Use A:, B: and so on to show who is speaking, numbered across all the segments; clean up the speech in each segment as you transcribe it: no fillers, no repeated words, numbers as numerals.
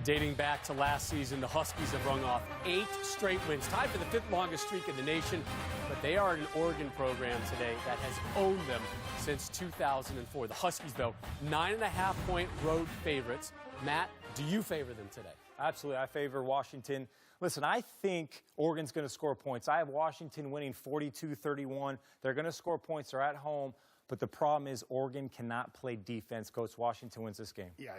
A: Dating back to last season, the Huskies have rung off 8 straight wins, tied for the 5th longest streak in the nation. But they are an Oregon program today that has owned them since 2004. The Huskies, though, 9.5-point road favorites. Matt, do you favor them today?
B: Absolutely. I favor Washington. Listen, I think Oregon's going to score points. I have Washington winning 42-31. They're going to score points. They're at home. But the problem is Oregon cannot play defense. Coach, Washington wins this game.
C: Yeah,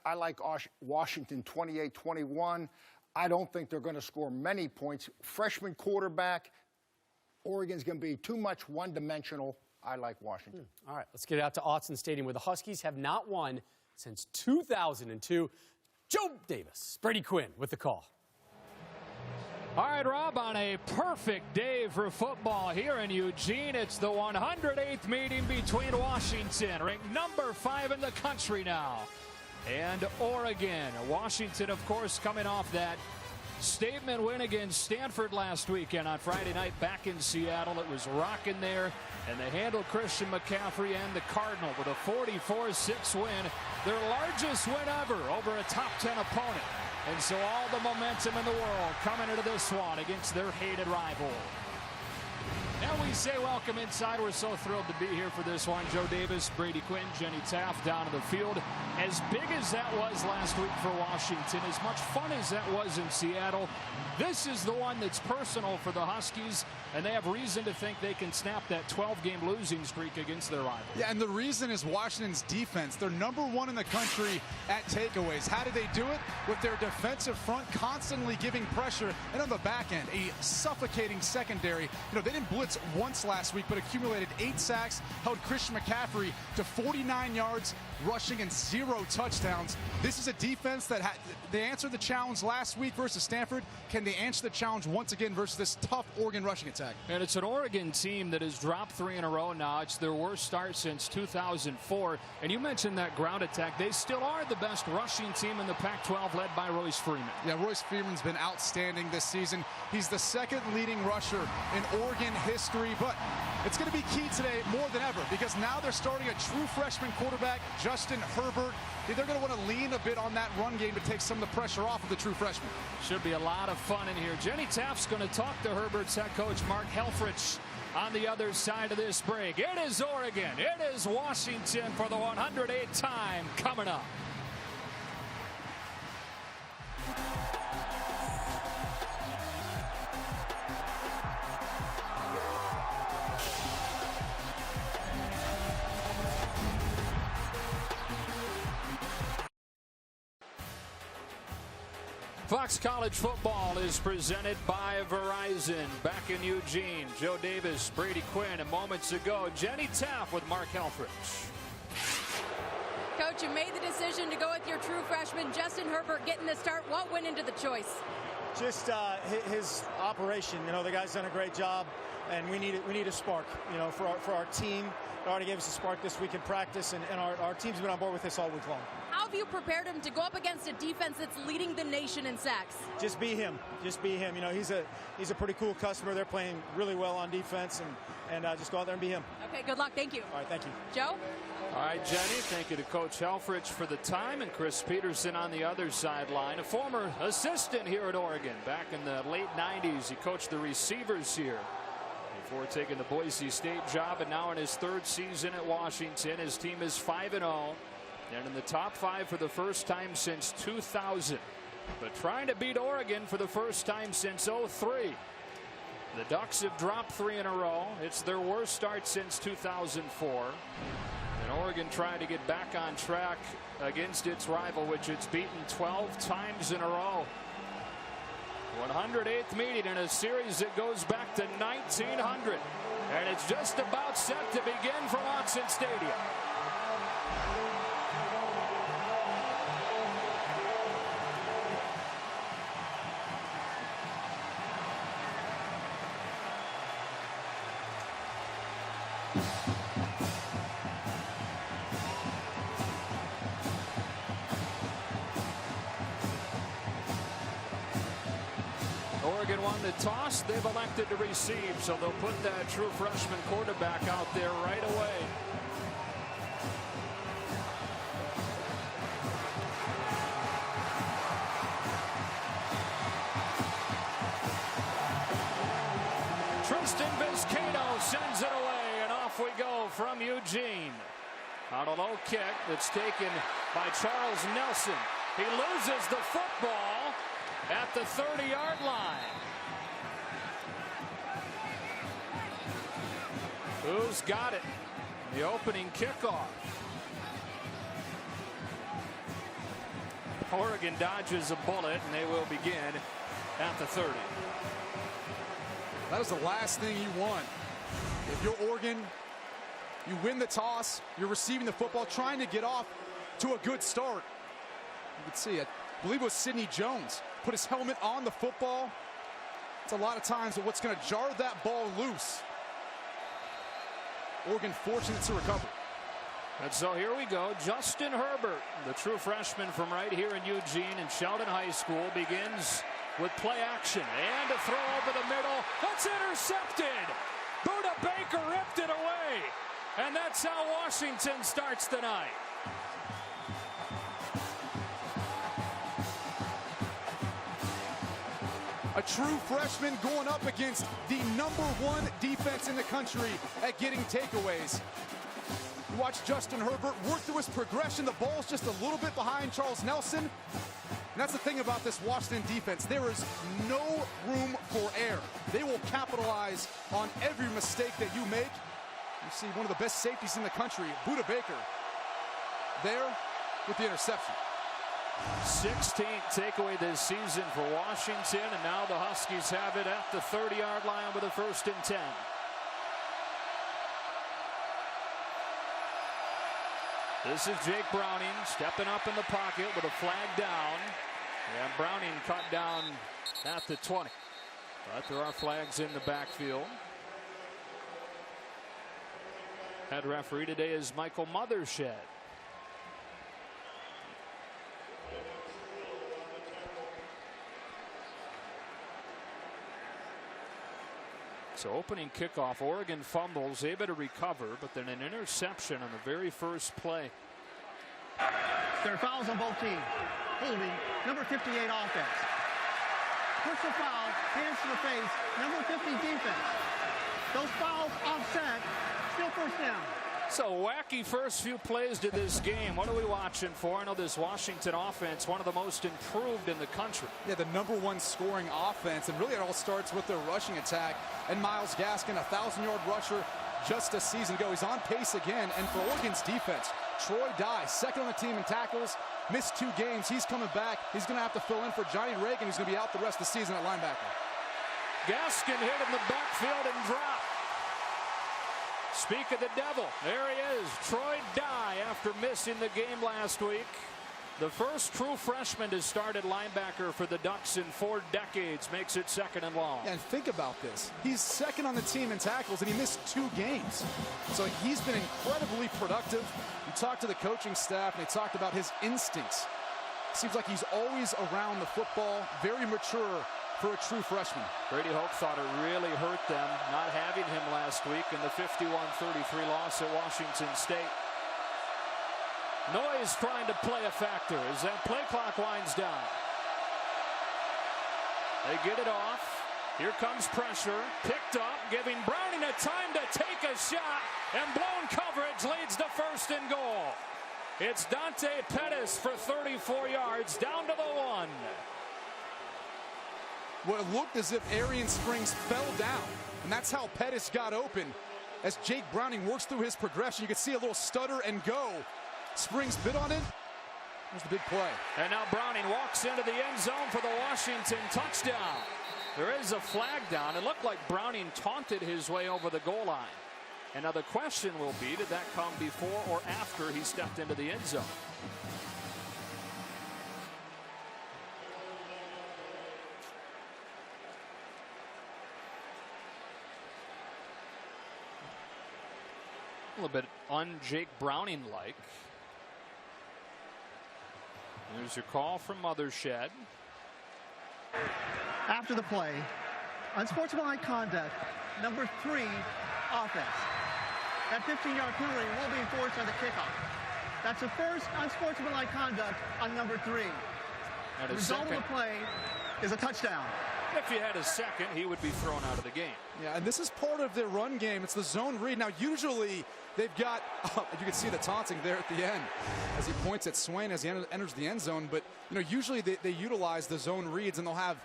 C: I like Washington 28-21. I don't think they're going to score many points. Freshman quarterback, Oregon's going to be too much one-dimensional. I like Washington.
A: All right, let's get out to Autzen Stadium, where the Huskies have not won since 2002. Joe Davis, Brady Quinn with the call.
D: All right, Rob, on a perfect day for football here in Eugene, it's the 108th meeting between Washington, ranked number 5 in the country now, and Oregon. Washington, of course, coming off that statement win against Stanford last weekend on Friday night back in Seattle. It was rocking there, and they handled Christian McCaffrey and the Cardinal with a 44-6 win, their largest win ever over a top 10 opponent. And so all the momentum in the world coming into this one against their hated rival. And we say welcome inside. We're so thrilled to be here for this one. Joe Davis, Brady Quinn, Jenny Taft down in the field. As big as that was last week for Washington, as much fun as that was in Seattle, this is the one that's personal for the Huskies, and they have reason to think they can snap that 12-game losing streak against their rival.
E: Yeah, and the reason is Washington's defense. They're number 1 in the country at takeaways. How did they do it? With their defensive front constantly giving pressure, and on the back end, a suffocating secondary. You know, they didn't blitz once last week, but accumulated 8 sacks, held Christian McCaffrey to 49 yards rushing and 0 touchdowns. This is a defense that they answered the challenge last week versus Stanford. Can they answer the challenge once again versus this tough Oregon rushing attack?
D: And it's an Oregon team that has dropped 3 in a row now. It's their worst start since 2004. And you mentioned that ground attack. They still are the best rushing team in the Pac-12, led by Royce Freeman.
E: Yeah, Royce Freeman's been outstanding this season. He's the 2nd leading rusher in Oregon history, but it's going to be key today more than ever because now they're starting a true freshman quarterback, Justin Herbert. They're going to want to lean a bit on that run game to take some of the pressure off of the true freshman.
D: Should be a lot of fun in here. Jenny Taft's going to talk to Herbert's head coach, Mark Helfrich, on the other side of this break. It is Oregon. It is Washington for the 108th time coming up. Fox College Football is presented by Verizon. Back in Eugene, Joe Davis, Brady Quinn, and moments ago, Jenny Taft with Mark Helfrich.
F: Coach, you made the decision to go with your true freshman, Justin Herbert, getting the start. What went into the choice?
G: Just his operation. You know, the guy's done a great job, and we need a spark, you know, for our team. It already gave us a spark this week in practice, and our team's been on board with this all week long.
F: How have you prepared him to go up against a defense that's leading the nation in sacks?
G: Just be him. Just be him. You know, he's a pretty cool customer. They're playing really well on defense, and just go out there and be him.
F: Okay, good luck. Thank you.
G: All right, thank you.
F: Joe?
D: All right, Jenny, thank you to Coach Helfrich for the time, and Chris Peterson on the other sideline, a former assistant here at Oregon. Back in the late 90s, he coached the receivers here before taking the Boise State job, and now in his 3rd season at Washington, his team is 5-0. And in the top 5 for the first time since 2000. But trying to beat Oregon for the first time since 2003. The Ducks have dropped 3 in a row. It's their worst start since 2004. And Oregon trying to get back on track against its rival, which it's beaten 12 times in a row. 108th meeting in a series that goes back to 1900. And it's just about set to begin from Autzen Stadium. Oregon won the toss. They've elected to receive, so they'll put that true freshman quarterback out there right away. Justin Vizcaino sends it away, and off we go from Eugene. On a low kick that's taken by Charles Nelson. He loses the football at the 30-yard line. Who's got it? The opening kickoff. Oregon dodges a bullet, and they will begin at the 30.
E: That was the last thing you want. If you're Oregon, you win the toss, you're receiving the football, trying to get off to a good start. You can see it. I believe it was Sidney Jones. Put his helmet on the football. It's a lot of times what's going to jar that ball loose. Oregon fortunate to recover.
D: And so here we go. Justin Herbert, the true freshman from right here in Eugene and Sheldon High School, begins with play action. And a throw over the middle. That's intercepted. Buda Baker ripped it away. And that's how Washington starts the night.
E: A true freshman going up against the #1 defense in the country at getting takeaways. You watch Justin Herbert work through his progression. The ball's just a little bit behind Charles Nelson. And that's the thing about this Washington defense. There is no room for error. They will capitalize on every mistake that you make. You see one of the best safeties in the country, Buda Baker, there with the interception.
D: 16th takeaway this season for Washington, and now the Huskies have it at the 30-yard line with a 1st and 10. This is Jake Browning stepping up in the pocket with a flag down. And Browning cut down at the 20. But there are flags in the backfield. Head referee today is Michael Mothershed. So opening kickoff, Oregon fumbles, able to recover, but then an interception on the very first play.
H: There are fouls on both teams. Holding, number 58 offense. Personal foul, hands to the face, number 50 defense. Those fouls offset, still 1st down.
D: So wacky first few plays to this game. What are we watching for? I know this Washington offense, one of the most improved in the country.
E: Yeah, the #1 scoring offense, and really it all starts with their rushing attack. And Myles Gaskin, a 1,000-yard rusher just a season ago. He's on pace again. And for Oregon's defense, Troy Dye, 2nd on the team in tackles, missed 2 games. He's coming back. He's going to have to fill in for Johnny Reagan, who's going to be out the rest of the season at linebacker.
D: Gaskin hit in the backfield and dropped. Speak of the devil, there he is, Troy Dye, after missing the game last week. The first true freshman to start at linebacker for the Ducks in 4 decades, makes it 2nd and long.
E: Yeah, and think about this. He's 2nd on the team in tackles, and he missed 2 games. So he's been incredibly productive. You talked to the coaching staff, and they talked about his instincts. Seems like he's always around the football, very mature for a true freshman.
D: Brady Hoke thought it really hurt them not having him last week in the 51-33 loss at Washington State. Noise trying to play a factor as that play clock winds down. They get it off. Here comes pressure. Picked up, giving Browning a time to take a shot, and blown coverage leads to 1st and goal. It's Dante Pettis for 34 yards down to the 1.
E: Well, it looked as if Arian Springs fell down, and that's how Pettis got open. As Jake Browning works through his progression, you can see a little stutter and go. Springs bit on it. There's the big play.
D: And now Browning walks into the end zone for the Washington touchdown. There is a flag down. It looked like Browning taunted his way over the goal line. And now the question will be, did that come before or after he stepped into the end zone? A little bit un-Jake Browning-like. There's your call from Mothershed.
H: After the play, unsportsmanlike conduct, number 3 offense. That 15-yard penalty will be enforced on the kickoff. That's the first unsportsmanlike conduct on number 3. The result of the play is a touchdown.
D: If he had a second, he would be thrown out of the game.
E: Yeah, and this is part of their run game. It's the zone read. Now, usually they've got, you can see the taunting there at the end as he points at Swain as he enters the end zone. But, you know, usually they utilize the zone reads and they'll have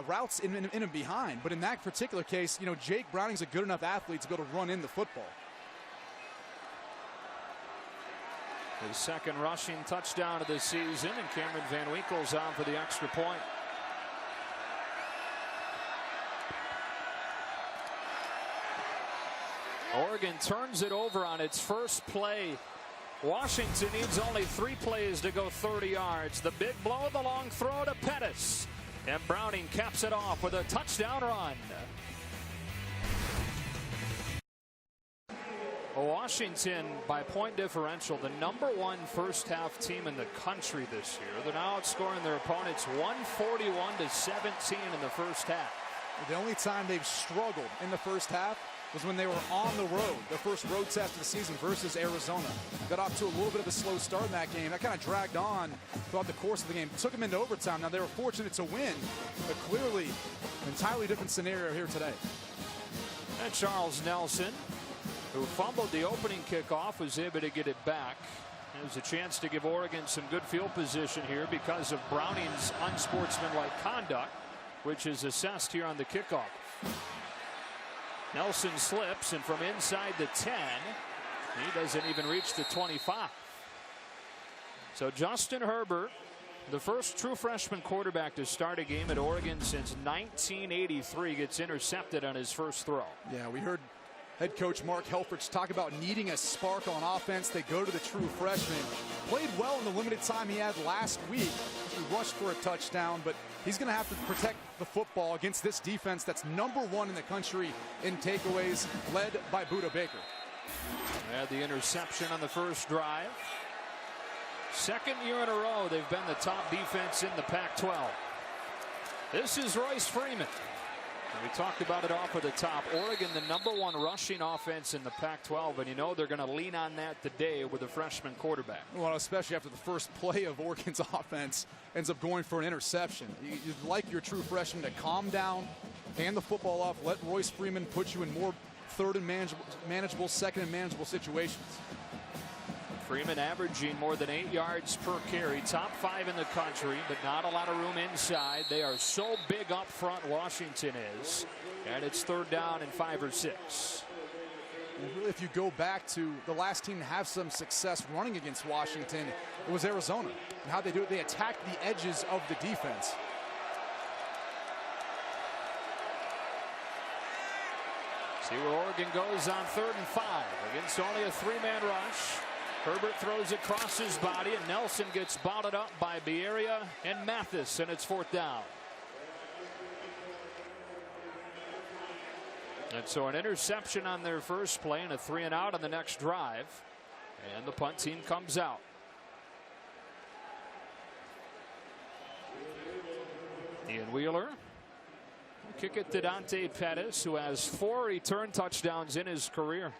E: routes in and behind. But in that particular case, you know, Jake Browning's a good enough athlete to be able to run in the football.
D: His second rushing touchdown of the season, and Cameron Van Winkle's on for the extra point. Oregon turns it over on its first play. Washington needs only 3 plays to go 30 yards. The big blow, the long throw to Pettis. And Browning caps it off with a touchdown run. Washington, by point differential, the #1 first half team in the country this year. They're now outscoring their opponents 141-17 in the first half.
E: The only time they've struggled in the first half was when they were on the road, their first road test of the season versus Arizona. Got off to a little bit of a slow start in that game. That kind of dragged on throughout the course of the game. Took them into overtime. Now, they were fortunate to win, but clearly an entirely different scenario here today.
D: And Charles Nelson, who fumbled the opening kickoff, was able to get it back. There's a chance to give Oregon some good field position here because of Browning's unsportsmanlike conduct, which is assessed here on the kickoff. Nelson slips, and from inside the 10, he doesn't even reach the 25. So Justin Herbert, the first true freshman quarterback to start a game at Oregon since 1983, gets intercepted on his first throw.
E: Yeah, we heard head coach Mark Helfrich talk about needing a spark on offense. They go to the true freshman. Played well in the limited time he had last week. He rushed for a touchdown, but he's going to have to protect the football against this defense that's #1 in the country in takeaways, led by Budda Baker.
D: They had the interception on the first drive. Second year in a row they've been the top defense in the Pac-12. This is Royce Freeman. We talked about it off at the top. Oregon, the #1 rushing offense in the Pac-12, and you know they're going to lean on that today with a freshman quarterback.
E: Well, especially after the first play of Oregon's offense ends up going for an interception. You'd like your true freshman to calm down, hand the football off, let Royce Freeman put you in more third and manageable, second and manageable situations.
D: Freeman averaging more than 8 yards per carry, top 5 in the country, but not a lot of room inside. They are so big up front, Washington is, and it's 3rd down and 5 or 6.
E: And really, if you go back to the last team to have some success running against Washington, it was Arizona. And how they do it, they attack the edges of the defense.
D: See where Oregon goes on 3rd and 5 against only a 3-man rush. Herbert throws across his body, and Nelson gets bottled up by Bieria and Mathis, and it's 4th down. And so an interception on their first play and a 3-and-out on the next drive, and the punt team comes out. Ian Wheeler will kick it to Dante Pettis, who has 4 return touchdowns in his career.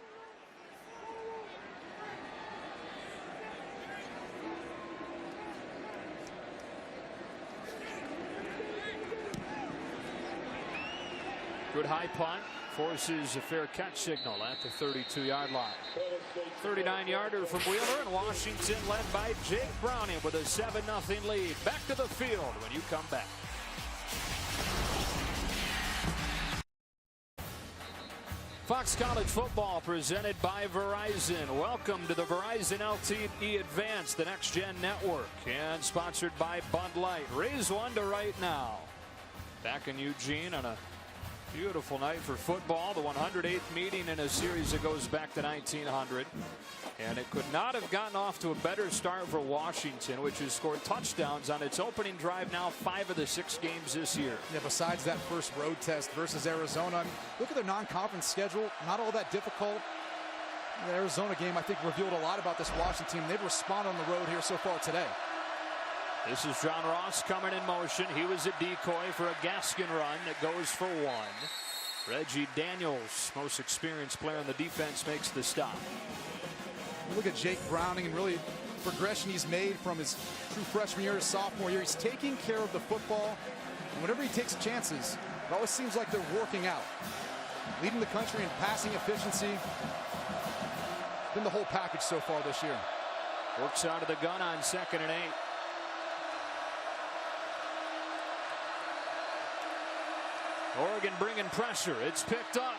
D: Good high punt, forces a fair catch signal at the 32-yard line. 39-yarder from Wheeler, and Washington led by Jake Browning with a 7-0 lead. Back to the field when you come back. Fox College football presented by Verizon. Welcome to the Verizon LTE Advanced, the next-gen network, and sponsored by Bud Light. Raise one to right now. Back in Eugene on a beautiful night for football, the 108th meeting in a series that goes back to 1900. And it could not have gotten off to a better start for Washington, which has scored touchdowns on its opening drive now 5 of the 6 games this year.
E: Yeah, besides that first road test versus Arizona, look at their non-conference schedule, not all that difficult. The Arizona game, I think, revealed a lot about this Washington team. They've responded on the road here so far today.
D: This is John Ross coming in motion. He was a decoy for a Gaskin run that goes for 1. Reggie Daniels, most experienced player on the defense, makes the stop.
E: Look at Jake Browning and really progression he's made from his true freshman year to sophomore year. He's taking care of the football And whenever he takes chances, it always seems like they're working out. Leading the country in passing efficiency. Been the whole package so far this year.
D: Works out of the gun on 2nd and 8. Oregon bringing pressure. It's picked up.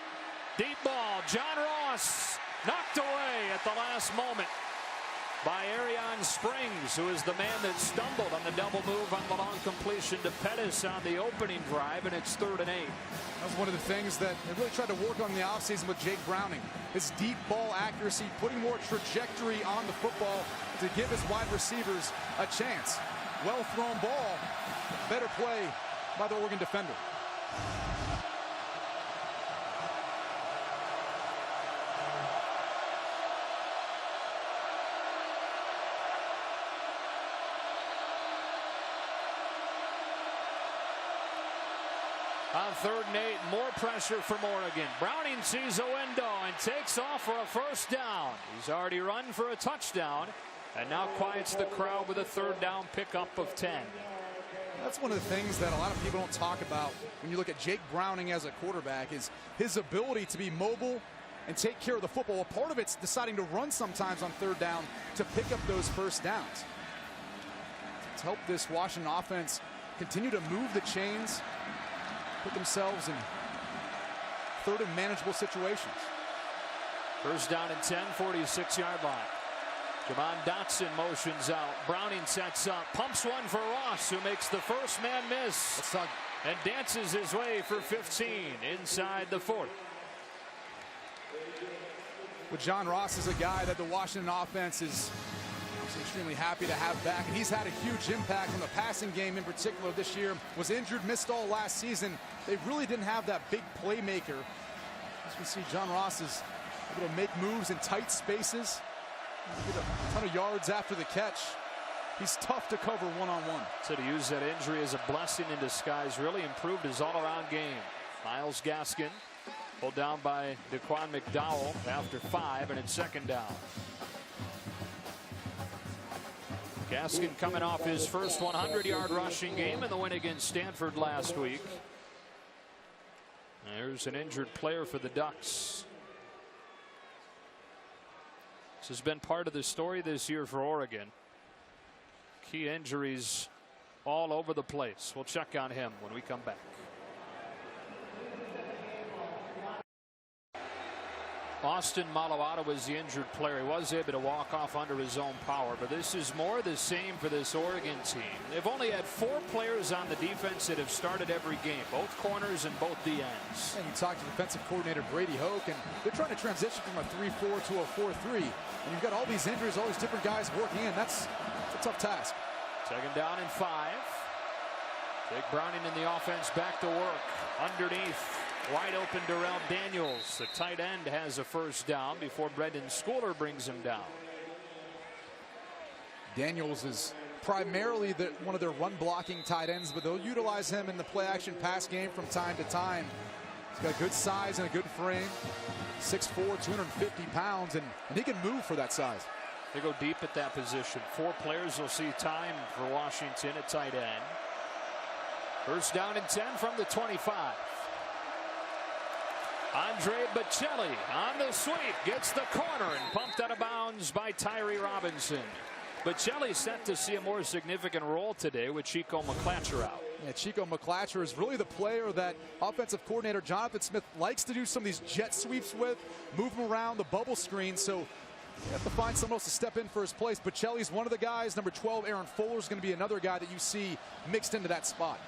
D: Deep ball. John Ross knocked away at the last moment by Arion Springs, who is the man that stumbled on the double move on the long completion to Pettis on the opening drive, and it's 3rd and 8.
E: That was one of the things that they really tried to work on in the offseason with Jake Browning. His deep ball accuracy, putting more trajectory on the football to give his wide receivers a chance. Well thrown ball. Better play by the Oregon defender.
D: On 3rd and 8, more pressure from Oregon. Browning sees a window and takes off for a first down. He's already run for a touchdown and now quiets the crowd with a 3rd down pickup of 10.
E: That's one of the things that a lot of people don't talk about when you look at Jake Browning as a quarterback, is his ability to be mobile and take care of the football. A part of it's deciding to run sometimes on 3rd down to pick up those first downs. To help this Washington offense continue to move the chains, put themselves in 3rd and manageable situations.
D: First down and 10, 46-yard line. Jamon Dotson motions out. Browning sets up, pumps one for Ross, who makes the first man miss and dances his way for 15 inside the 40.
E: Well, John Ross is a guy that the Washington offense is extremely happy to have back, and he's had a huge impact on the passing game in particular this year. Was injured, missed all last season. They really didn't have that big playmaker. As we see, John Ross is able to make moves in tight spaces, get a ton of yards after the catch. He's tough to cover one-on-one.
D: So to use that injury as a blessing in disguise, really improved his all-around game. Miles Gaskin pulled down by Daquan McDowell after 5, and it's 2nd down. Gaskin coming off his first 100-yard rushing game in the win against Stanford last week. There's an injured player for the Ducks. This has been part of the story this year for Oregon. Key injuries all over the place. We'll check on him when we come back. Austin Malawato was the injured player. He was able to walk off under his own power, but this is more the same for this Oregon team. They've only had 4 players on the defense that have started every game, both corners and both DNs.
E: And you talk to defensive coordinator Brady Hoke, and they're trying to transition from a 3-4 to a 4-3. And you've got all these injuries, all these different guys working in. That's a tough task.
D: 2nd down and 5. Jake Browning in the offense back to work. Underneath, wide open Darrell Daniels. The tight end has a first down before Brendan Schooler brings him down.
E: Daniels is primarily one of their run blocking tight ends, but they'll utilize him in the play action pass game from time to time. He's got good size and a good frame. 6'4", 250 pounds, and he can move for that size.
D: They go deep at that position. 4 players will see time for Washington at tight end. First down and 10 from the 25. Andre Bocelli on the sweep, gets the corner and pumped out of bounds by Tyree Robinson. Bocelli set to see a more significant role today with Chico McClatcher out.
E: Yeah, Chico McClatcher is really the player that offensive coordinator Jonathan Smith likes to do some of these jet sweeps with, move him around the bubble screen. So you have to find someone else to step in for his place. Bocelli's one of the guys. Number 12, Aaron Fuller, is going to be another guy that you see mixed into that spot.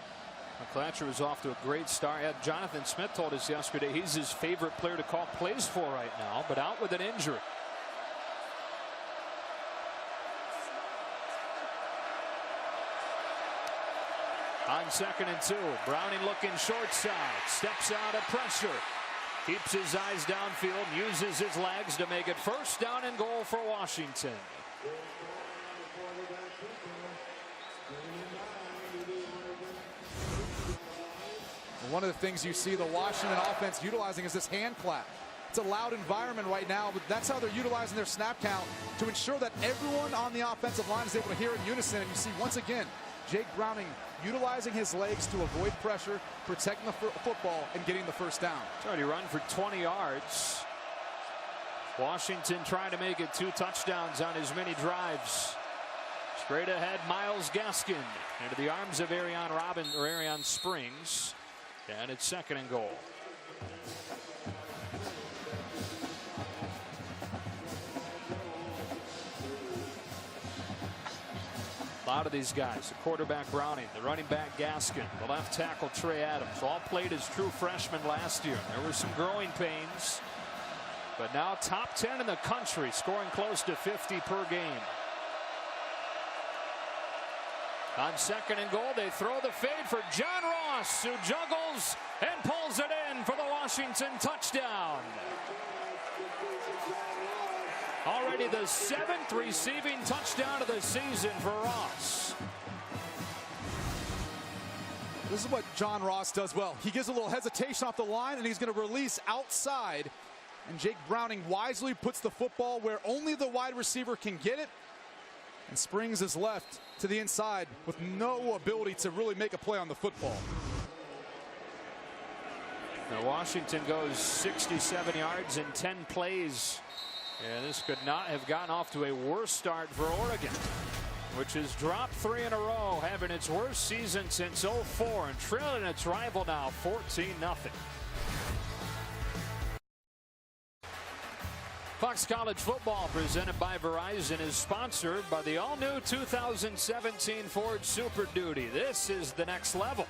D: McClatcher was off to a great start. Jonathan Smith told us yesterday he's his favorite player to call plays for right now, but out with an injury. On 2nd and 2, Browning looking short side, steps out of pressure, keeps his eyes downfield, uses his legs to make it first down and goal for Washington.
E: One of the things you see the Washington offense utilizing is this hand clap. It's a loud environment right now, but that's how they're utilizing their snap count to ensure that everyone on the offensive line is able to hear it in unison. And you see, once again, Jake Browning utilizing his legs to avoid pressure, protecting the football, and getting the first down.
D: He's already run for 20 yards. Washington trying to make it 2 touchdowns on his many drives. Straight ahead, Myles Gaskin into the arms of Arian Springs, and it's 2nd and goal. A lot of these guys, the quarterback Browning, the running back Gaskin, the left tackle Trey Adams, all played as true freshmen last year. There were some growing pains, but now top 10 in the country, scoring close to 50 per game. On 2nd and goal, they throw the fade for John Ross, who juggles and pulls it in for the Washington touchdown. Already the 7th receiving touchdown of the season for Ross.
E: This is what John Ross does well. He gives a little hesitation off the line, and he's going to release outside. And Jake Browning wisely puts the football where only the wide receiver can get it. And Springs is left to the inside with no ability to really make a play on the football.
D: Now Washington goes 67 yards in 10 plays. And this could not have gotten off to a worse start for Oregon, which has dropped 3 in a row, having its worst season since '04 and trailing its rival now 14-0. Fox College Football, presented by Verizon, is sponsored by the all-new 2017 Ford Super Duty. This is the next level.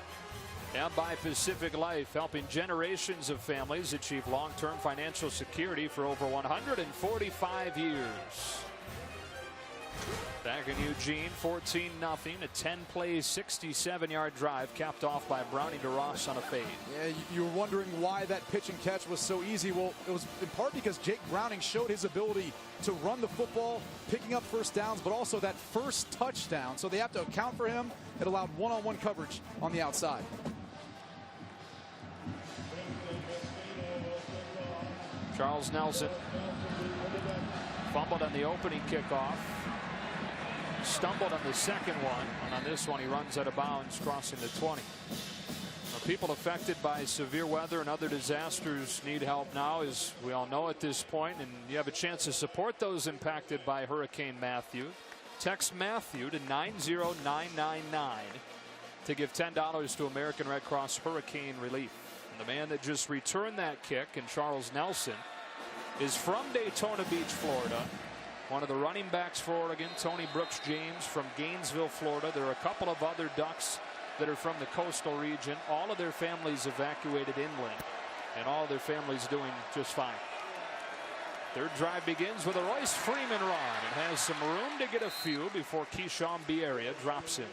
D: And by Pacific Life, helping generations of families achieve long-term financial security for over 145 years. Back in Eugene, 14-0, a 10-play, 67-yard drive capped off by Browning to Ross on a fade.
E: Yeah, you were wondering why that pitch and catch was so easy. Well, it was in part because Jake Browning showed his ability to run the football, picking up first downs, but also that first touchdown. So they have to account for him. It allowed one-on-one coverage on the outside.
D: Charles Nelson fumbled on the opening kickoff, stumbled on the second one, and on this one he runs out of bounds crossing the 20. People affected by severe weather and other disasters need help now, as we all know at this point, and you have a chance to support those impacted by Hurricane Matthew. Text Matthew to 90999 to give $10 to American Red Cross Hurricane Relief. The man that just returned that kick, and Charles Nelson, is from Daytona Beach, Florida. One of the running backs for Oregon, Tony Brooks James, from Gainesville, Florida. There are a couple of other Ducks that are from the coastal region. All of their families evacuated inland, and all of their families doing just fine. Third drive begins with a Royce Freeman run. It has some room to get a few before Keyshawn Bieria drops in.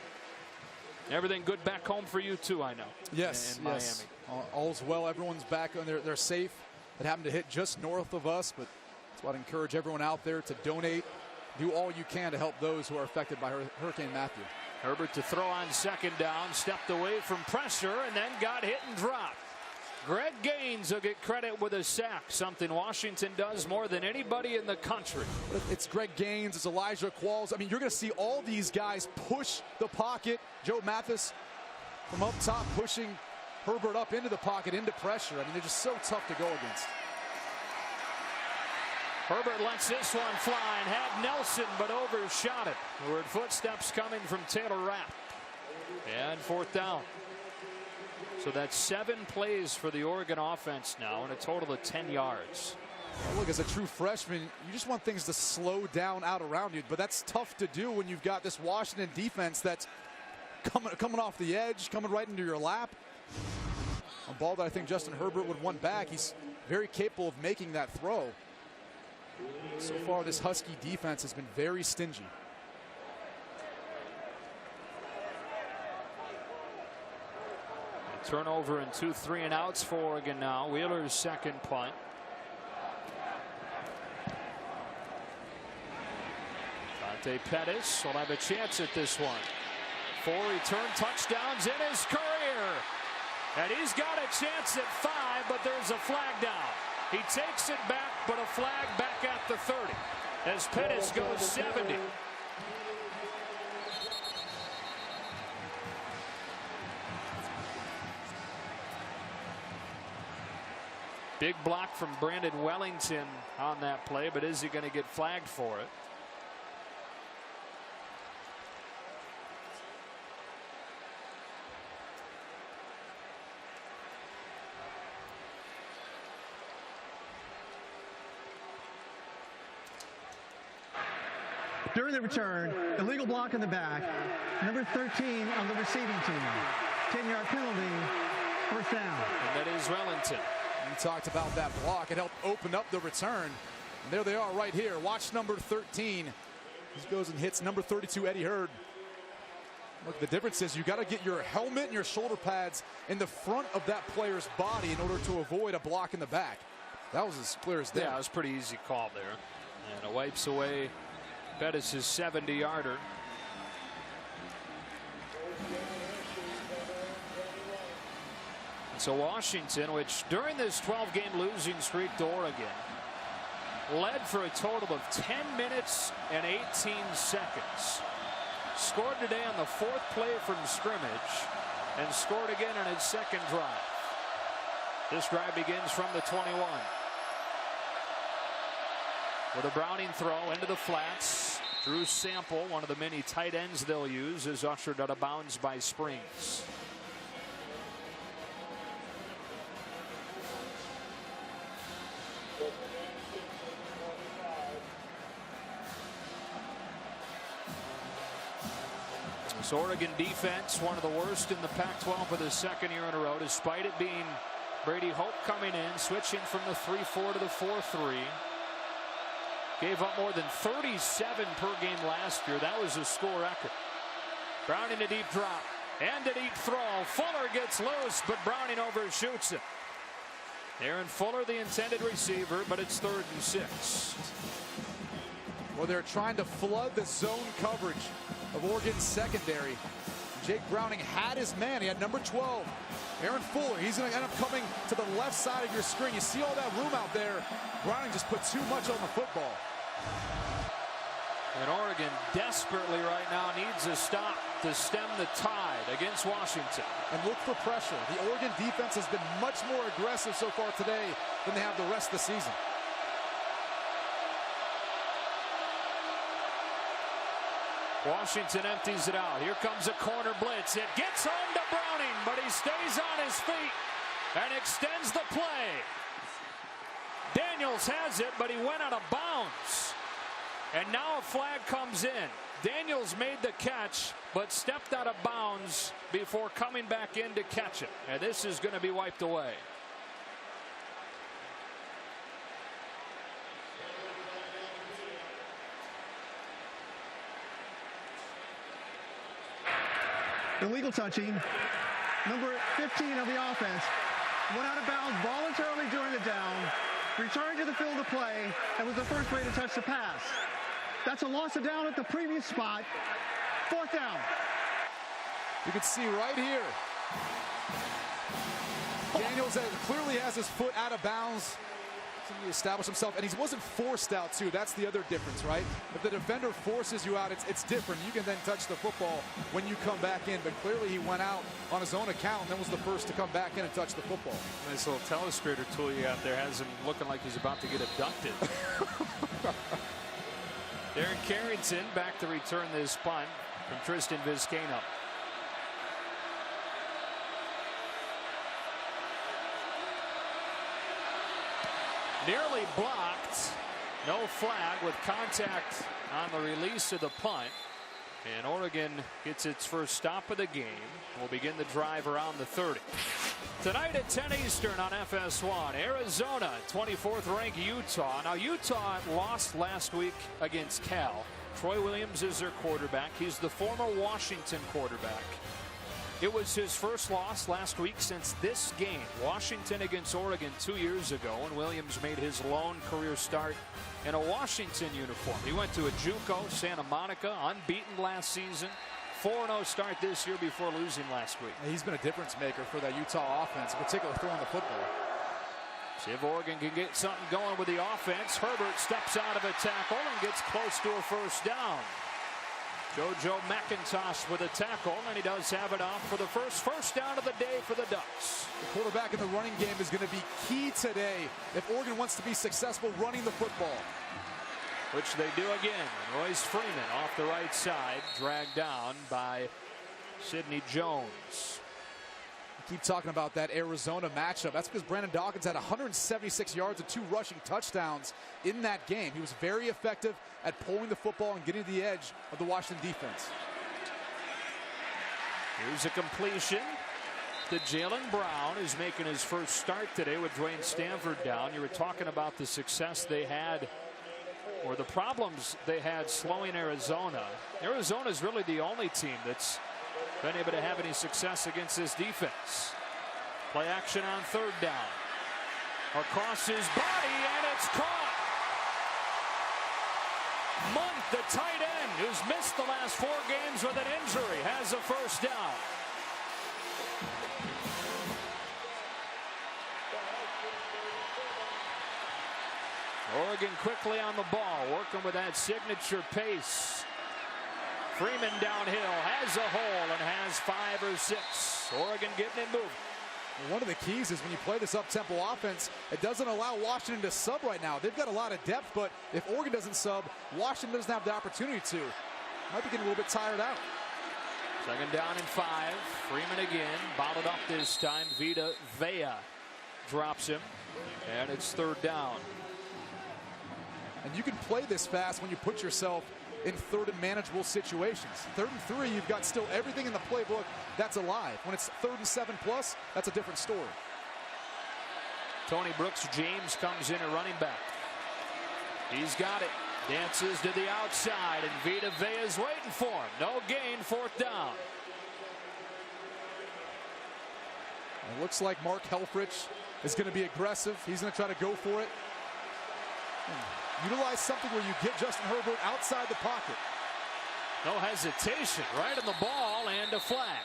D: Everything good back home for you too, I know.
E: Yes,
D: in
E: yes.
D: Miami.
E: All's well. Everyone's back and they're safe. It happened to hit just north of us, but that's what I encourage everyone out there to donate. Do all you can to help those who are affected by Hurricane Matthew.
D: Herbert to throw on 2nd down, stepped away from pressure and then got hit and dropped. Greg Gaines will get credit with a sack, something Washington does more than anybody in the country.
E: It's Greg Gaines, it's Elijah Qualls. I mean, you're going to see all these guys push the pocket. Joe Mathis from up top pushing Herbert up into the pocket, into pressure. I mean, they're just so tough to go against.
D: Herbert lets this one fly and had Nelson, but overshot it. There were footsteps coming from Taylor Rapp. And 4th down. So that's 7 plays for the Oregon offense now, and a total of 10 yards.
E: Well, look, as a true freshman, you just want things to slow down out around you, but that's tough to do when you've got this Washington defense that's coming off the edge, coming right into your lap. A ball that I think Justin Herbert would want back. He's very capable of making that throw. So far, this Husky defense has been very stingy.
D: Turnover and 2 3-and-outs for Oregon now. Wheeler's 2nd punt. Dante Pettis will have a chance at this one. 4 return touchdowns in his career. And he's got a chance at 5, but there's a flag down. He takes it back, but a flag back at the 30 as Pettis goes 70. Big block from Brandon Wellington on that play, but is he going to get flagged for it?
H: During the return, illegal block in the back, number 13 on the receiving team. 10-yard penalty, first down.
D: And that is Wellington.
E: You talked about that block. It helped open up the return. And there they are right here. Watch number 13. He goes and hits number 32, Eddie Hurd. Look, the difference is you got to get your helmet and your shoulder pads in the front of that player's body in order to avoid a block in the back. That was as clear as day.
D: Yeah, it was a pretty easy call there. And it wipes away Bettis' 70-yarder. So Washington, which during this 12-game losing streak to Oregon, led for a total of 10 minutes and 18 seconds. Scored today on the 4th play from scrimmage and scored again on its 2nd drive. This drive begins from the 21. With a Browning throw into the flats. Drew Sample, one of the many tight ends they'll use, is ushered out of bounds by Springs. This Oregon defense, one of the worst in the Pac-12 for the 2nd year in a row, despite it being Brady Hope coming in, switching from the 3-4 to the 4-3. Gave up more than 37 per game last year. That was a school record. Browning a deep drop and a deep throw. Fuller gets loose, but Browning overshoots it. Aaron Fuller, the intended receiver, but it's 3rd and 6.
E: Well, they're trying to flood the zone coverage of Oregon's secondary. Jake Browning had his man. He had number 12, Aaron Fuller. He's going to end up coming to the left side of your screen. You see all that room out there. Browning just put too much on the football.
D: And Oregon desperately right now needs a stop to stem the tide against Washington.
E: And look for pressure. The Oregon defense has been much more aggressive so far today than they have the rest of the season.
D: Washington empties it out. Here comes a corner blitz. It gets home to Browning, but he stays on his feet and extends the play. Daniels has it, but he went out of bounds. And now a flag comes in. Daniels made the catch, but stepped out of bounds before coming back in to catch it. And this is going to be wiped away.
H: Illegal touching. Number 15 of the offense went out of bounds voluntarily during the down, returned to the field of play, and was the first way to touch the pass. That's a loss of down at the previous spot. 4th down.
E: You can see right here. Daniels clearly has his foot out of bounds. He established himself, and he wasn't forced out too. That's the other difference, right? If the defender forces you out, it's different. You can then touch the football when you come back in, but clearly he went out on his own account and then was the first to come back in and touch the football.
D: Nice little telestrator tool you got there has him looking like he's about to get abducted. Darren Carrington back to return this punt from Tristan Vizcaino. Nearly blocked. No flag with contact on the release of the punt. And Oregon gets its first stop of the game. Will begin the drive around the 30. Tonight at 10 Eastern on FS1, Arizona, 24th ranked Utah. Now Utah lost last week against Cal. Troy Williams is their quarterback. He's the former Washington quarterback. It was his first loss last week since this game, Washington against Oregon 2 years ago, and Williams made his lone career start in a Washington uniform. He went to a JUCO, Santa Monica, unbeaten last season. 4-0 start this year before losing last week.
E: He's been a difference maker for that Utah offense, in particular throwing the football.
D: See if Oregon can get something going with the offense. Herbert steps out of a tackle and gets close to a first down. JoJo McIntosh with a tackle, and he does have it off for the first down of the day for the Ducks.
E: The quarterback in the running game is going to be key today if Oregon wants to be successful running the football.
D: Which they do again. Royce Freeman off the right side, dragged down by Sidney Jones.
E: Keep talking about that Arizona matchup. That's because Brandon Dawkins had 176 yards and 2 rushing touchdowns in that game. He was very effective at pulling the football and getting to the edge of the Washington defense.
D: Here's a completion to Jalen Brown, who's making his first start today with Dwayne Stanford down. You were talking about the success they had, or the problems they had slowing Arizona. Arizona's really the only team that's been able to have any success against this defense. Play action on 3rd down. Across his body, and it's caught. Munt, the tight end, who's missed the last 4 games with an injury, has a first down. Oregon quickly on the ball, working with that signature pace. Freeman downhill, has a hole, and has 5 or 6. Oregon getting it moving.
E: One of the keys is when you play this up-tempo offense, it doesn't allow Washington to sub right now. They've got a lot of depth, but if Oregon doesn't sub, Washington doesn't have the opportunity to. Might be getting a little bit tired out.
D: 2nd down and 5. Freeman again, bottled up this time. Vita Vea drops him, and it's 3rd down.
E: And you can play this fast when you put yourself in 3rd and manageable situations. 3rd and 3, you've got still everything in the playbook that's alive. When it's 3rd and 7+, that's a different story.
D: Tony Brooks James comes in at running back. He's got it. Dances to the outside, and Vita Vea is waiting for him. No gain, 4th down.
E: It looks like Mark Helfrich is going to be aggressive. He's going to try to go for it. Utilize something where you get Justin Herbert outside the pocket.
D: No hesitation, right on the ball, and a flag.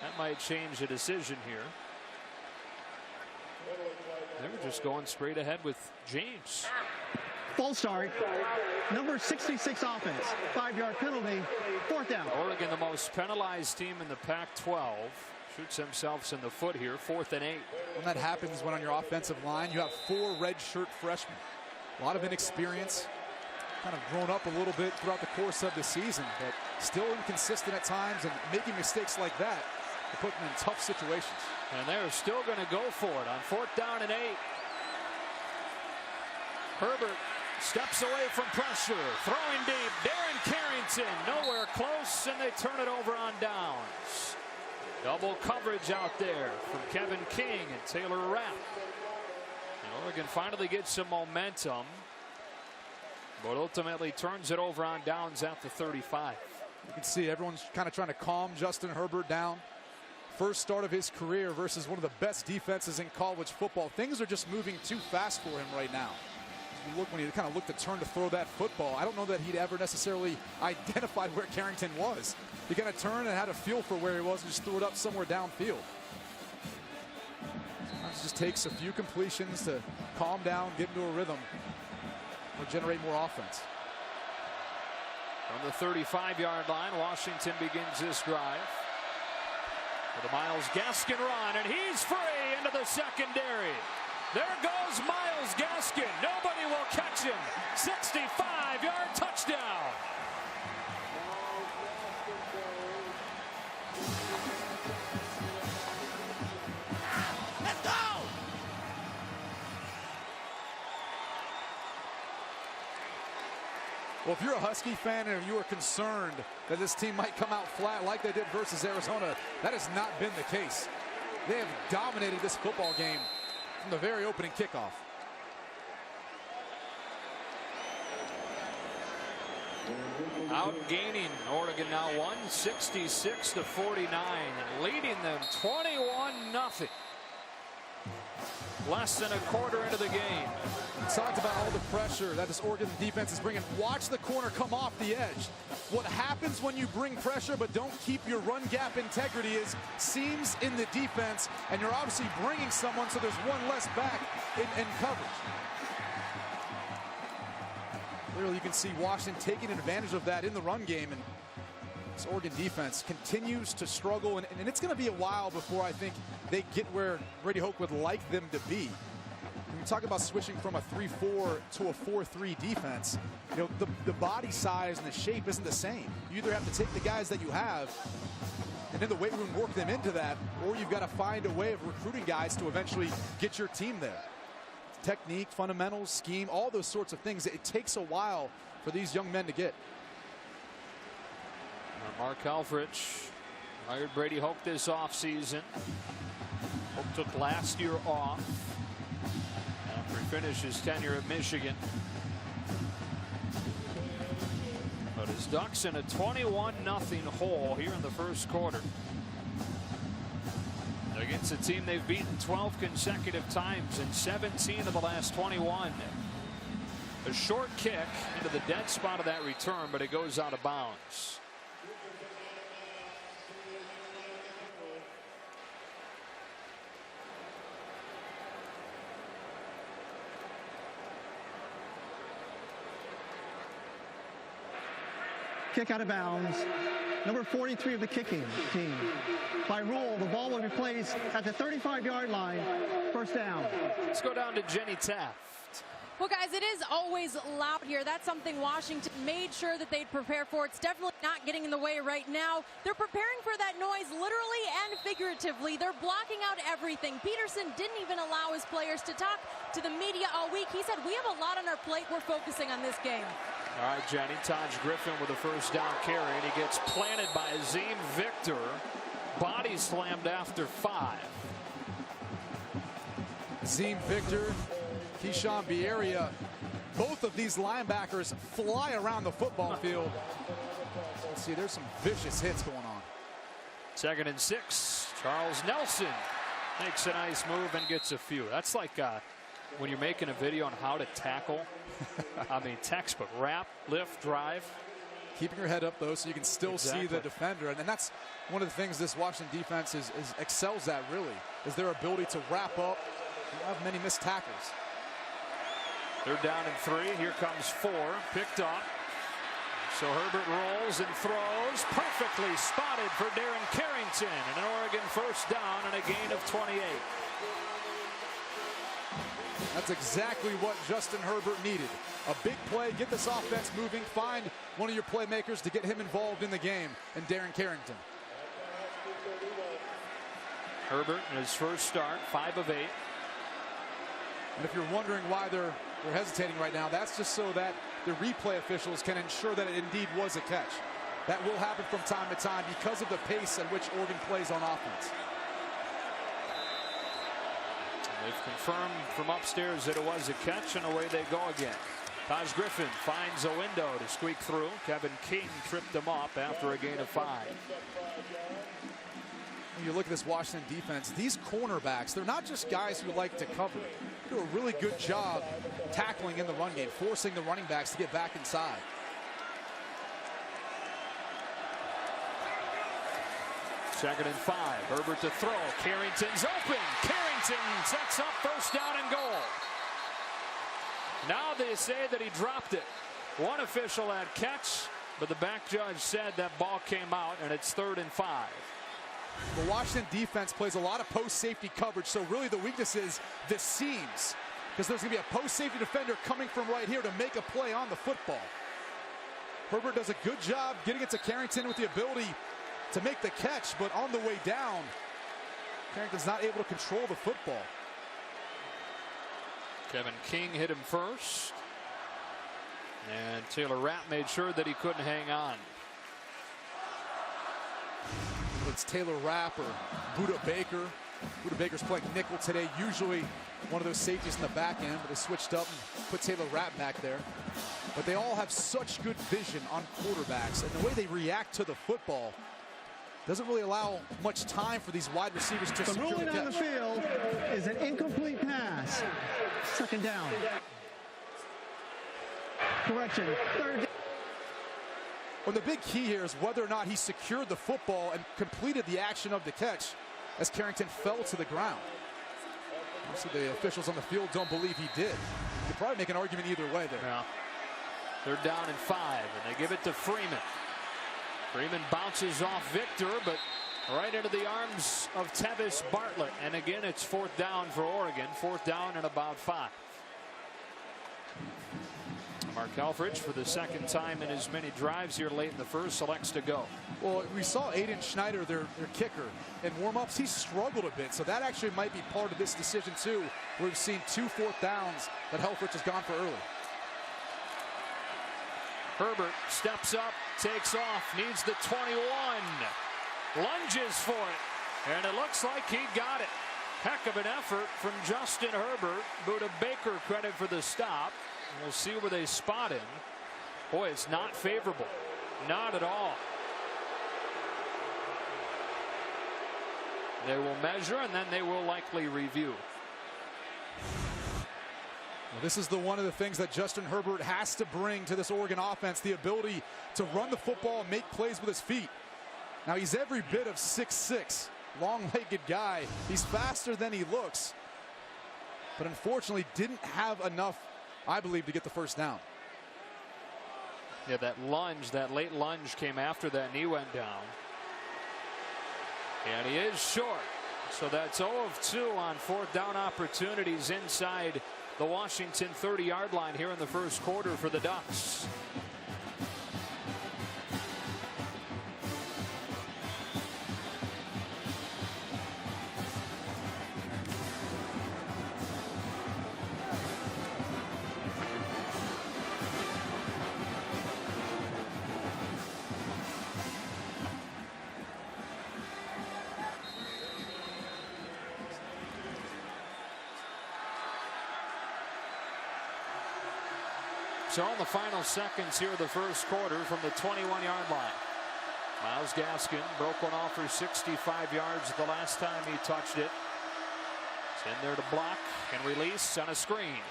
D: That might change the decision here. They were just going straight ahead with James.
H: False start. Number 66 offense. 5-yard penalty. 4th down.
D: Oregon, the most penalized team in the Pac-12. Shoots themselves in the foot here. 4th and 8.
E: When that happens, when on your offensive line, you have 4 redshirt freshmen. A lot of inexperience, kind of grown up a little bit throughout the course of the season, but still inconsistent at times, and making mistakes like that to put them in tough situations.
D: And they're still going to go for it on 4th down and 8. Herbert steps away from pressure, throwing deep. Darren Carrington nowhere close, and they turn it over on downs. Double coverage out there from Kevin King and Taylor Rapp. Oregon finally gets some momentum, but ultimately turns it over on downs at the 35.
E: You can see everyone's kind of trying to calm Justin Herbert down. First start of his career versus one of the best defenses in college football. Things are just moving too fast for him right now. You look, when he kind of looked to turn to throw that football, I don't know that he'd ever necessarily identified where Carrington was. He kind of turned and had a feel for where he was and just threw it up somewhere downfield. It just takes a few completions to calm down, get into a rhythm, or generate more offense.
D: From the 35-yard line, Washington begins this drive with a Myles Gaskin run, and he's free into the secondary. There goes Myles Gaskin. Nobody will catch him. 65-yard touchdown.
E: Well, if you're a Husky fan and you are concerned that this team might come out flat like they did versus Arizona, that has not been the case. They have dominated this football game from the very opening kickoff.
D: Outgaining Oregon now 166-49, and leading them 21-0. Less than a quarter into the game.
E: Talked about all the pressure that this Oregon defense is bringing. Watch the corner come off the edge. What happens when you bring pressure but don't keep your run gap integrity is seams in the defense, and you're obviously bringing someone so there's one less back in coverage. Clearly you can see Washington taking advantage of that in the run game, and This Oregon defense continues to struggle, and it's going to be a while before I think they get where Brady Hoke would like them to be. When you talk about switching from a 3-4 to a 4-3 defense, you know, the body size and the shape isn't the same. You either have to take the guys that you have and in the weight room work them into that, or you've got to find a way of recruiting guys to eventually get your team there. Technique, fundamentals, scheme, all those sorts of things. It takes a while for these young men to get.
D: Mark Helfrich hired Brady Hoke this offseason. Hoke took last year off after he finished his tenure at Michigan. But his Ducks in a 21-0 hole here in the first quarter against a team they've beaten 12 consecutive times in 17 of the last 21. A short kick into the dead spot of that return, but it goes out of bounds.
H: Kick out of bounds. Number 43 of the kicking team. By rule, the ball will be placed at the 35-yard line. First down.
D: Let's go down to Jenny Taft.
F: Well, guys, it is always loud here. That's something Washington made sure that they'd prepare for. It's definitely not getting in the way right now. They're preparing for that noise literally and figuratively. They're blocking out everything. Peterson didn't even allow his players to talk to the media all week. He said, we have a lot on our plate. We're focusing on this game.
D: All right, Jenny. Taj Griffin with a first down carry, and he gets planted by Azim Victor. Body slammed after 5.
E: Azim Victor, Keyshawn Bierria, both of these linebackers fly around the football field. Let's see, there's some vicious hits going on.
D: 2nd and 6. Charles Nelson makes a nice move and gets a few. That's like when you're making a video on how to tackle. I mean, textbook. Wrap, lift, drive.
E: Keeping your head up, though, so you can still see the defender. And that's one of the things this Washington defense excels at, really, is their ability to wrap up and have many missed tackles.
D: They're down in 3. Here comes 4. Picked up. So Herbert rolls and throws. Perfectly spotted for Darren Carrington. And an Oregon first down and a gain of 28.
E: That's exactly what Justin Herbert needed. A big play, get this offense moving, find one of your playmakers to get him involved in the game, and Darren Carrington.
D: Herbert in his first start, 5 of 8.
E: And if you're wondering why they're hesitating right now, that's just so that the replay officials can ensure that it indeed was a catch. That will happen from time to time because of the pace at which Oregon plays on offense.
D: They've confirmed from upstairs that it was a catch, and away they go again. Taj Griffin finds a window to squeak through. Kevin King tripped him up after a gain of 5.
E: When you look at this Washington defense, these cornerbacks, they're not just guys who like to cover. They do a really good job tackling in the run game, forcing the running backs to get back inside.
D: Second and 5. Herbert to throw. Carrington's open. Carrington sets up first down and goal. Now they say that he dropped it. One official had catch, but the back judge said that ball came out, and it's 3rd and 5.
E: The Washington defense plays a lot of post-safety coverage, so really the weakness is the seams, because there's going to be a post-safety defender coming from right here to make a play on the football. Herbert does a good job getting it to Carrington with the ability to make the catch, but on the way down, Carrington's not able to control the football.
D: Kevin King hit him first, and Taylor Rapp made sure that he couldn't hang on.
E: It's Taylor Rapp or Buda Baker. Buda Baker's playing nickel today, usually one of those safeties in the back end, but they switched up and put Taylor Rapp back there. But they all have such good vision on quarterbacks, and the way they react to the football doesn't really allow much time for these wide receivers to secure the catch.
H: The ruling on the field is an incomplete pass. 2nd down. Correction. 3rd down.
E: Well, the big key here is whether or not he secured the football and completed the action of the catch as Carrington fell to the ground. Obviously, the officials on the field don't believe he did. You could probably make an argument either way there.
D: Yeah. They're down in 5, and they give it to Freeman. Freeman bounces off Victor, but right into the arms of Tevis Bartlett. And again, it's 4th down for Oregon. 4th down and about 5. Mark Helfrich, for the second time in as many drives here late in the first, selects to go.
E: Well, we saw Aiden Schneider, their kicker, in warm-ups. He struggled a bit, so that actually might be part of this decision too. We've seen 2 4th downs that Helfrich has gone for early.
D: Herbert steps up, takes off, needs the 21, lunges for it, and it looks like he got it. Heck of an effort from Justin Herbert. Buda Baker credit for the stop. We'll see where they spot him. Boy, it's not favorable. Not at all. They will measure, and then they will likely review.
E: Well, this is one of the things that Justin Herbert has to bring to this Oregon offense, the ability to run the football and make plays with his feet. Now, he's every bit of 6'6", long-legged guy. He's faster than he looks, but unfortunately didn't have enough, I believe, to get the first down.
D: Yeah, that lunge, that late lunge came after that knee went down. And he is short. So that's 0 of 2 on 4th down opportunities inside the Washington 30-yard line here in the first quarter for the Ducks. So in the final seconds here of the first quarter from the 21-yard line. Miles Gaskin broke one off for 65 yards the last time he touched it. It's in there to block and release on a screen.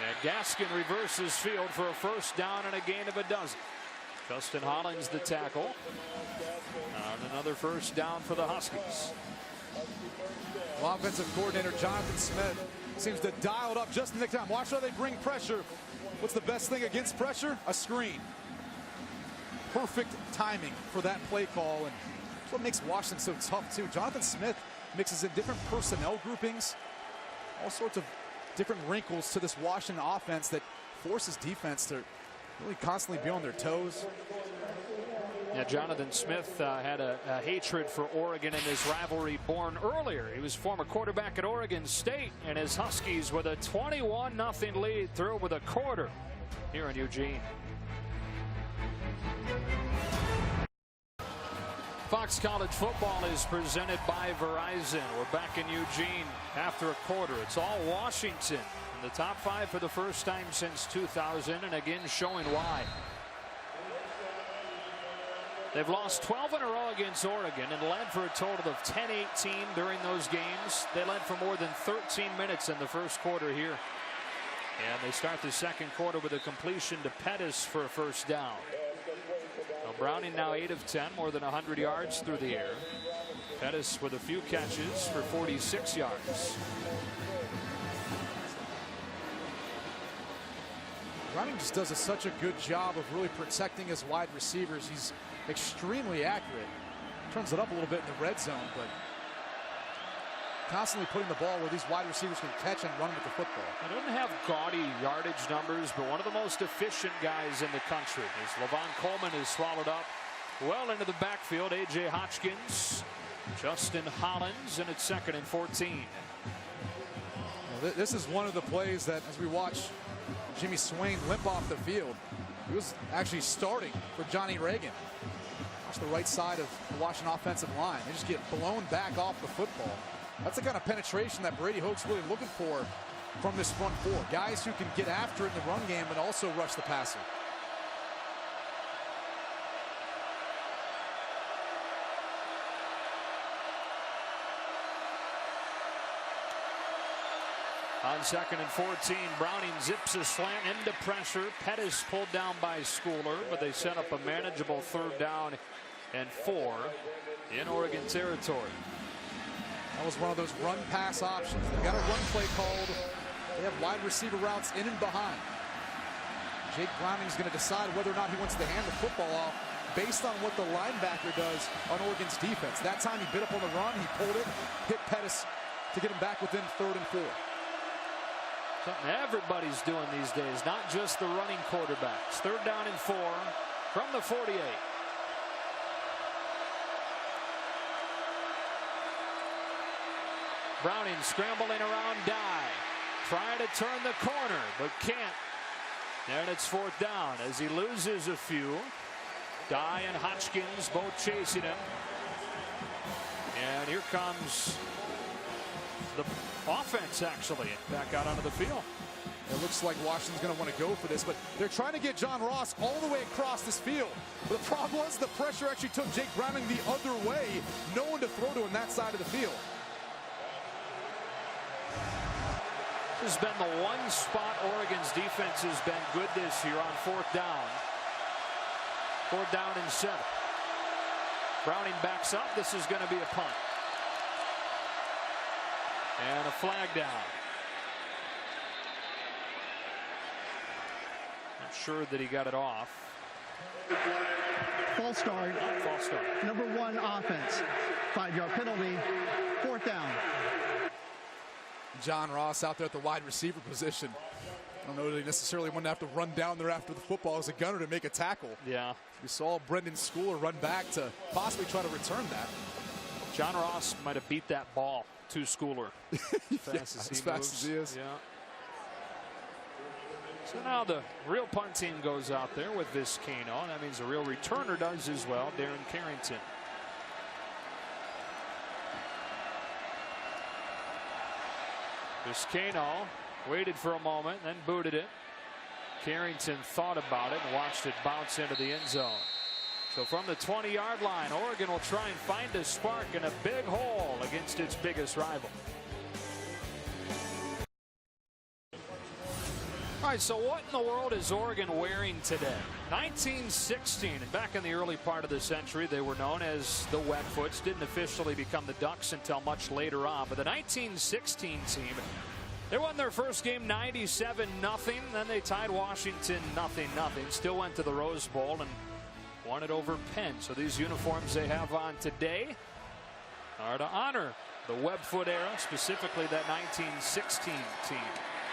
D: And Gaskin reverses field for a first down and a gain of a dozen. Justin Hollins the tackle. And another first down for the Huskies.
E: Well, offensive coordinator Jonathan Smith seems to dial it up just in the nick time. Watch how they bring pressure. What's the best thing against pressure? A screen. Perfect timing for that play call, and that's what makes Washington so tough too. Jonathan Smith mixes in different personnel groupings, all sorts of different wrinkles to this Washington offense that forces defense to really constantly be on their toes.
D: Yeah, Jonathan Smith had a hatred for Oregon in this rivalry born earlier. He was former quarterback at Oregon State, and his Huskies with a 21-0 lead through with a quarter here in Eugene. Fox College football is presented by Verizon. We're back in Eugene after a quarter. It's all Washington in the top 5 for the first time since 2000, and again showing why. They've lost 12 in a row against Oregon and led for a total of 10-18 during those games. They led for more than 13 minutes in the first quarter here. And they start the second quarter with a completion to Pettis for a first down. Now Browning now 8 of 10, more than 100 yards through the air. Pettis with a few catches for 46 yards.
E: Browning just does such a good job of really protecting his wide receivers. He's extremely accurate. Turns it up a little bit in the red zone, but constantly putting the ball where these wide receivers can catch and run with the football.
D: He doesn't have gaudy yardage numbers, but one of the most efficient guys in the country. As Levon Coleman is swallowed up well into the backfield. A.J. Hotchkins, Justin Hollins, and it's 2nd and 14.
E: Well, this is one of the plays that, as we watch Jimmy Swain limp off the field, he was actually starting for Johnny Reagan. Watch the right side of the Washington offensive line. They just get blown back off the football. That's the kind of penetration that Brady Hoke's really looking for from this front 4. Guys who can get after it in the run game but also rush the passer.
D: On 2nd and 14, Browning zips a slant into pressure. Pettis pulled down by Schooler, but they set up a manageable 3rd down and 4 in Oregon territory.
E: That was one of those run-pass options. They've got a run play called. They have wide receiver routes in and behind. Jake Browning's going to decide whether or not he wants to hand the football off based on what the linebacker does on Oregon's defense. That time he bit up on the run, he pulled it, hit Pettis to get him back within 3rd and 4.
D: Something everybody's doing these days, not just the running quarterbacks. 3rd down and 4 from the 48. Browning scrambling around Dye, trying to turn the corner, but can't. And it's 4th down as he loses a few. Dye and Hotchkiss both chasing him. And here comes the offense, actually, back out onto the field.
E: It looks like Washington's going to want to go for this, but they're trying to get John Ross all the way across this field. But the problem was the pressure actually took Jake Browning the other way. No one to throw to on that side of the field.
D: This has been the one spot Oregon's defense has been good this year on 4th down. 4th down and 7. Browning backs up. This is going to be a punt. And a flag down. Not sure that he got it off.
H: False start.
D: False start.
H: Number 1 offense. 5-yard penalty. 4th down.
E: John Ross out there at the wide receiver position. I don't know that he necessarily wanted to have to run down there after the football as a gunner to make a tackle.
D: Yeah.
E: We saw Brendan Schooler run back to possibly try to return that.
D: John Ross might have beat that ball to Schooler.
E: Fast as he is.
D: Yeah. So now the real punt team goes out there with Vizcaino. That means the real returner does as well, Darren Carrington. Vizcaino waited for a moment, then booted it. Carrington thought about it and watched it bounce into the end zone. So from the 20-yard line, Oregon will try and find a spark in a big hole against its biggest rival. All right, so what in the world is Oregon wearing today? 1916, and back in the early part of the century, they were known as the Wetfoots. Didn't officially become the Ducks until much later on. But the 1916 team, they won their first game 97-0. Then they tied Washington 0-0. Still went to the Rose Bowl and won it over Penn. So these uniforms they have on today are to honor the Webfoot era, specifically that 1916 team.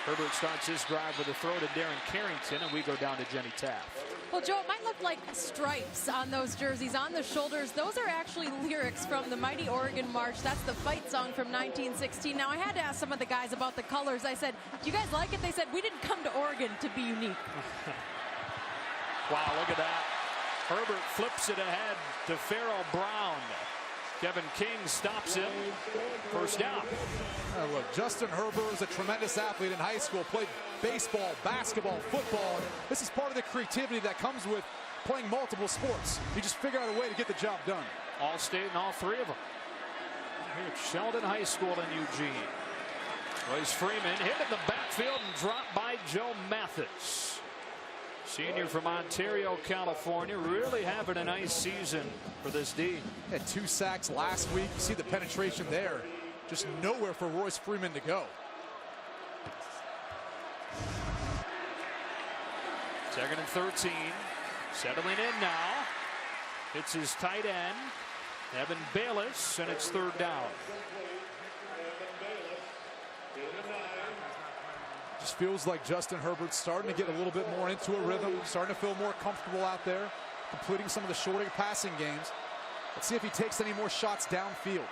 D: Herbert starts his drive with a throw to Darren Carrington, and we go down to Jenny Taft.
F: Well, Joe, it might look like stripes on those jerseys, on the shoulders. Those are actually lyrics from the Mighty Oregon March. That's the fight song from 1916. Now, I had to ask some of the guys about the colors. I said, do you guys like it? They said, we didn't come to Oregon to be unique.
D: Wow, look at that. Herbert flips it ahead to Farrell Brown. Kevin King stops him. First down.
E: Look, Justin Herbert is a tremendous athlete in high school. Played baseball, basketball, football. And this is part of the creativity that comes with playing multiple sports. You just figure out a way to get the job done.
D: All-State in all 3 of them. Here at Sheldon High School in Eugene. Royce Freeman hit in the backfield and dropped by Joe Mathis. Senior from Ontario, California, really having a nice season for this D.
E: Had 2 sacks last week. You see the penetration there. Just nowhere for Royce Freeman to go.
D: Second and 13. Settling in now. It's his tight end, Evan Bayless, and it's 3rd down.
E: Just feels like Justin Herbert's starting to get a little bit more into a rhythm, starting to feel more comfortable out there, completing some of the shorter passing games. Let's see if he takes any more shots downfield.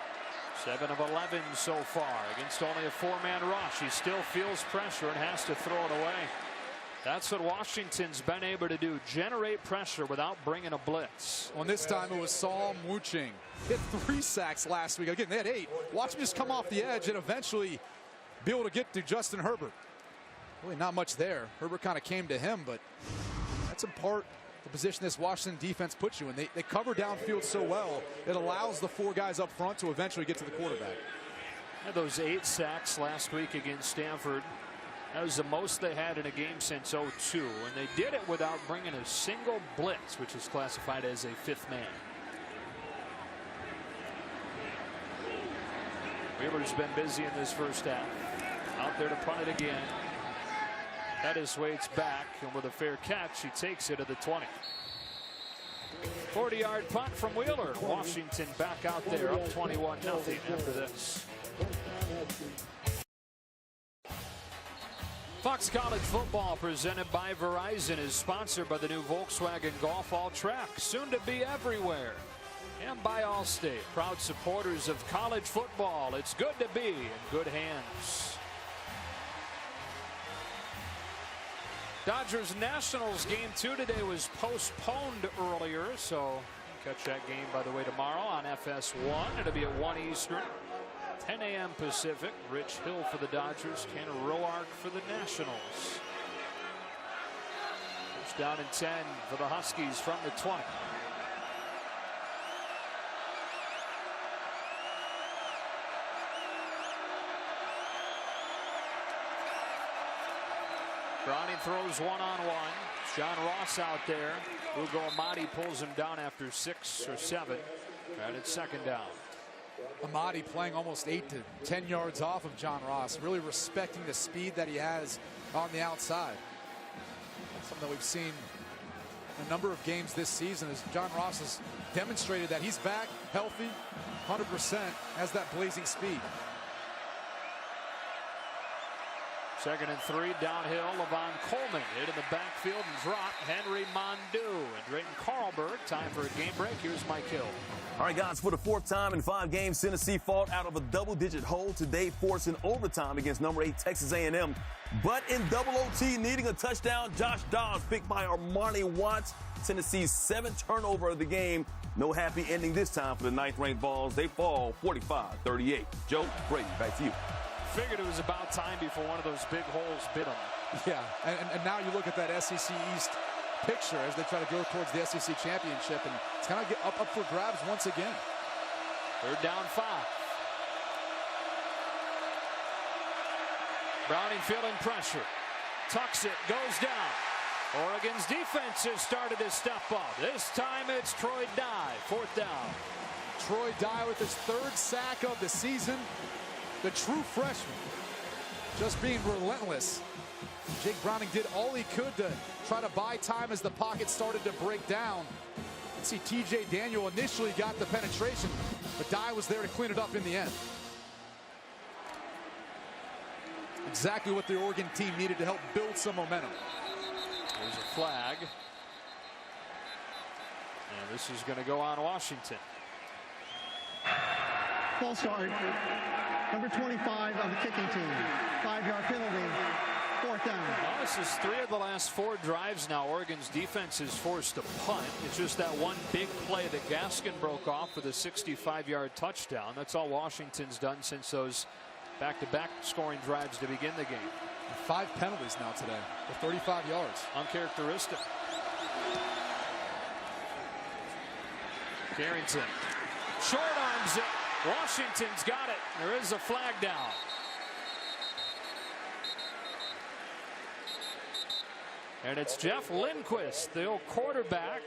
D: 7 of 11 so far against only a 4-man rush. He still feels pressure and has to throw it away. That's what Washington's been able to do, generate pressure without bringing a blitz.
E: On this time it was Saul Muching. He had 3 sacks last week. Again, they had 8. Watch him just come off the edge and eventually be able to get to Justin Herbert. Really not much there. Herbert kind of came to him, but that's in part the position this Washington defense puts you in. They cover downfield so well, it allows the 4 guys up front to eventually get to the quarterback.
D: Had those 8 sacks last week against Stanford. That was the most they had in a game since 02, and they did it without bringing a single blitz, which is classified as a 5th man. Wheeler's been busy in this first half. Out there to punt it again. Pettis waits back, and with a fair catch, he takes it to the 20. 40-yard punt from Wheeler. Washington back out there, up 21-0 after this. Fox College Football, presented by Verizon, is sponsored by the new Volkswagen Golf All Track, soon to be everywhere. And by Allstate, proud supporters of college football. It's good to be in good hands. Dodgers Nationals game 2 today was postponed earlier, so catch that game, by the way, tomorrow on FS1. It'll be at 1 Eastern. 10 a.m. Pacific. Rich Hill for the Dodgers, Tanner Roark for the Nationals. First down and 10 for the Huskies from the 20. Browning throws one-on-one. John Ross out there. Ugo Amadi pulls him down after 6 or 7. And it's second down.
I: Amadi playing almost 8 to 10 yards off of John Ross, really respecting the speed that he has on the outside. That's something that we've seen a number of games this season as John Ross has demonstrated that he's back healthy, 100%, has that blazing speed.
D: Second and 3 downhill. Levon Coleman hit in the backfield and dropped. Henry Mondu and Drayton Carlberg. Time for a game break. Here's Mike Hill.
J: All right, guys, for the 4th time in 5 games, Tennessee fought out of a double-digit hole today, forcing overtime against number 8 Texas A&M. But in double OT, needing a touchdown, Josh Dobbs picked by Armani Watts. Tennessee's 7th turnover of the game. No happy ending this time for the 9th-ranked Vols. They fall 45-38. Joe, Brady, back to you.
D: Figured it was about time before one of those big holes bit them.
I: Yeah, and now you look at that SEC East picture as they try to go towards the SEC championship, and it's kind of get up for grabs once again.
D: 3rd down 5. Browning feeling pressure. Tucks it, goes down. Oregon's defense has started to step up. This time it's Troy Dye, 4th down.
I: Troy Dye with his 3rd sack of the season. The true freshman, just being relentless. Jake Browning did all he could to try to buy time as the pocket started to break down. Let's see, T.J. Daniel initially got the penetration, but Dye was there to clean it up in the end. Exactly what the Oregon team needed to help build some momentum.
D: There's a flag. And this is going to go on Washington.
H: False start. Number 25 of the kicking team. 5-yard penalty. 4th down.
D: Well, this is 3 of the last 4 drives now. Oregon's defense is forced to punt. It's just that one big play that Gaskin broke off with a 65-yard touchdown. That's all Washington's done since those back-to-back scoring drives to begin the game.
I: 5 penalties now today for 35 yards.
D: Uncharacteristic. Carrington short arms it. Washington's got it. There is a flag down. And it's Jeff Lindquist, the old quarterback.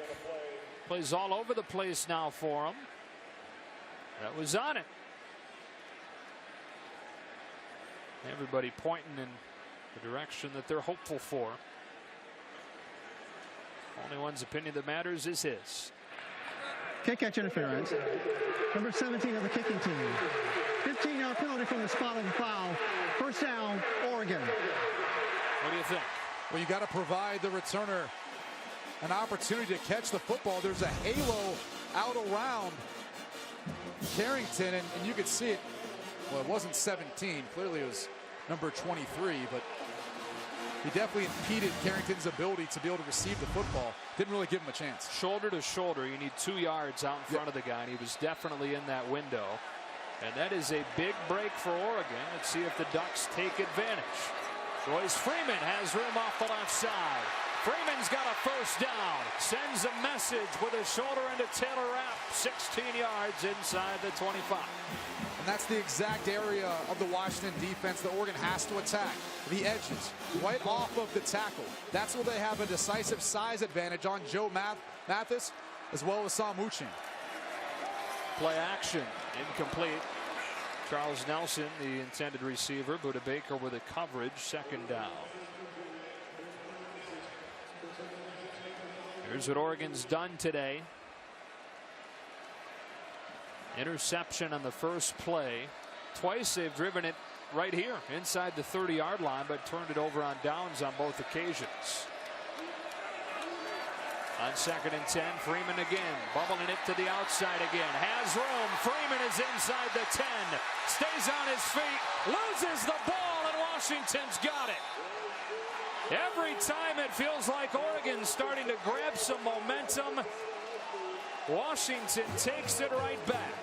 D: Plays all over the place now for him. That was on it. Everybody pointing in the direction that they're hopeful for. Only one's opinion that matters is his.
H: Kick catch interference. Number 17 of the kicking team. 15-yard penalty from the spot of the foul. 1st down, Oregon.
D: What do you think?
I: Well, you got to provide the returner an opportunity to catch the football. There's a halo out around Carrington, and you could see it. Well, it wasn't 17. Clearly it was number 23, but he definitely impeded Carrington's ability to be able to receive the football. Didn't really give him a chance. Shoulder to shoulder, you need 2 yards out in front of the guy, and he was definitely in that window. And that is a big break for Oregon. Let's see if the Ducks take advantage. Royce Freeman has room off the left side. Freeman's got a 1st down. Sends a message with a shoulder into Taylor Rapp. 16 yards inside the 25. And that's the exact area of the Washington defense that Oregon has to attack. The edges, right off of the tackle. That's where they have a decisive size advantage on Joe Mathis, as well as Sam Uchin. Play action, incomplete. Charles Nelson, the intended receiver. Buda Baker with a coverage, 2nd down.
D: Here's what Oregon's done today. Interception on the first play. Twice they've driven it right here inside the 30-yard line, but turned it over on downs on both occasions. On 2nd and 10, Freeman again, bubbling it to the outside again. Has room. Freeman is inside the 10. Stays on his feet. Loses the ball, and Washington's got it. Every time it feels like Oregon's starting to grab some momentum, Washington takes it right back.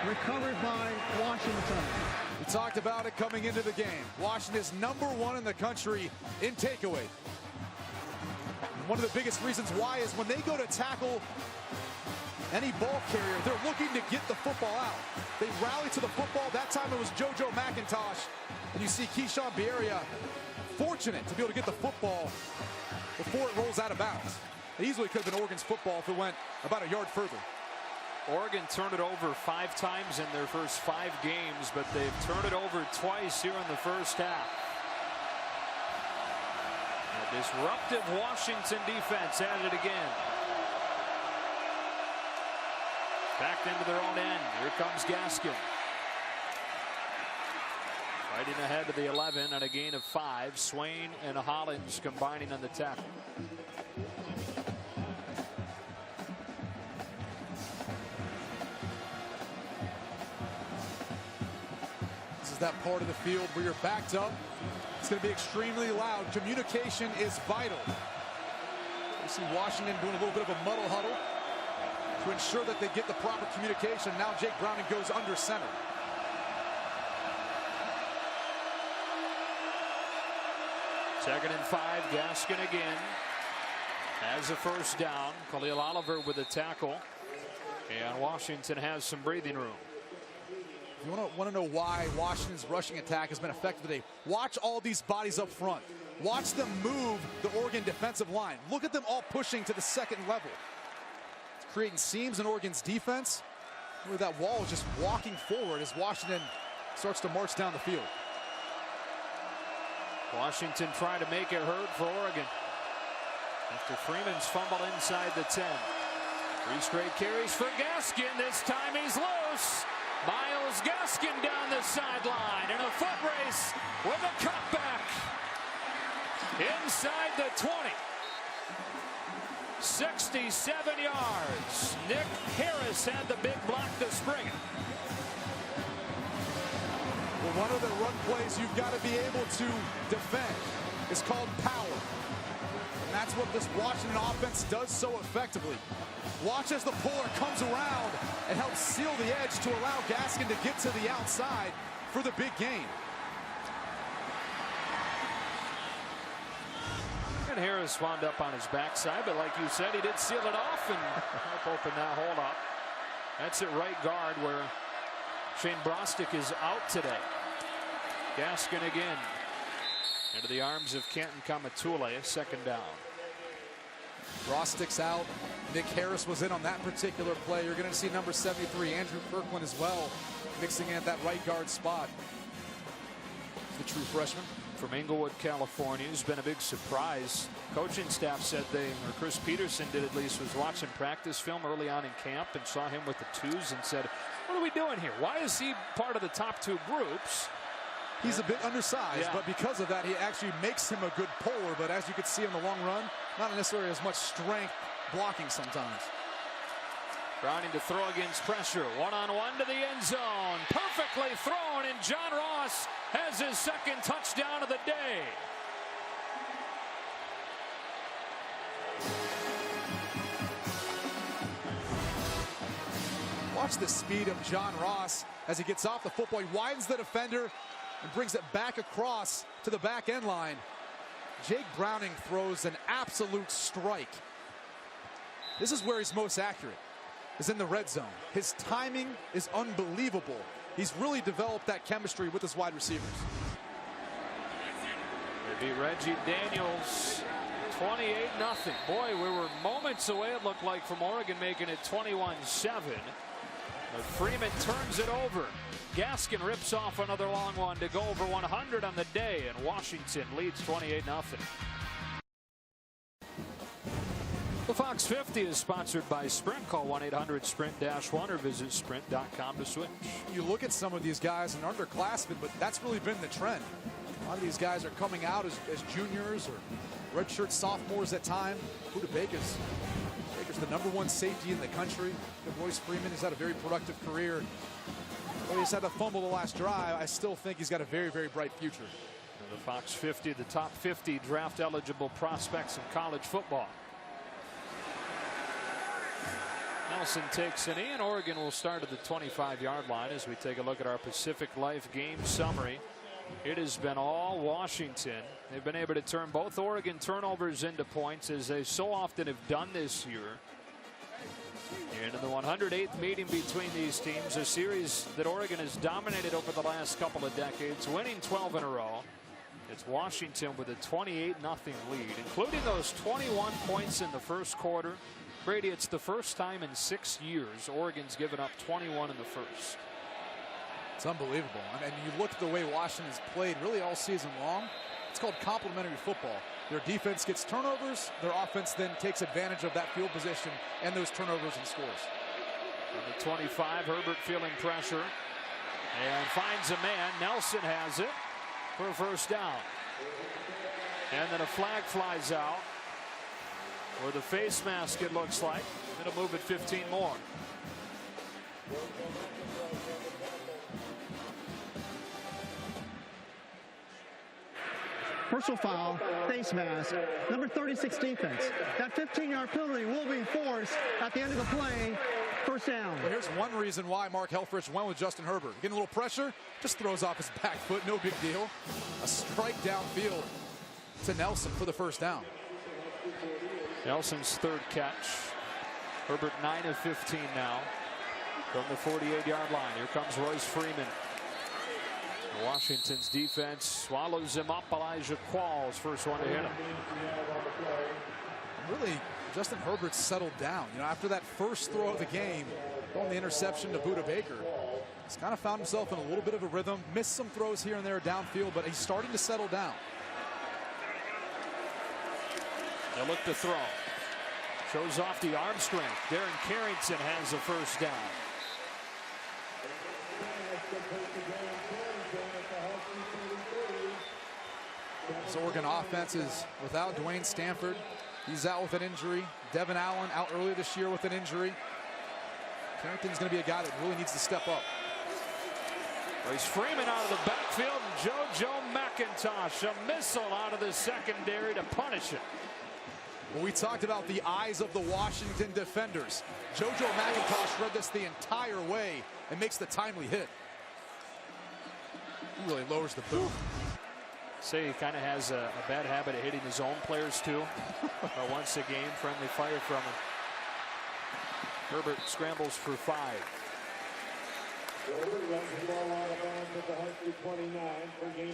H: Recovered by Washington.
I: We talked about it coming into the game. Washington is #1 in the country in takeaway. One of the biggest reasons why is when they go to tackle any ball carrier, they're looking to get the football out. They rally to the football. That time it was JoJo McIntosh. And you see Keyshawn Bierria fortunate to be able to get the football before it rolls out of bounds. It easily could have been Oregon's football if it went about a yard further.
D: Oregon turned it over 5 times in their first 5 games, but they've turned it over twice here in the first half. A disruptive Washington defense at it again. Backed into their own end. Here comes Gaskin. Fighting ahead to the 11 and a gain of 5. Swain and Hollins combining on the tackle.
I: This is that part of the field where you're backed up. It's going to be extremely loud. Communication is vital. You see Washington doing a little bit of a muddle huddle to ensure that they get the proper communication. Now Jake Browning goes under center.
D: Second and 5, Gaskin again has a first down. Khalil Oliver with a tackle, and Washington has some breathing room.
I: You want to know why Washington's rushing attack has been effective today? Watch all these bodies up front. Watch them move the Oregon defensive line. Look at them all pushing to the second level. It's creating seams in Oregon's defense. Where that wall is just walking forward as Washington starts to march down the field.
D: Washington trying to make it hurt for Oregon after Freeman's fumble inside the 10. 3 straight carries for Gaskin. This time he's loose. Miles Gaskin down the sideline in a foot race with a cutback inside the 20. 67 yards. Nick Harris had the big block to spring it.
I: Well, one of the run plays you've got to be able to defend is called power. And that's what this Washington offense does so effectively. Watch as the puller comes around and helps seal the edge to allow Gaskin to get to the outside for the big gain.
D: And Harris wound up on his backside, but like you said, he did seal it off and help open that hole up. That's at right guard where Shane Brostick is out today. Gaskin again into the arms of Kenton Kamatule. 2nd down.
I: Brostick's out. Nick Harris was in on that particular play. You're going to see number 73, Andrew Kirkland, as well, mixing in at that right guard spot. The true freshman
D: from Inglewood, California, who's been a big surprise. Coaching staff said or Chris Peterson did at least, was watching practice film early on in camp and saw him with the 2s and said, what are we doing here? Why is he part of the top 2 groups?
I: He's a bit undersized, but because of that, he actually makes him a good puller. But as you could see in the long run, not necessarily as much strength blocking sometimes.
D: Browning to throw against pressure. 1-on-1 to the end zone. Perfectly thrown, and John Ross has his 2nd touchdown of the day.
I: Watch the speed of John Ross as he gets off the football. He widens the defender and brings it back across to the back end line. Jake Browning throws an absolute strike. This is where he's most accurate, is in the red zone. His timing is unbelievable. He's really developed that chemistry with his wide receivers.
D: It'd be Reggie Daniels, 28-0. Boy, we were moments away, it looked like, from Oregon making it 21-7. But Freeman turns it over. Gaskin rips off another long one to go over 100 on the day, and Washington leads 28-0. The Fox 50 is sponsored by Sprint. Call 1-800-SPRINT-1 or visit sprint.com to switch.
I: You look at some of these guys and underclassmen, but that's really been the trend. A lot of these guys are coming out as juniors or redshirt sophomores at time. Buda Baker's the #1 safety in the country. Royce Freeman has had a very productive career. Well, he's had a fumble the last drive. I still think he's got a very, very bright future.
D: And the Fox 50, the top 50 draft eligible prospects in college football. Nelson takes a knee, and Oregon will start at the 25-yard line as we take a look at our Pacific Life game summary. It has been all Washington. They've been able to turn both Oregon turnovers into points, as they so often have done this year. And in the 108th meeting between these teams, a series that Oregon has dominated over the last couple of decades, winning 12 in a row. It's Washington with a 28-0 lead, including those 21 points in the first quarter. Brady, it's the first time in 6 years Oregon's given up 21 in the first.
I: It's unbelievable. I mean, you look at the way Washington's played really all season long. It's called complementary football. Their defense gets turnovers. Their offense then takes advantage of that field position and those turnovers and scores.
D: On the 25, Herbert feeling pressure and finds a man. Nelson has it for a first down. And then a flag flies out where the face mask, it looks like. It'll move it 15 more.
H: Personal foul, face mask, number 36 defense. That 15-yard penalty will be enforced at the end of the play. First down.
I: Well, here's one reason why Mark Helfrich went with Justin Herbert. Getting a little pressure, just throws off his back foot, no big deal. A strike downfield to Nelson for the first down.
D: Nelson's third catch. Herbert 9 of 15 now from the 48-yard line. Here comes Royce Freeman. Washington's defense swallows him up. Elijah Qualls, first one to hit him.
I: Really, Justin Herbert's settled down. You know, after that first throw of the game, throwing the interception to Buda Baker, he's kind of found himself in a little bit of a rhythm. Missed some throws here and there downfield, but he's starting to settle down.
D: They'll look to throw. Shows off the arm strength. Darren Carrington has a first down.
I: This Oregon offense is without Dwayne Stanford. He's out with an injury. Devin Allen out earlier this year with an injury. Carrington's going to be a guy that really needs to step up.
D: Royce Freeman out of the backfield, and JoJo McIntosh, a missile out of the secondary to punish it.
I: Well, we talked about the eyes of the Washington defenders. JoJo McIntosh read this the entire way and makes the timely hit. He really lowers the boot.
D: Say he kind of has a bad habit of hitting his own players too. Once a game, friendly fire from him. Herbert scrambles for 5.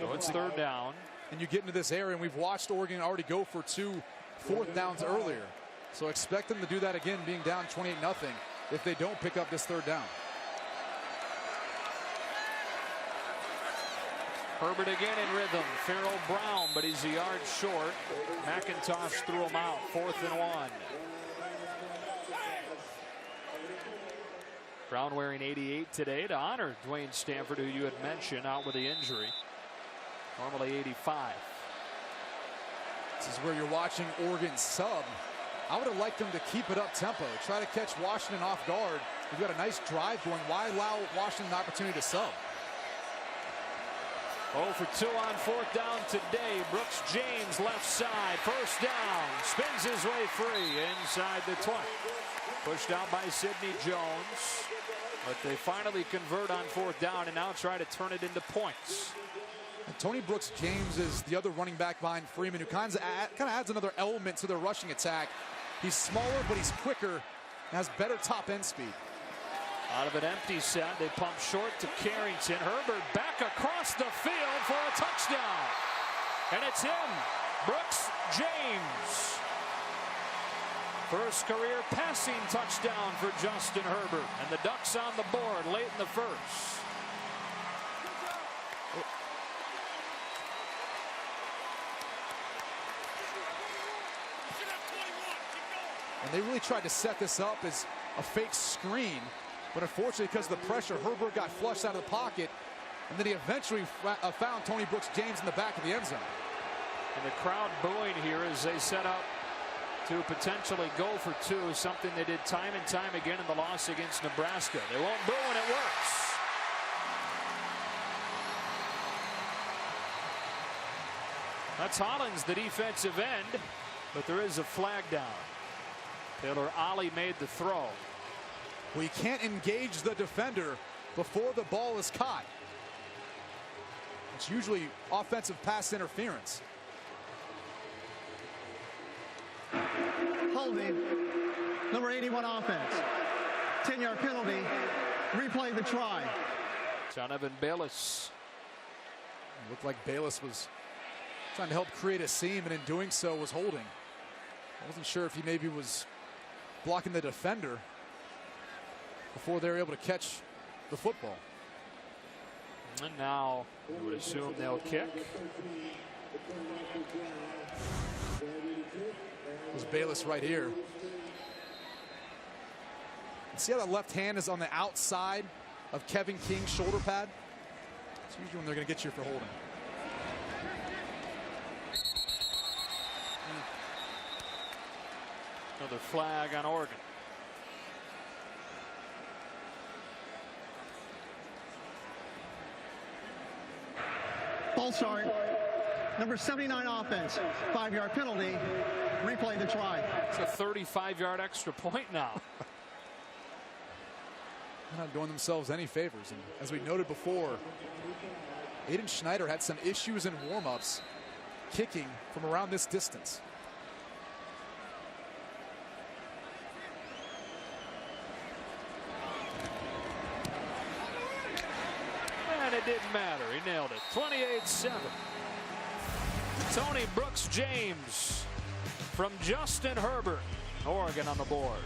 D: So it's third down.
I: And you get into this area, and we've watched Oregon already go for 2 fourth downs earlier. So expect them to do that again, being down 28-0 if they don't pick up this third down.
D: Herbert again in rhythm. Farrell Brown, but he's a yard short. McIntosh threw him out. 4th and 1. Brown wearing 88 today to honor Dwayne Stanford, who you had mentioned, out with the injury. Normally 85.
I: This is where you're watching Oregon sub. I would have liked them to keep it up tempo, try to catch Washington off guard. We've got a nice drive going. Why allow Washington an opportunity to sub?
D: 0 for 2 on 4th down today. Brooks James left side. First down. Spins his way free inside the 20. Pushed out by Sidney Jones. But they finally convert on 4th down and now try to turn it into points.
I: And Tony Brooks James is the other running back behind Freeman, who kind of adds another element to their rushing attack. He's smaller, but he's quicker and has better top end speed.
D: Out of an empty set, they pump short to Carrington. Herbert back across the field for a touchdown. And it's him, Brooks James. First career passing touchdown for Justin Herbert. And the Ducks on the board late in the first.
I: And they really tried to set this up as a fake screen. But unfortunately, because of the pressure, Herbert got flushed out of the pocket. And then he eventually found Tony Brooks-James in the back of the end zone.
D: And the crowd booing here as they set up to potentially go for two, something they did time and time again in the loss against Nebraska. They won't boo when it works. That's Hollins, the defensive end, but there is a flag down. Taylor Ollie made the throw.
I: We can't engage the defender before the ball is caught. It's usually offensive pass interference.
H: Holding, number 81 offense. 10-yard penalty. Replay the try.
D: Jonathan Bayless.
I: It looked like Bayless was trying to help create a seam, and in doing so was holding. I wasn't sure if he maybe was blocking the defender before they were able to catch the football.
D: And now you would assume they'll kick.
I: There's Bayless right here. See how that left hand is on the outside of Kevin King's shoulder pad? It's usually when they're going to get you for holding.
D: Another flag on Oregon.
H: False start. Number 79 offense. 5-yard penalty. Replay the try.
D: It's a 35-yard extra point now.
I: They're not doing themselves any favors. And as we noted before, Aiden Schneider had some issues in warm-ups kicking from around this distance.
D: And it didn't matter. He nailed it. 28-7. Tony Brooks-James from Justin Herbert. Oregon on the board.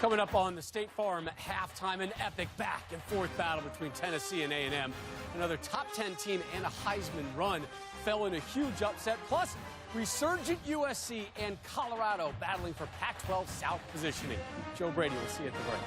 A: Coming up on the State Farm at halftime, an epic back and forth battle between Tennessee and A&M. Another top 10 team and a Heisman run fell in a huge upset. Plus, resurgent USC and Colorado battling for Pac-12 South positioning. Joe Brady will see you at the break.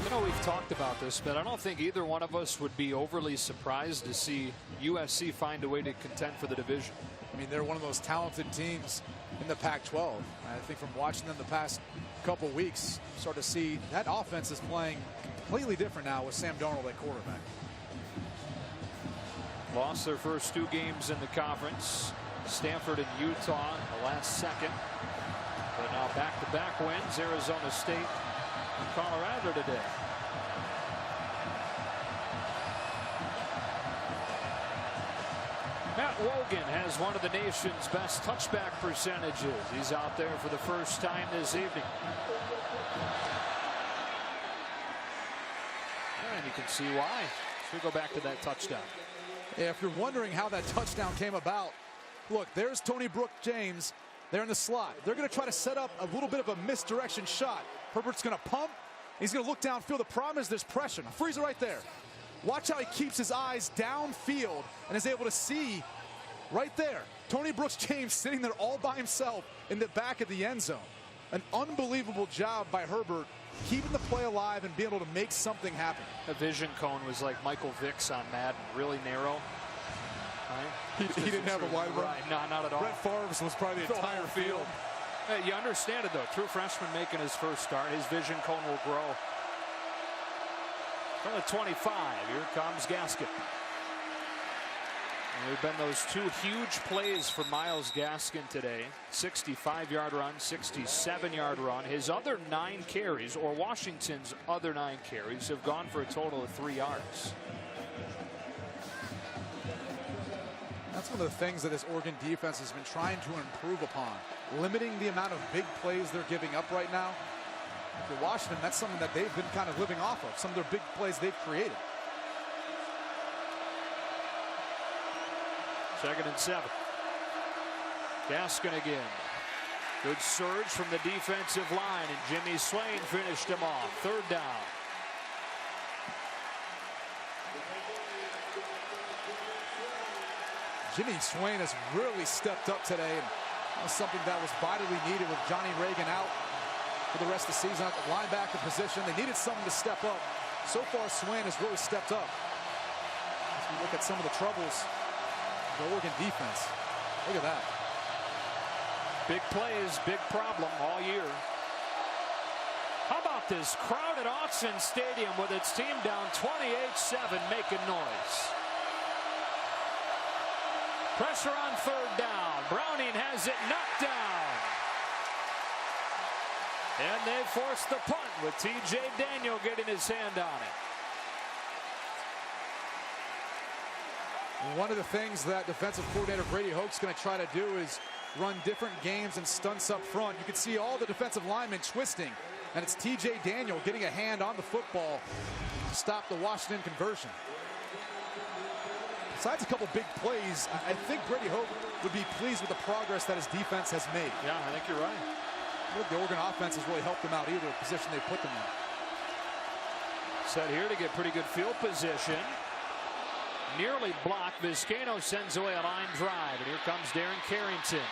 D: You know, we've talked about this, but I don't think either one of us would be overly surprised to see USC find a way to contend for the division.
I: I mean, they're one of those talented teams in the Pac-12. I think from watching them the past couple weeks, start to see that offense is playing completely different now with Sam Darnold at quarterback.
D: Lost their first two games in the conference. Stanford and Utah in the last second. But now back-to-back wins. Arizona State and Colorado today. Matt Wogan has one of the nation's best touchback percentages. He's out there for the first time this evening. And you can see why. Should go back to that touchdown.
I: Yeah, if you're wondering how that touchdown came about, look, there's Tony Brooks-James there in the slot. They're going to try to set up a little bit of a misdirection shot. Herbert's going to pump. He's going to look downfield. The problem is there's pressure. Now, freeze it right there. Watch how he keeps his eyes downfield and is able to see right there. Tony Brooks-James sitting there all by himself in the back of the end zone. An unbelievable job by Herbert keeping the play alive and being able to make something happen.
D: The vision cone was like Michael Vick's on Madden, really narrow. Right?
I: He didn't have a wide run.
D: Right, no, not at all.
I: Brett Favre's was probably the entire field.
D: You understand it, though. True freshman making his first start. His vision cone will grow. From the 25, here comes Gaskin. And there have been those two huge plays for Myles Gaskin today. 65-yard run, 67-yard run. His other 9 carries, or Washington's other 9 carries, have gone for a total of 3 yards.
I: That's one of the things that this Oregon defense has been trying to improve upon. Limiting the amount of big plays they're giving up right now. For Washington, that's something that they've been kind of living off of. Some of their big plays they've created.
D: 2nd and 7. Gaskin again. Good surge from the defensive line, and Jimmy Swain finished him off. 3rd down.
I: Jimmy Swain has really stepped up today, and that was something that was vitally needed with Johnny Reagan out for the rest of the season at the linebacker position. They needed someone to step up. So far, Swain has really stepped up. As we look at some of the troubles of the Oregon defense, look at that.
D: Big plays, big problem all year. How about this crowd at Autzen Stadium with its team down 28-7 making noise? Pressure on third down. Browning has it knocked down. And they force the punt with T.J. Daniel getting his hand on it.
I: One of the things that defensive coordinator Brady Hoke's going to try to do is run different games and stunts up front. You can see all the defensive linemen twisting, and it's T.J. Daniel getting a hand on the football to stop the Washington conversion. Besides a couple big plays, I think Brady Hoke would be pleased with the progress that his defense has made.
D: Yeah, I think you're right.
I: The Oregon offense has really helped them out either, the position they put them in.
D: Set here to get pretty good field position. Nearly blocked. Vizcaino sends away a line drive, and here comes Darren Carrington.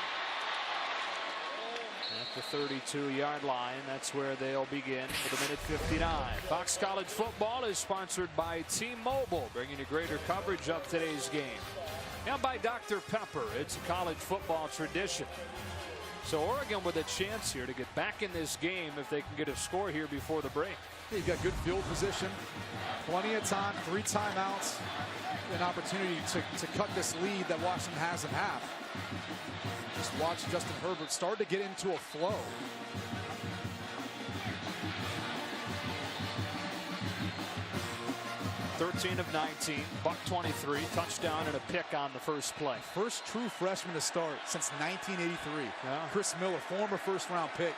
D: At the 32-yard line, that's where they'll begin with a minute 59. Fox College Football is sponsored by T-Mobile, bringing you greater coverage of today's game. And by Dr. Pepper, it's a college football tradition. So Oregon with a chance here to get back in this game if they can get a score here before the break.
I: You've got good field position, plenty of time, 3 timeouts, an opportunity to cut this lead that Washington has in half. Just watch Justin Herbert start to get into a flow.
D: (13 of 19), buck 23, touchdown and a pick on the first play.
I: First true freshman to start since 1983.
D: Yeah.
I: Chris Miller, former first-round pick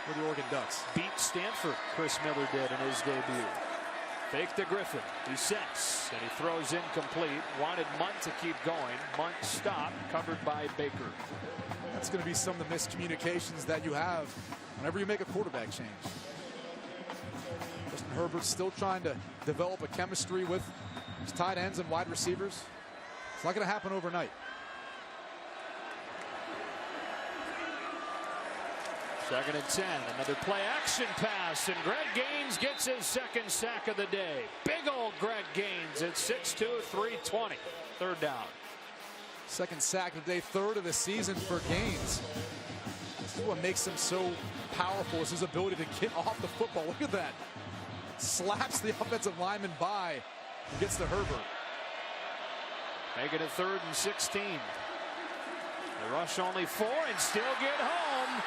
I: for the Oregon Ducks.
D: Beat Stanford, Chris Miller did in his debut. Fake to Griffin. He sets, and he throws incomplete. Wanted Munt to keep going. Munt stopped, covered by Baker.
I: That's going to be some of the miscommunications that you have whenever you make a quarterback change. Justin Herbert's still trying to develop a chemistry with his tight ends and wide receivers. It's not going to happen overnight.
D: Second and 10. Another play action pass, and Greg Gaines gets his second sack of the day. Big old Greg Gaines at 6'2", 320. Third down.
I: Second sack of the day, third of the season for Gaines. This is what makes him so powerful, is his ability to get off the football. Look at that. Slaps the offensive lineman by and gets to Herbert.
D: Make it a 3rd and 16. They rush only 4 and still get home.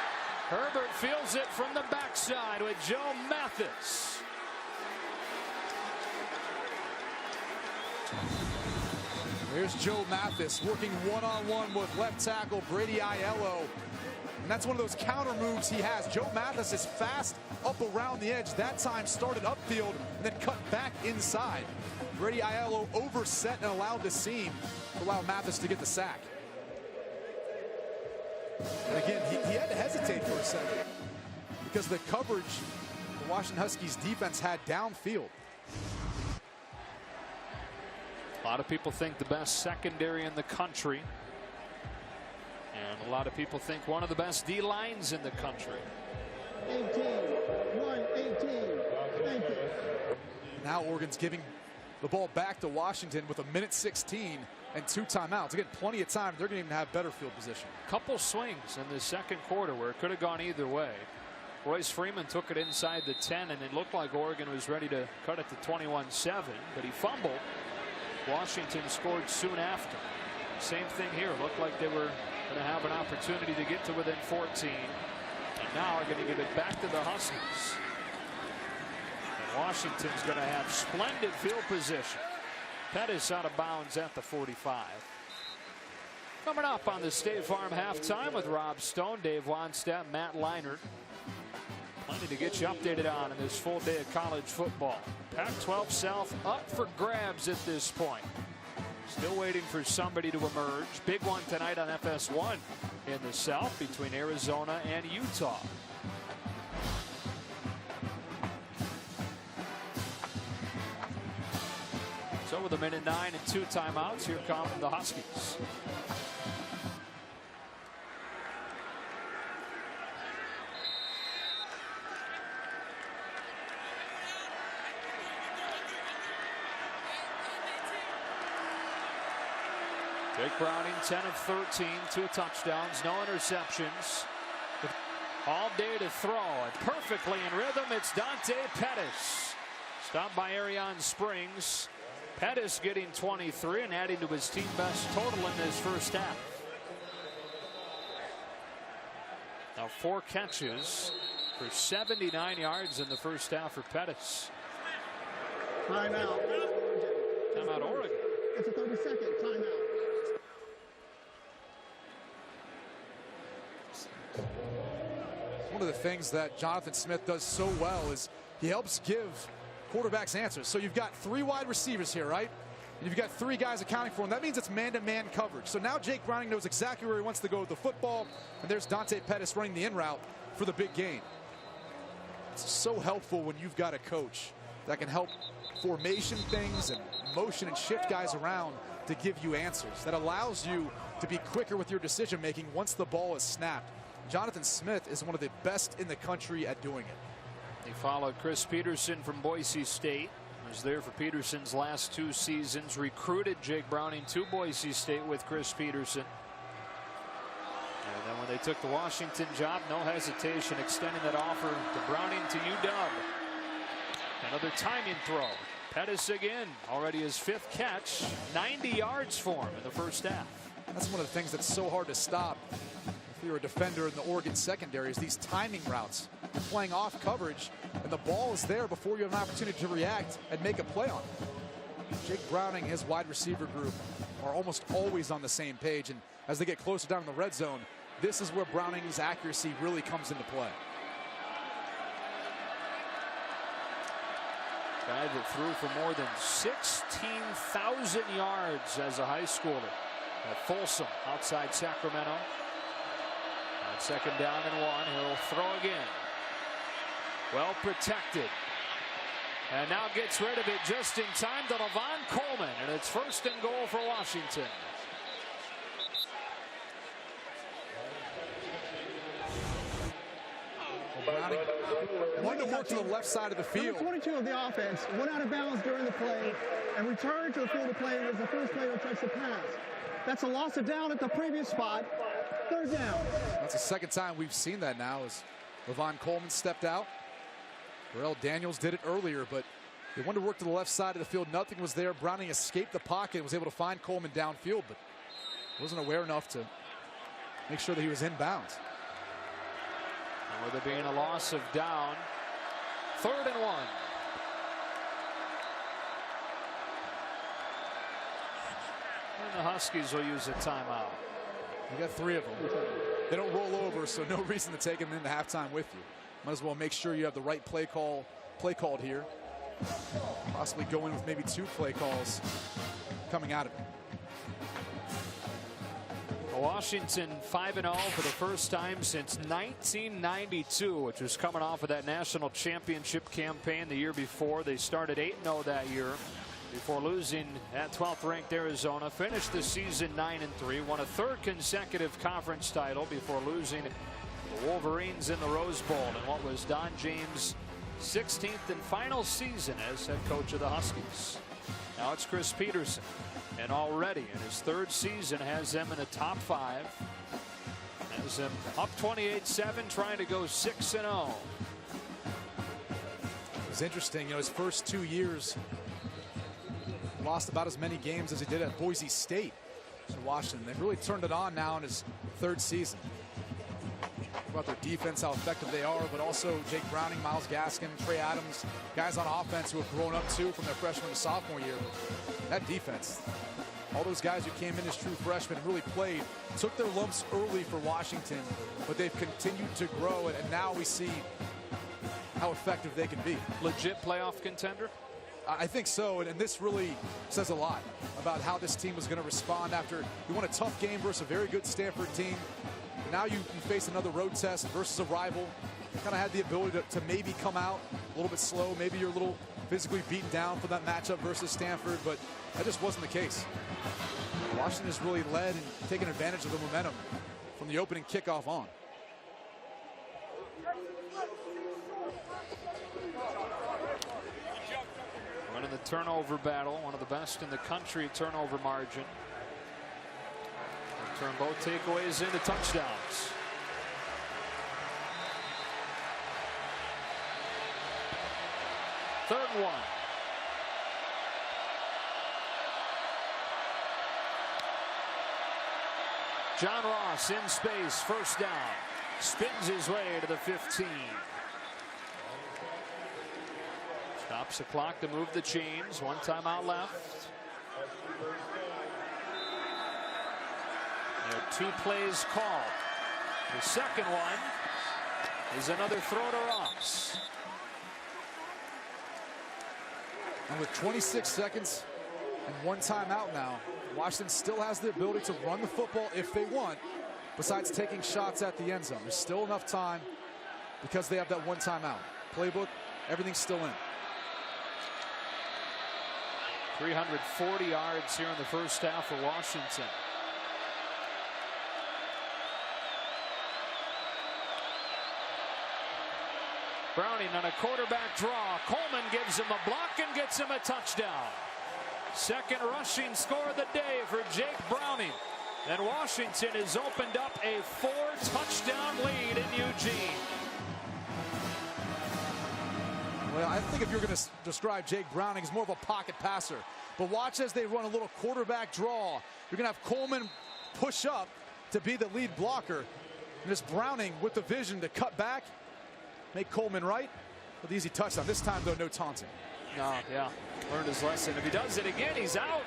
D: Herbert feels it from the backside with Joe Mathis.
I: There's Joe Mathis working one-on-one with left tackle Brady Aiello. And that's one of those counter moves he has. Joe Mathis is fast up around the edge. That time started upfield and then cut back inside. Brady Aiello overset and allowed the seam to allow Mathis to get the sack. And again, he had to hesitate for a second because the coverage the Washington Huskies defense had downfield.
D: A lot of people think the best secondary in the country. And a lot of people think one of the best D-lines in the country.
H: 18, 1-18. Thank you.
I: Now Oregon's giving the ball back to Washington with a minute 16 and 2 timeouts. Again, plenty of time. They're going to even have better field position.
D: Couple swings in the second quarter where it could have gone either way. Royce Freeman took it inside the 10, and it looked like Oregon was ready to cut it to 21-7, but he fumbled. Washington scored soon after. Same thing here. Looked like they were going to have an opportunity to get to within 14. And now are going to give it back to the Huskies. And Washington's going to have splendid field position. Pettis out of bounds at the 45. Coming up on the State Farm halftime with Rob Stone, Dave Wannstedt, Matt Leinart. Plenty to get you updated on in this full day of college football. Pac-12 South up for grabs at this point. Still waiting for somebody to emerge. Big one tonight on FS1 in the South between Arizona and Utah. So with 1:09 and 2 timeouts, here come the Huskies. Jake Browning, 10 of 13, 2 touchdowns, no interceptions. All day to throw, and perfectly in rhythm, it's Dante Pettis. Stopped by Arion Springs. Pettis getting 23 and adding to his team best total in this first half. Now 4 catches for 79 yards in the first half for Pettis.
H: Timeout.
D: Timeout, Oregon.
H: It's a 30-second timeout.
I: One of the things that Jonathan Smith does so well is he helps give quarterbacks answers. So you've got 3 wide receivers here, right? And you've got 3 guys accounting for him. That means it's man-to-man coverage. So now Jake Browning knows exactly where he wants to go with the football. And there's Dante Pettis running the in route for the big gain. It's so helpful when you've got a coach that can help formation things and motion and shift guys around to give you answers. That allows you to be quicker with your decision making once the ball is snapped. Jonathan Smith is one of the best in the country at doing it.
D: He followed Chris Peterson from Boise State. Was there for Peterson's last 2 seasons. Recruited Jake Browning to Boise State with Chris Peterson. And then when they took the Washington job, no hesitation extending that offer to Browning to UW. Another timing throw. Pettis again, already his 5th catch, 90 yards for him in the first half.
I: That's one of the things that's so hard to stop if you're a defender in the Oregon secondary is these timing routes. You're playing off coverage and the ball is there before you have an opportunity to react and make a play on it. Jake Browning, his wide receiver group are almost always on the same page, and as they get closer down in the red zone, this is where Browning's accuracy really comes into play.
D: Guy that threw for more than 16,000 yards as a high schooler at Folsom outside Sacramento. On 2nd down and 1, he'll throw again. Well protected. And now gets rid of it just in time to Levon Coleman, and it's 1st and goal for Washington.
I: Browning wanted to work to the left side of the field.
H: Number 22 of the offense went out of bounds during the play and returned to the field of play as the first player to touch the pass. That's a loss of down at the previous spot. 3rd down.
I: That's the 2nd time we've seen that now as Levon Coleman stepped out. Burrell Daniels did it earlier, but they wanted to work to the left side of the field. Nothing was there. Browning escaped the pocket and was able to find Coleman downfield, but wasn't aware enough to make sure that he was in bounds.
D: With it being a loss of down, 3rd and 1. And the Huskies will use a timeout.
I: You got 3 of them. They don't roll over, so no reason to take them into halftime with you. Might as well make sure you have the right play called here. Possibly go in with maybe 2 play calls coming out of it.
D: Washington 5-0 for the first time since 1992, which was coming off of that national championship campaign the year before. They started 8-0 that year before losing at 12th ranked Arizona. Finished the season 9-3, won a 3rd consecutive conference title before losing the Wolverines in the Rose Bowl in what was Don James' 16th and final season as head coach of the Huskies. Now it's Chris Peterson. And already in his 3rd season has them in the top 5. Has them up 28-7, trying to go 6-0.
I: It was interesting, you know, his first 2 years lost about as many games as he did at Boise State. So Washington, they've really turned it on now in his 3rd season. About their defense, how effective they are, but also Jake Browning, Myles Gaskin, Trey Adams, guys on offense who have grown up too from their freshman to sophomore year. That defense, all those guys who came in as true freshmen and really played, took their lumps early for Washington, but they've continued to grow, and now we see how effective they can be.
D: Legit playoff contender?
I: I think so, and this really says a lot about how this team was going to respond after you won a tough game versus a very good Stanford team. Now you face another road test versus a rival. You kind of had the ability to maybe come out a little bit slow. Maybe you're a little physically beat down for that matchup versus Stanford, but that just wasn't the case. Washington has really led and taken advantage of the momentum from the opening kickoff on.
D: Running the turnover battle, one of the best in the country turnover margin. They turn both takeaways into touchdowns. Third one. John Ross in space, first down. Spins his way to the 15. Stops the clock to move the chains. One timeout left. There are 2 plays called. The second one is another throw to Ross.
I: And with 26 seconds and 1 timeout now, Washington still has the ability to run the football if they want, besides taking shots at the end zone. There's still enough time because they have that 1 timeout. Playbook, everything's still in.
D: 340 yards here in the first half for Washington. Browning on a quarterback draw. Coleman gives him a block and gets him a touchdown. Second rushing score of the day for Jake Browning. And Washington has opened up a 4-touchdown lead in Eugene.
I: Well, I think if you're going to describe Jake Browning as more of a pocket passer, but watch as they run a little quarterback draw. You're going to have Coleman push up to be the lead blocker. And this Browning with the vision to cut back, make Coleman right with easy touchdown. This time, though, no taunting.
D: No, yeah, learned his lesson. If he does it again, he's out.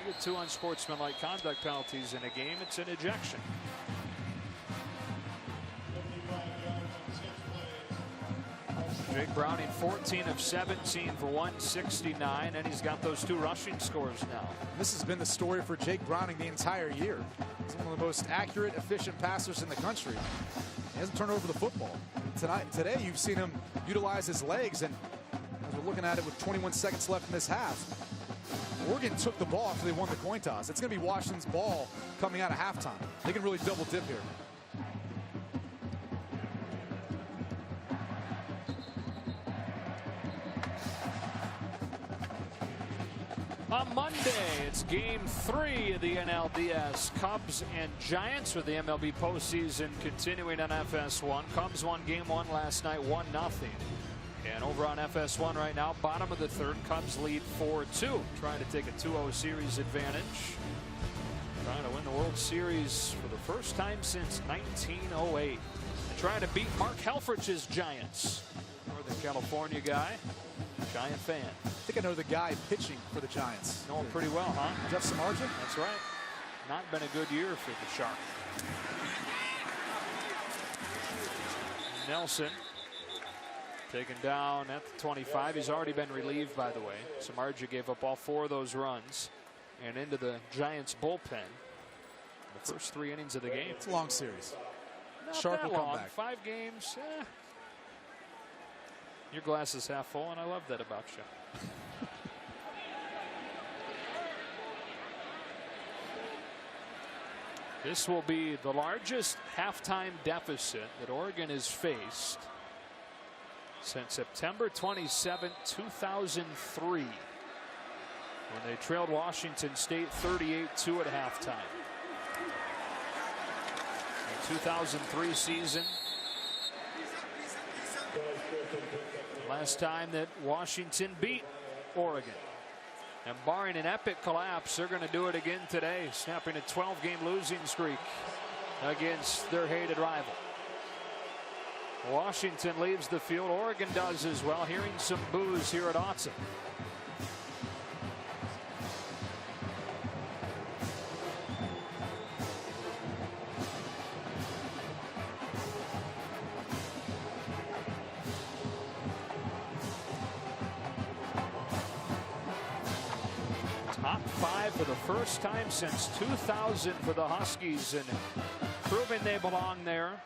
D: You get 2 unsportsmanlike conduct penalties in a game, it's an ejection. Jake Browning 14 of 17 for 169, and he's got those 2 rushing scores now.
I: This has been the story for Jake Browning the entire year. He's one of the most accurate, efficient passers in the country. He hasn't turned over the football. Today, you've seen him utilize his legs, and as we're looking at it with 21 seconds left in this half, Oregon took the ball after they won the coin toss. It's going to be Washington's ball coming out of halftime. They can really double dip here.
D: On Monday, it's game 3 of the NLDS. Cubs and Giants with the MLB postseason continuing on FS1. Cubs won game 1 last night, 1-0. And over on FS1 right now, bottom of the 3rd, Cubs lead 4-2. Trying to take a 2-0 series advantage. Trying to win the World Series for the first time since 1908. Trying to beat Mark Helfrich's Giants. Northern California guy. Giant fan.
I: I think I know the guy pitching for the Giants.
D: Know him pretty well, huh?
I: Jeff Samardzija?
D: That's right. Not been a good year for the Shark. Nelson taken down at the 25. He's already been relieved, by the way. Samardzija gave up all 4 of those runs and into the Giants bullpen. The first 3 innings of the game.
I: It's a long series.
D: Not
I: Shark
D: that
I: will come
D: long.
I: back.
D: 5 games. Your glass is half full, and I love that about you. This will be the largest halftime deficit that Oregon has faced since September 27, 2003, when they trailed Washington State 38-2 at halftime. The 2003 season, last time that Washington beat Oregon. And barring an epic collapse, they're going to do it again today, snapping a 12-game losing streak against their hated rival. Washington leaves the field. Oregon does as well. Hearing some boos here at Autzen. Top 5 for the first time since 2000 for the Huskies, and proving they belong there.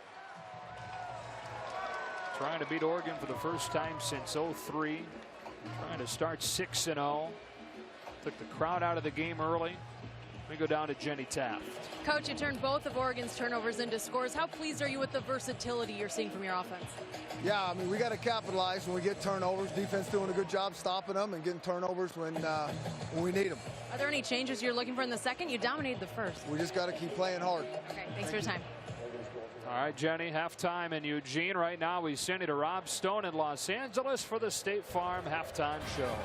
D: Trying to beat Oregon for the first time since 03. Trying to start 6-0. Took the crowd out of the game early. We go down to Jenny Taft.
F: Coach, you turned both of Oregon's turnovers into scores. How pleased are you with the versatility you're seeing from your offense?
K: Yeah, I mean, we got to capitalize when we get turnovers. Defense doing a good job stopping them and getting turnovers when we need them.
F: Are there any changes you're looking for in the second? You dominated the first.
K: We just got to keep playing hard.
F: Okay, thanks for your time.
D: All right, Jenny, halftime in Eugene. Right now, we send you to Rob Stone in Los Angeles for the State Farm halftime show.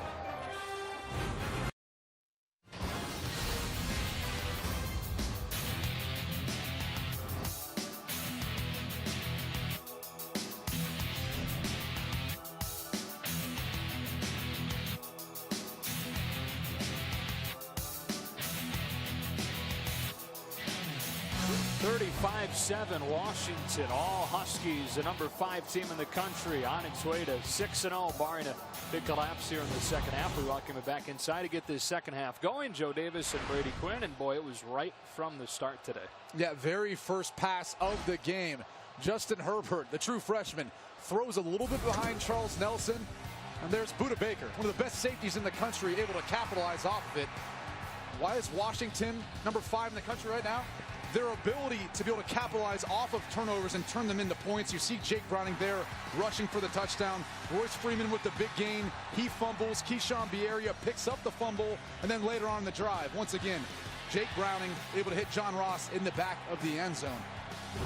D: Washington, all Huskies, the number 5 team in the country, on its way to 6-0, barring a big collapse here in the second half. We welcome it back inside to get this second half going. Joe Davis and Brady Quinn, and boy, it was right from the start today.
I: Yeah, very first pass of the game. Justin Herbert, the true freshman, throws a little bit behind Charles Nelson. And there's Budda Baker, one of the best safeties in the country, able to capitalize off of it. Why is Washington number 5 in the country right now? Their ability to be able to capitalize off of turnovers and turn them into points. You see Jake Browning there rushing for the touchdown. Royce Freeman with the big gain. He fumbles. Keyshawn Bierria picks up the fumble. And then later on in the drive, once again, Jake Browning able to hit John Ross in the back of the end zone.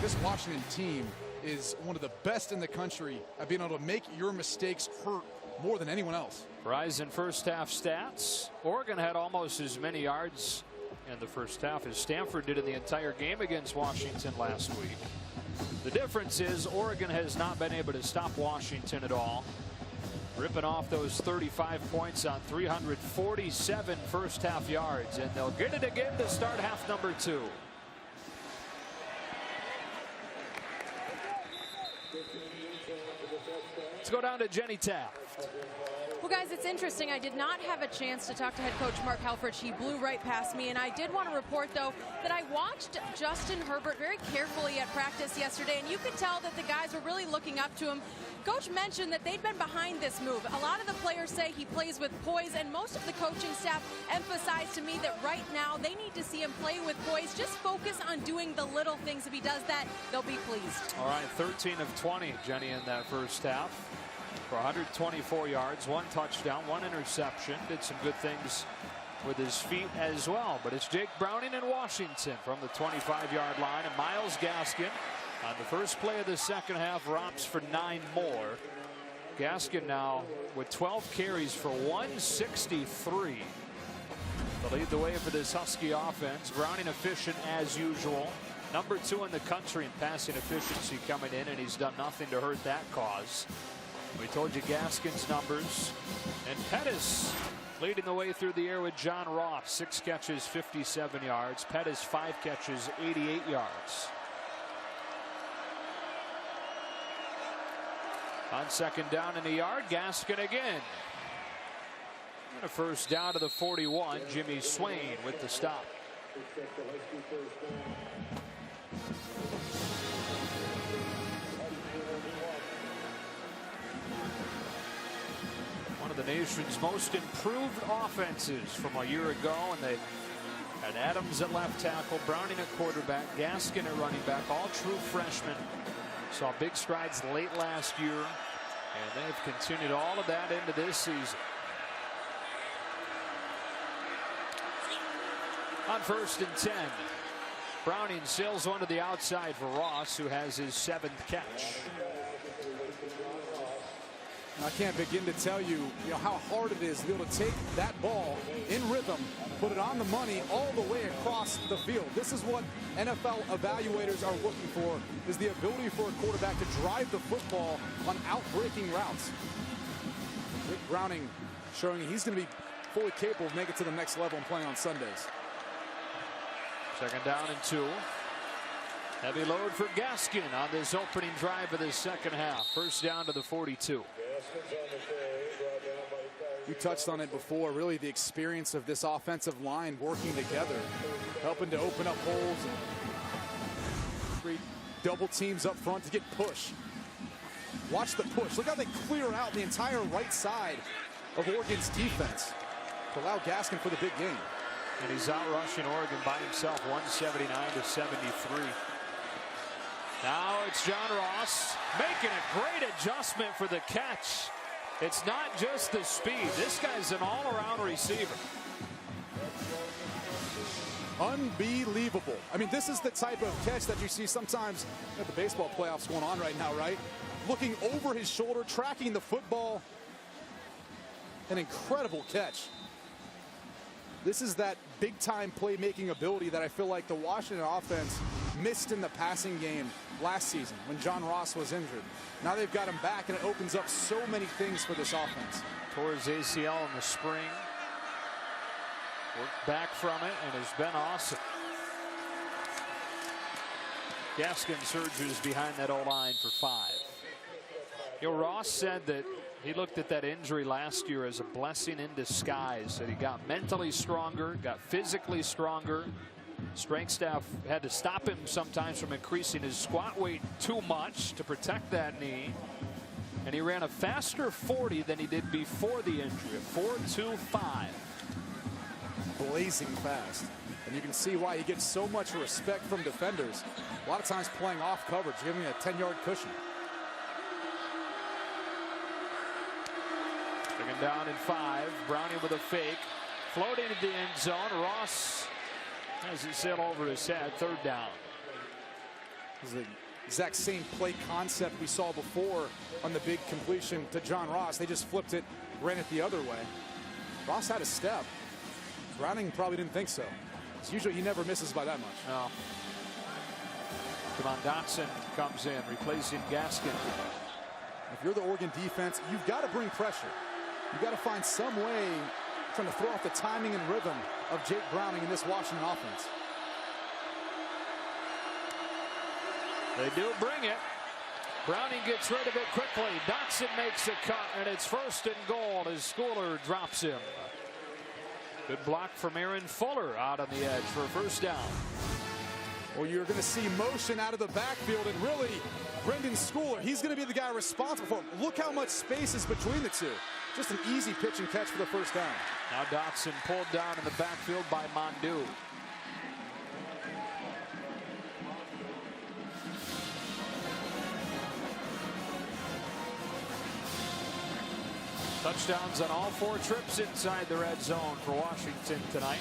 I: This Washington team is one of the best in the country at being able to make your mistakes hurt more than anyone else.
D: Rise in first half stats. Oregon had almost as many yards in the first half as Stanford did in the entire game against Washington last week. The difference is Oregon has not been able to stop Washington at all, ripping off those 35 points on 347 first half yards, and they'll get it again to start half number 2. Let's go down to Jenny Taft.
F: Well, guys, it's interesting. I did not have a chance to talk to head coach Mark Helfrich. He blew right past me, and I did want to report, though, that I watched Justin Herbert very carefully at practice yesterday, and you could tell that the guys were really looking up to him. Coach mentioned that they'd been behind this move. A lot of the players say he plays with poise, and most of the coaching staff emphasized to me that right now they need to see him play with poise. Just focus on doing the little things. If he does that, they'll be pleased.
D: All right, 13 of 20, Jenny, in that first half. For 124 yards, 1 touchdown, 1 interception. Did some good things with his feet as well. But it's Jake Browning in Washington from the 25-yard line. And Myles Gaskin on the first play of the second half romps for 9 more. Gaskin now with 12 carries for 163. To lead the way for this Husky offense. Browning efficient as usual. Number 2 in the country in passing efficiency coming in, and he's done nothing to hurt that cause. We told you Gaskin's numbers. And Pettis leading the way through the air with John Ross. 6 catches, 57 yards. Pettis 5 catches, 88 yards. On second down in the yard, Gaskin again. And a first down to the 41. Jimmy Swain with the stop. The nation's most improved offenses from a year ago, and they had Adams at left tackle, Browning at quarterback, Gaskin at running back, all true freshmen. Saw big strides late last year, and they've continued all of that into this season. On 1st and 10, Browning sails one to the outside for Ross, who has his 7th catch.
E: I can't begin to tell you, how hard it is to be able to take that ball in rhythm, put it on the money all the way across the field. This is what NFL evaluators are looking for, is the ability for a quarterback to drive the football on outbreaking routes. Rick Browning showing he's going to be fully capable of making it to the next level and playing on Sundays.
D: Second down and 2. Heavy load for Gaskin on this opening drive of the second half. First down to the 42.
E: You touched on it before, really the experience of this offensive line working together, helping to open up holes and create double teams up front to get push. Watch the push. Look how they clear out the entire right side
I: of Oregon's defense to allow Gaskin for the big game.
D: And he's out rushing Oregon by himself, 179-73. Now it's John Ross making a great adjustment for the catch. It's not just the speed. This guy's an all-around receiver.
I: Unbelievable. I mean, this is the type of catch that you see sometimes at the baseball playoffs going on right now, right? Looking over his shoulder, tracking the football. An incredible catch. This is that big-time playmaking ability that I feel like the Washington offense missed in the passing game last season when John Ross was injured. Now they've got him back, and it opens up so many things for this offense.
D: Tore his ACL in the spring. Worked back from it and has been awesome. Gaskin surges behind that O-line for 5. You know, Ross said that he looked at that injury last year as a blessing in disguise, that he got mentally stronger, got physically stronger. Strength staff had to stop him sometimes from increasing his squat weight too much to protect that knee. And he ran a faster 40 than he did before the injury, a 4.25.
I: Blazing fast. And you can see why he gets so much respect from defenders. A lot of times playing off coverage, giving a 10-yard cushion.
D: Second down and 5. Browning with a fake. Floating into the end zone. Ross has it sail over his head. Third down.
I: This is the exact same play concept we saw before on the big completion to John Ross. They just flipped it, ran it the other way. Ross had a step. Browning probably didn't think so. It's usually he never misses by that much.
D: No. Devon Dotson comes in, replacing Gaskin.
I: If you're the Oregon defense, you've got to bring pressure. You've got to find some way trying to throw off the timing and rhythm of Jake Browning in this Washington offense.
D: They do bring it. Browning gets rid of it quickly. Dotson makes a cut, and it's 1st and goal as Schooler drops him. Good block from Aaron Fuller out on the edge for a first down.
I: Well, you're going to see motion out of the backfield, and really, Brendan Schooler, he's going to be the guy responsible for it. Look how much space is between the two. Just an easy pitch and catch for the first down.
D: Now Dotson pulled down in the backfield by Mondu. Touchdowns on all 4 trips inside the red zone for Washington tonight.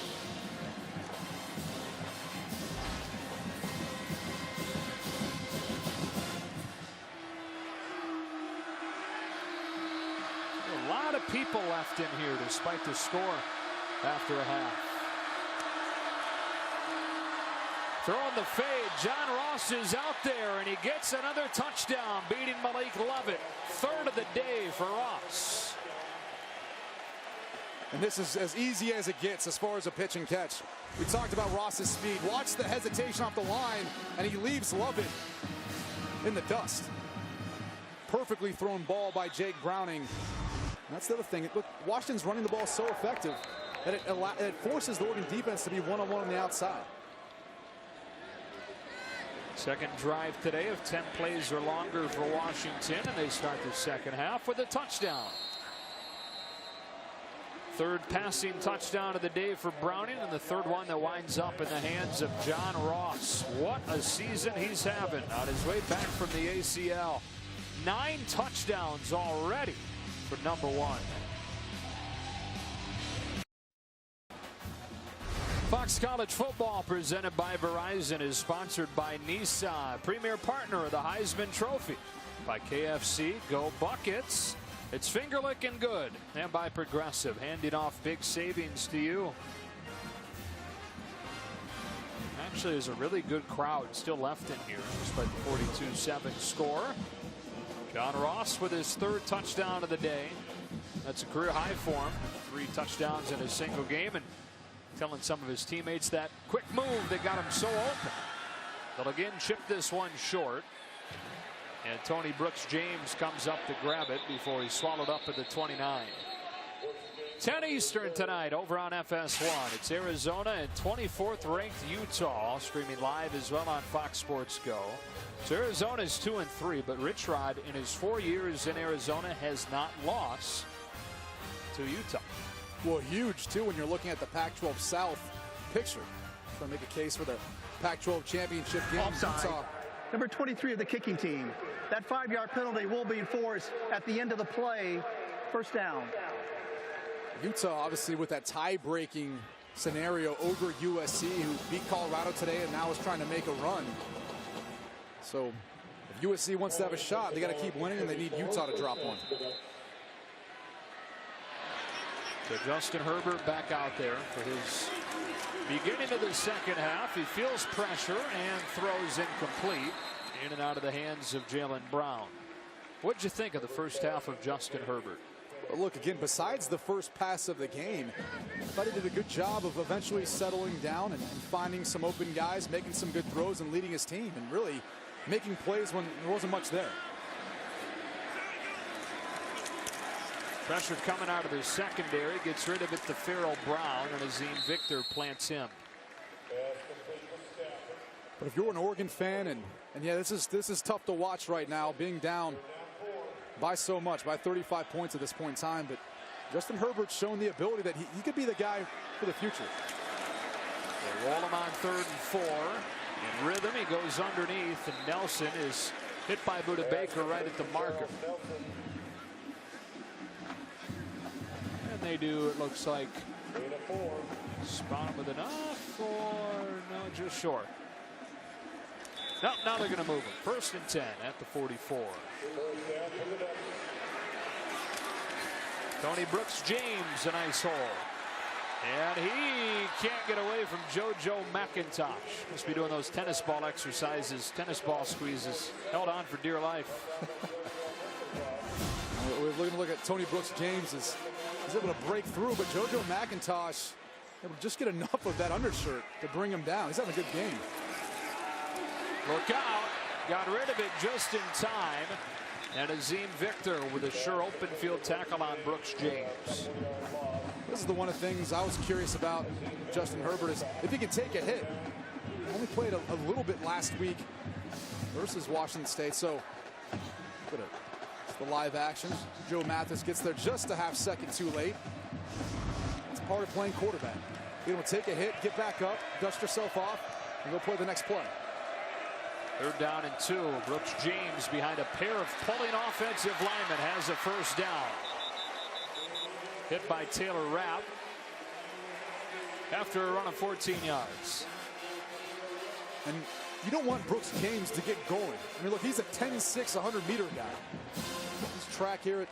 D: A lot of people left in here despite the score after a half. Throwing the fade, John Ross is out there, and he gets another touchdown, beating Malik Lovett. 3rd of the day for Ross.
I: And this is as easy as it gets as far as a pitch and catch. We talked about Ross's speed. Watch the hesitation off the line, and he leaves Lovett in the dust. Perfectly thrown ball by Jake Browning. And that's the other thing. Look, Washington's running the ball so effective that it forces the Oregon defense to be one-on-one on the outside.
D: Second drive today of 10 plays or longer for Washington, and they start the second half with a touchdown. 3rd passing touchdown of the day for Browning, and the 3rd one that winds up in the hands of John Ross. What a season he's having on his way back from the ACL. 9 touchdowns already for number 1. Fox College Football, presented by Verizon, is sponsored by Nissan, premier partner of the Heisman Trophy. By KFC, Go Buckets. It's finger licking good. And by Progressive, handing off big savings to you. Actually, there's a really good crowd still left in here despite the 42-7 score. John Ross with his 3rd touchdown of the day. That's a career high for him. 3 touchdowns in a single game, and telling some of his teammates that quick move that got him so open. They'll again chip this one short. And Tony Brooks-James comes up to grab it before he's swallowed up at the 29. 10 Eastern tonight over on FS1. It's Arizona and 24th ranked Utah, all streaming live as well on Fox Sports Go. So Arizona's 2-3, but Rich Rod in his 4 years in Arizona has not lost to Utah.
I: Well, huge, too, when you're looking at the Pac-12 South picture. Trying to make a case for the Pac-12 championship game.
H: Offside. Number 23 of the kicking team. That 5-yard penalty will be enforced at the end of the play. First down.
I: Utah, obviously, with that tie-breaking scenario over USC, who beat Colorado today and now is trying to make a run. So if USC wants to have a shot, they got to keep winning, and they need Utah to drop one.
D: So Justin Herbert back out there for his beginning of the second half. He feels pressure and throws incomplete, in and out of the hands of Jalen Brown. What'd you think of the first half of Justin Herbert?
I: Well, look, again, besides the first pass of the game, I thought he did a good job of eventually settling down and finding some open guys, making some good throws and leading his team, and really making plays when there wasn't much there.
D: Pressure coming out of the secondary, gets rid of it to Farrell Brown, and Azim Victor plants him.
I: But if you're an Oregon fan, and yeah, this is tough to watch right now, being down by so much, by 35 points at this point in time. But Justin Herbert's shown the ability that he could be the guy for the future.
D: They roll him on 3rd and 4. In rhythm, he goes underneath, and Nelson is hit by Buda Baker right at the marker. And they do, it looks like, spot him with enough, or no, just short. No, now they're going to move him. 1st and 10 at the 44. Tony Brooks James, a nice hole. And he can't get away from JoJo McIntosh. Must be doing those tennis ball exercises, tennis ball squeezes. Held on for dear life.
I: We're going to look at Tony Brooks James as he's able to break through, but JoJo McIntosh able to just get enough of that undershirt to bring him down. He's having a good game.
D: Look out. Got rid of it just in time. And Azim Victor with a sure open field tackle on Brooks James.
I: This is the one of the things I was curious about Justin Herbert is if he can take a hit. Only played a little bit last week versus Washington State. So look at it. It's the live action. Joe Mathis gets there just a half second too late. It's part of playing quarterback. You're able to take a hit, get back up, dust yourself off, and go play the next play.
D: 3rd down and 2. Brooks James behind a pair of pulling offensive linemen has a first down. Hit by Taylor Rapp after a run of 14 yards.
I: And you don't want Brooks James to get going. I mean, look, he's a 10-6, 100-meter guy. His track here at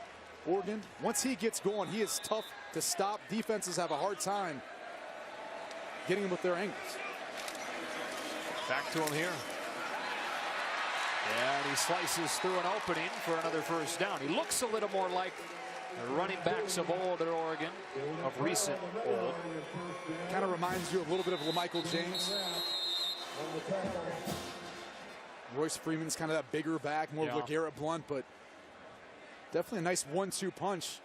I: Oregon, once he gets going, he is tough to stop. Defenses have a hard time getting him with their angles.
D: Back to him here. And he slices through an opening for another first down. He looks a little more like the running backs of old at Oregon, of recent old.
I: Kind of reminds you a little bit of LaMichael James. Royce Freeman's kind of that bigger back, more of LeGarrette Blount, but definitely a nice 1-2 punch.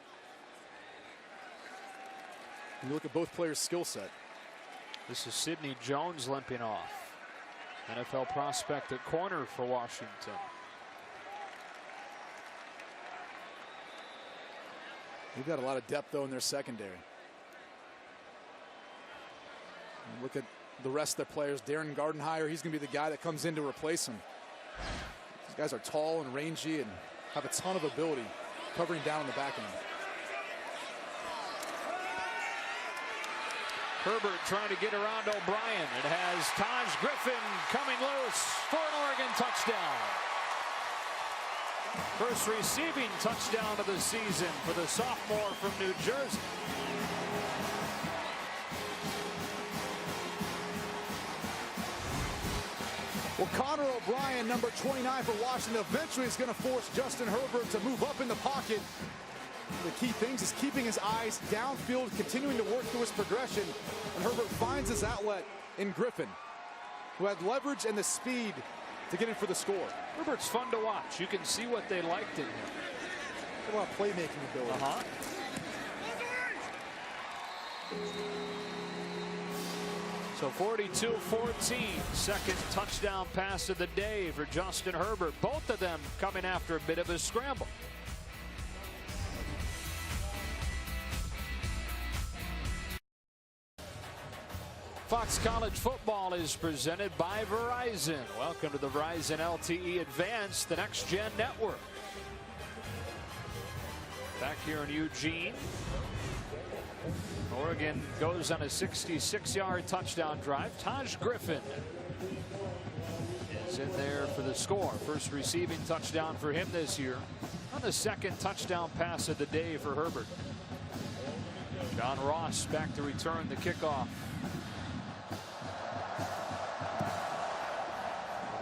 I: You look at both players' skill set.
D: This is Sidney Jones limping off. NFL prospect at corner for Washington.
I: They've got a lot of depth, though, in their secondary. And look at the rest of their players. Darren Gardenhire, he's going to be the guy that comes in to replace him. These guys are tall and rangy and have a ton of ability covering down on the back end.
D: Herbert trying to get around O'Brien. It has Taj Griffin coming loose for an Oregon touchdown. First receiving touchdown of the season for the sophomore from New Jersey.
I: Well, Connor O'Brien, number 29 for Washington, eventually is going to force Justin Herbert to move up in the pocket. The key things is keeping his eyes downfield, continuing to work through his progression, and Herbert finds his outlet in Griffin, who had leverage and the speed to get in for the score.
D: Herbert's fun to watch. You can see what they liked in him.
I: A lot of playmaking ability.
D: So 42-14, second touchdown pass of the day for Justin Herbert. Both of them coming after a bit of a scramble. Fox College Football is presented by Verizon. Welcome to the Verizon LTE Advanced, the next-gen network. Back here in Eugene, Oregon goes on a 66-yard touchdown drive. Taj Griffin is in there for the score. First receiving touchdown for him this year. On the second touchdown pass of the day for Herbert. John Ross back to return the kickoff.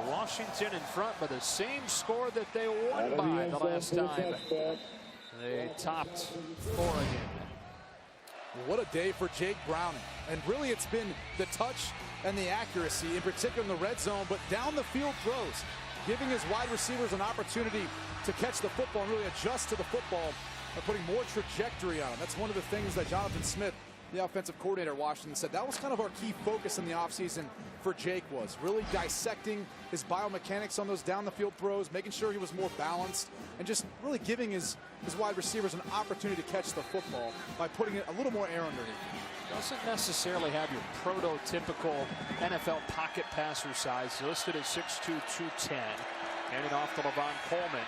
D: Washington in front by the same score that they won by the last time they topped Oregon.
I: What a day for Jake Browning. And really it's been the touch and the accuracy, in particular in the red zone, but down the field throws, giving his wide receivers an opportunity to catch the football and really adjust to the football by putting more trajectory on him. That's one of the things that Jonathan Smith, the offensive coordinator at Washington, said that was kind of our key focus in the offseason for Jake, was really dissecting his biomechanics on those down the field throws, making sure he was more balanced, and just really giving his wide receivers an opportunity to catch the football by putting it a little more air underneath.
D: Doesn't necessarily have your prototypical NFL pocket passer size, listed at 6'2", 210. Handing off to Levon Coleman.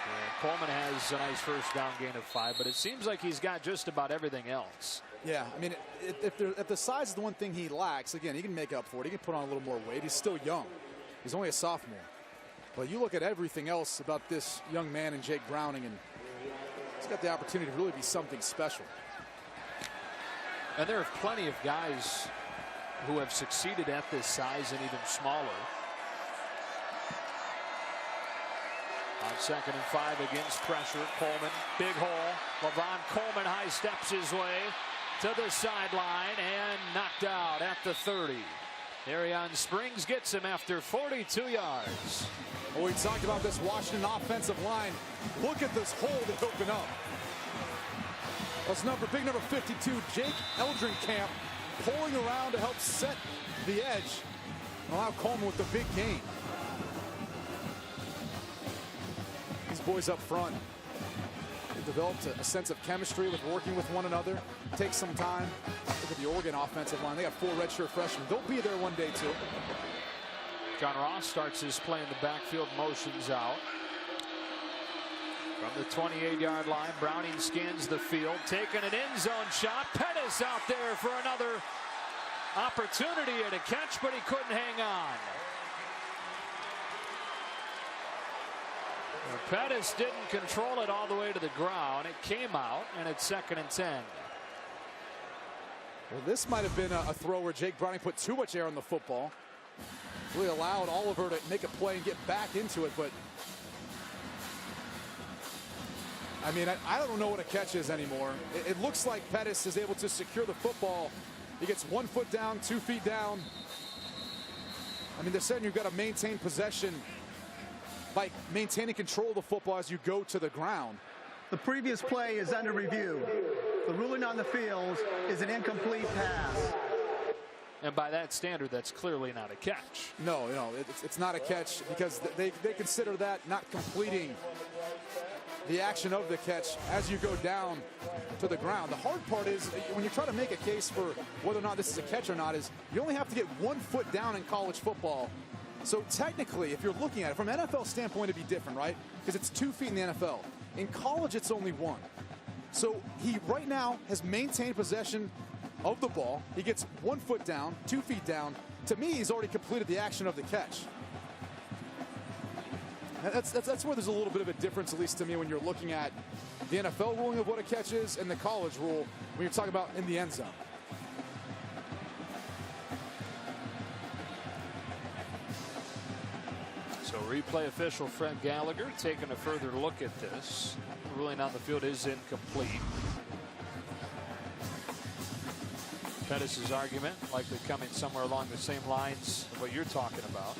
D: And Coleman has a nice first down gain of 5, but it seems like he's got just about everything else.
I: Yeah, I mean, if the size is the one thing he lacks, again, he can make up for it. He can put on a little more weight. He's still young. He's only a sophomore. But you look at everything else about this young man and Jake Browning, and he's got the opportunity to really be something special.
D: And there are plenty of guys who have succeeded at this size and even smaller. On 2nd and 5 against pressure, Coleman, big hole. Levon Coleman high steps his way to the sideline and knocked out at the 30. Arion Springs gets him after 42 yards.
I: Oh, we talked about this Washington offensive line. Look at this hole that opened up. That's big number 52, Jake Eldrenkamp, pulling around to help set the edge. Allow Coleman with the big gain. These boys up front have developed a sense of chemistry with working with one another. Takes some time. Look at the Oregon offensive line. They got 4 redshirt freshmen. They'll be there one day too.
D: John Ross starts his play in the backfield, motions out. From the 28-yard line, Browning scans the field, taking an end zone shot. Pettis out there for another opportunity at a catch, but he couldn't hang on. Pettis didn't control it all the way to the ground. It came out, and it's 2nd and 10.
I: Well, this might have been a throw where Jake Browning put too much air on the football. Really allowed Oliver to make a play and get back into it, but I mean, I don't know what a catch is anymore. It looks like Pettis is able to secure the football. He gets 1 foot down, 2 feet down. I mean, they're saying you've got to maintain possession by maintaining control of the football as you go to the ground.
H: The previous play is under review. The ruling on the field is an incomplete pass.
D: And by that standard, that's clearly not a catch.
I: No, it's not a catch because they consider that not completing the action of the catch as you go down to the ground. The hard part is when you try to make a case for whether or not this is a catch or not is you only have to get 1 foot down in college football. So technically, if you're looking at it from an NFL standpoint, it'd be different, right? Because it's 2 feet in the NFL. In college, it's only 1. So he right now has maintained possession of the ball. He gets 1 foot down, 2 feet down. To me, he's already completed the action of the catch. That's where there's a little bit of a difference, at least to me, when you're looking at the NFL ruling of what a catch is and the college rule when you're talking about in the end zone.
D: So replay official Fred Gallagher taking a further look at this. The ruling on the field is incomplete. Pettis' argument likely coming somewhere along the same lines of what you're talking about.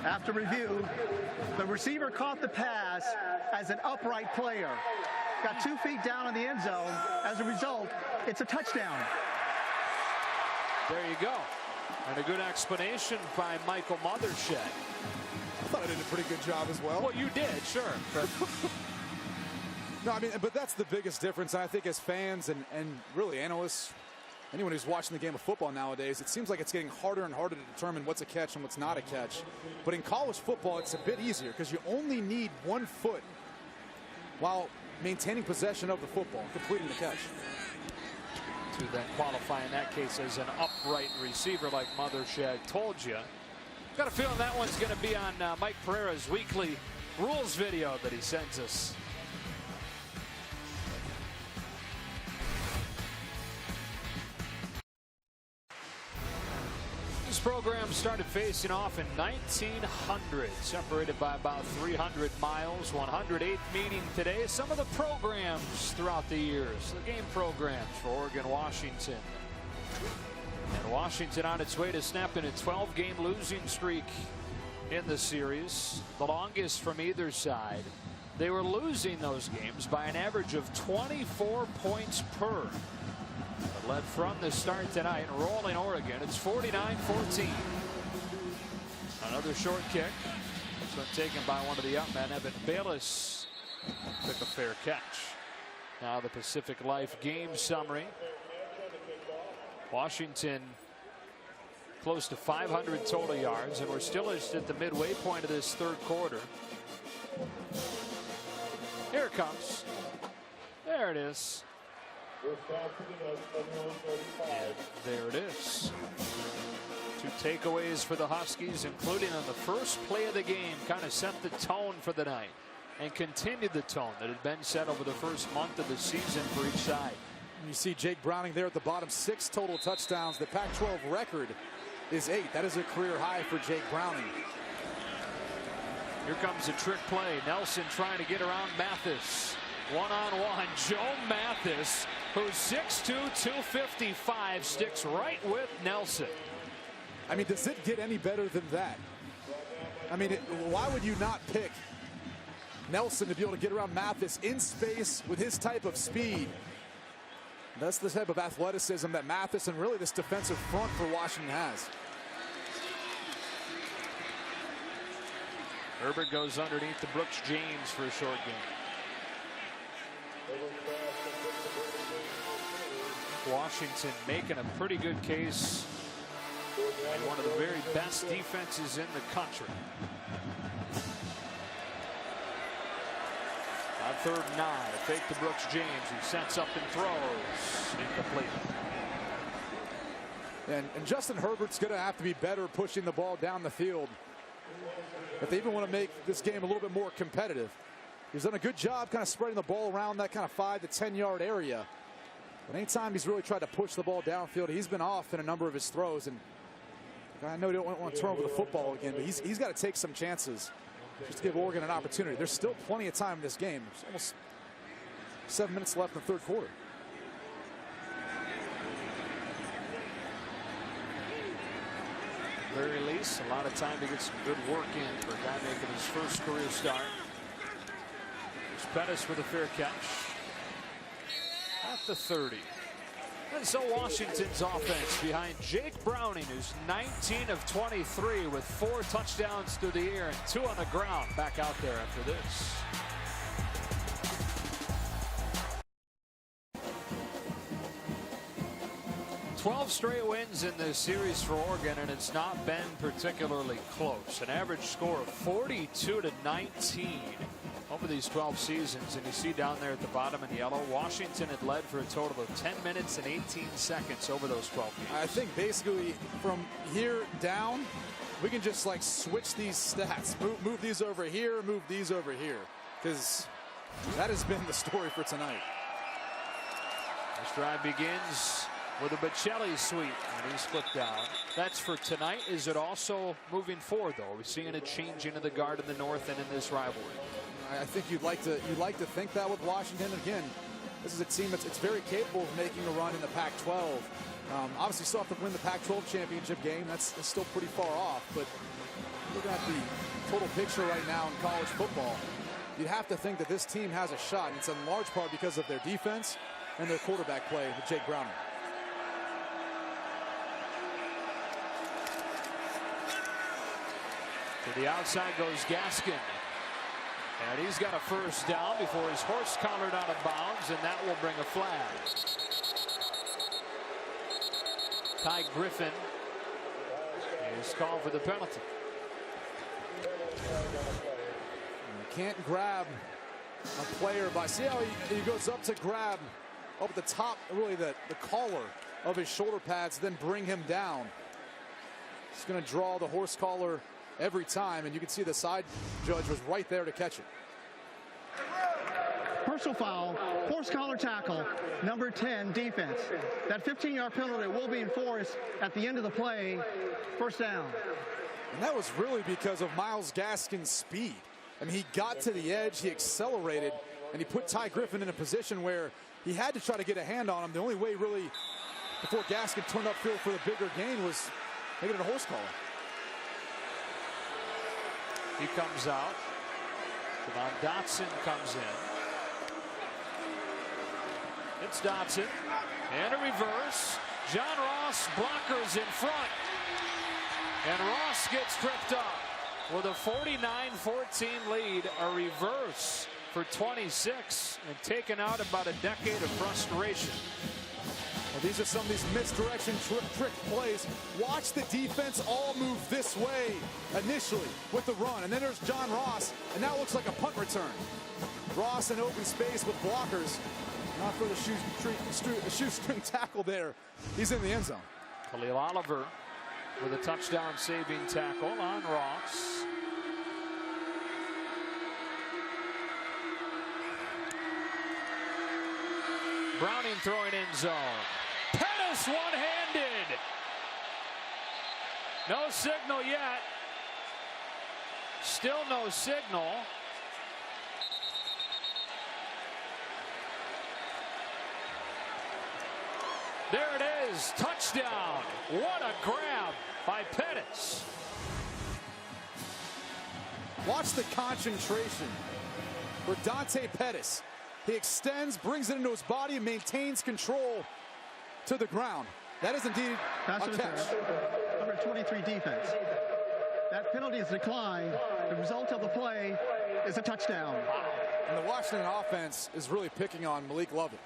H: After review, the receiver caught the pass as an upright player. Got 2 feet down in the end zone. As a result, it's a touchdown.
D: There you go. And a good explanation by Michael Mothershed.
I: I thought I did a pretty good job as well.
D: Well, you did, sure. But
I: No, I mean, but that's the biggest difference. I think as fans and really analysts, anyone who's watching the game of football nowadays, it seems like it's getting harder and harder to determine what's a catch and what's not a catch. But in college football, it's a bit easier because you only need 1 foot while maintaining possession of the football, completing the catch.
D: To then qualify in that case as an upright receiver like Mothershed told you. Got a feeling that one's going to be on Mike Pereira's weekly rules video that he sends us. This program started facing off in 1900, separated by about 300 miles. 108th meeting today. Some of the programs throughout the years, the game programs for Oregon, Washington. And Washington on its way to snapping a 12-game losing streak in the series, the longest from either side. They were losing those games by an average of 24 points per. But led from the start tonight, rolling Oregon. It's 49-14. Another short kick. This one taken by one of the young men. Evan Bayless took a fair catch. Now the Pacific Life game summary. Washington close to 500 total yards, and we're still just at the midway point of this third quarter. Here it comes. There it is. And there it is. 2 takeaways for the Huskies, including on the first play of the game, kind of set the tone for the night and continued the tone that had been set over the first month of the season for each side.
I: You see Jake Browning there at the bottom, 6 total touchdowns. The Pac-12 record is 8. That is a career high for Jake Browning.
D: Here comes a trick play. Nelson trying to get around Mathis. One-on-one. Joe Mathis, who's 6'2", 255, sticks right with Nelson.
I: I mean, does it get any better than that? I mean, why would you not pick Nelson to be able to get around Mathis in space with his type of speed? That's the type of athleticism that Mathis and really this defensive front for Washington has.
D: Herbert goes underneath the Brooks James for a short game. Washington making a pretty good case. And one of the very best defenses in the country. On 3rd and 9, a fake to Brooks James, who sets up and throws. Incomplete.
I: And Justin Herbert's going to have to be better pushing the ball down the field if they even want to make this game a little bit more competitive. He's done a good job kind of spreading the ball around that kind of 5 to 10 yard area. But anytime he's really tried to push the ball downfield, he's been off in a number of his throws. And I know he don't want to turn over the football again, but he's got to take some chances just to give Oregon an opportunity. There's still plenty of time in this game. There's almost 7 minutes left in the 3rd quarter.
D: Very least, a lot of time to get some good work in for a guy making his first career start. There's Pettis with a fair catch at the 30. And so Washington's offense behind Jake Browning, who's 19 of 23 with 4 touchdowns through the air and 2 on the ground. Back out there after this. "12 straight wins in this series for Oregon, and it's not been particularly close. An average score of 42-19 over these 12 seasons. And you see down there at the bottom in yellow, Washington had led for a total of 10 minutes and 18 seconds over those 12 games.
I: I think basically from here down, we can just like switch these stats. Move these over here, move these over here, because that has been the story for tonight.
D: This drive begins with a Bocelli sweep, and he's flipped down. That's for tonight. Is it also moving forward, though? Are we seeing a change into the guard in the north and in this rivalry?
I: I think you'd like to think that with Washington. Again, this is a team that's very capable of making a run in the Pac-12. Obviously, still have to win the Pac-12 championship game. That's still pretty far off. But looking at the total picture right now in college football, you'd have to think that this team has a shot. And it's in large part because of their defense and their quarterback play with Jake Browning.
D: To the outside goes Gaskin. And he's got a first down before his horse collared out of bounds, and that will bring a flag. Ty Griffin is called for the penalty.
I: You can't grab a player by, see how he goes up to grab up at the top, really the collar of his shoulder pads, then bring him down. He's going to draw the horse collar every time, and you can see the side judge was right there to catch it.
H: Personal foul, horse collar tackle, number 10, defense. That 15-yard penalty will be enforced at the end of the play. First down.
I: And that was really because of Myles Gaskin's speed. I mean, he got to the edge, he accelerated, and he put Ty Griffin in a position where he had to try to get a hand on him. The only way really before Gaskin turned upfield for the bigger gain was making it a horse collar.
D: He comes out. Devon Dotson comes in. It's Dotson. And a reverse. John Ross blockers in front. And Ross gets tripped up with a 49-14 lead. A reverse for 26 and taken out about a decade of frustration.
I: Well, these are some of these misdirection trick plays. Watch the defense all move this way initially with the run. And then there's John Ross, and that looks like a punt return. Ross in open space with blockers. Not for the shoestring tackle there. He's in the end zone.
D: Khalil Oliver with a touchdown saving tackle on Ross. Browning throwing end zone. Pettis one-handed. No signal yet. Still no signal. There it is. Touchdown. What a grab by Pettis.
I: Watch the concentration for Dante Pettis. He extends, brings it into his body, and maintains control to the ground. That is indeed a catch.
H: Number 23 defense. That penalty is declined. The result of the play is a touchdown.
I: And the Washington offense is really picking on Malik Lovett.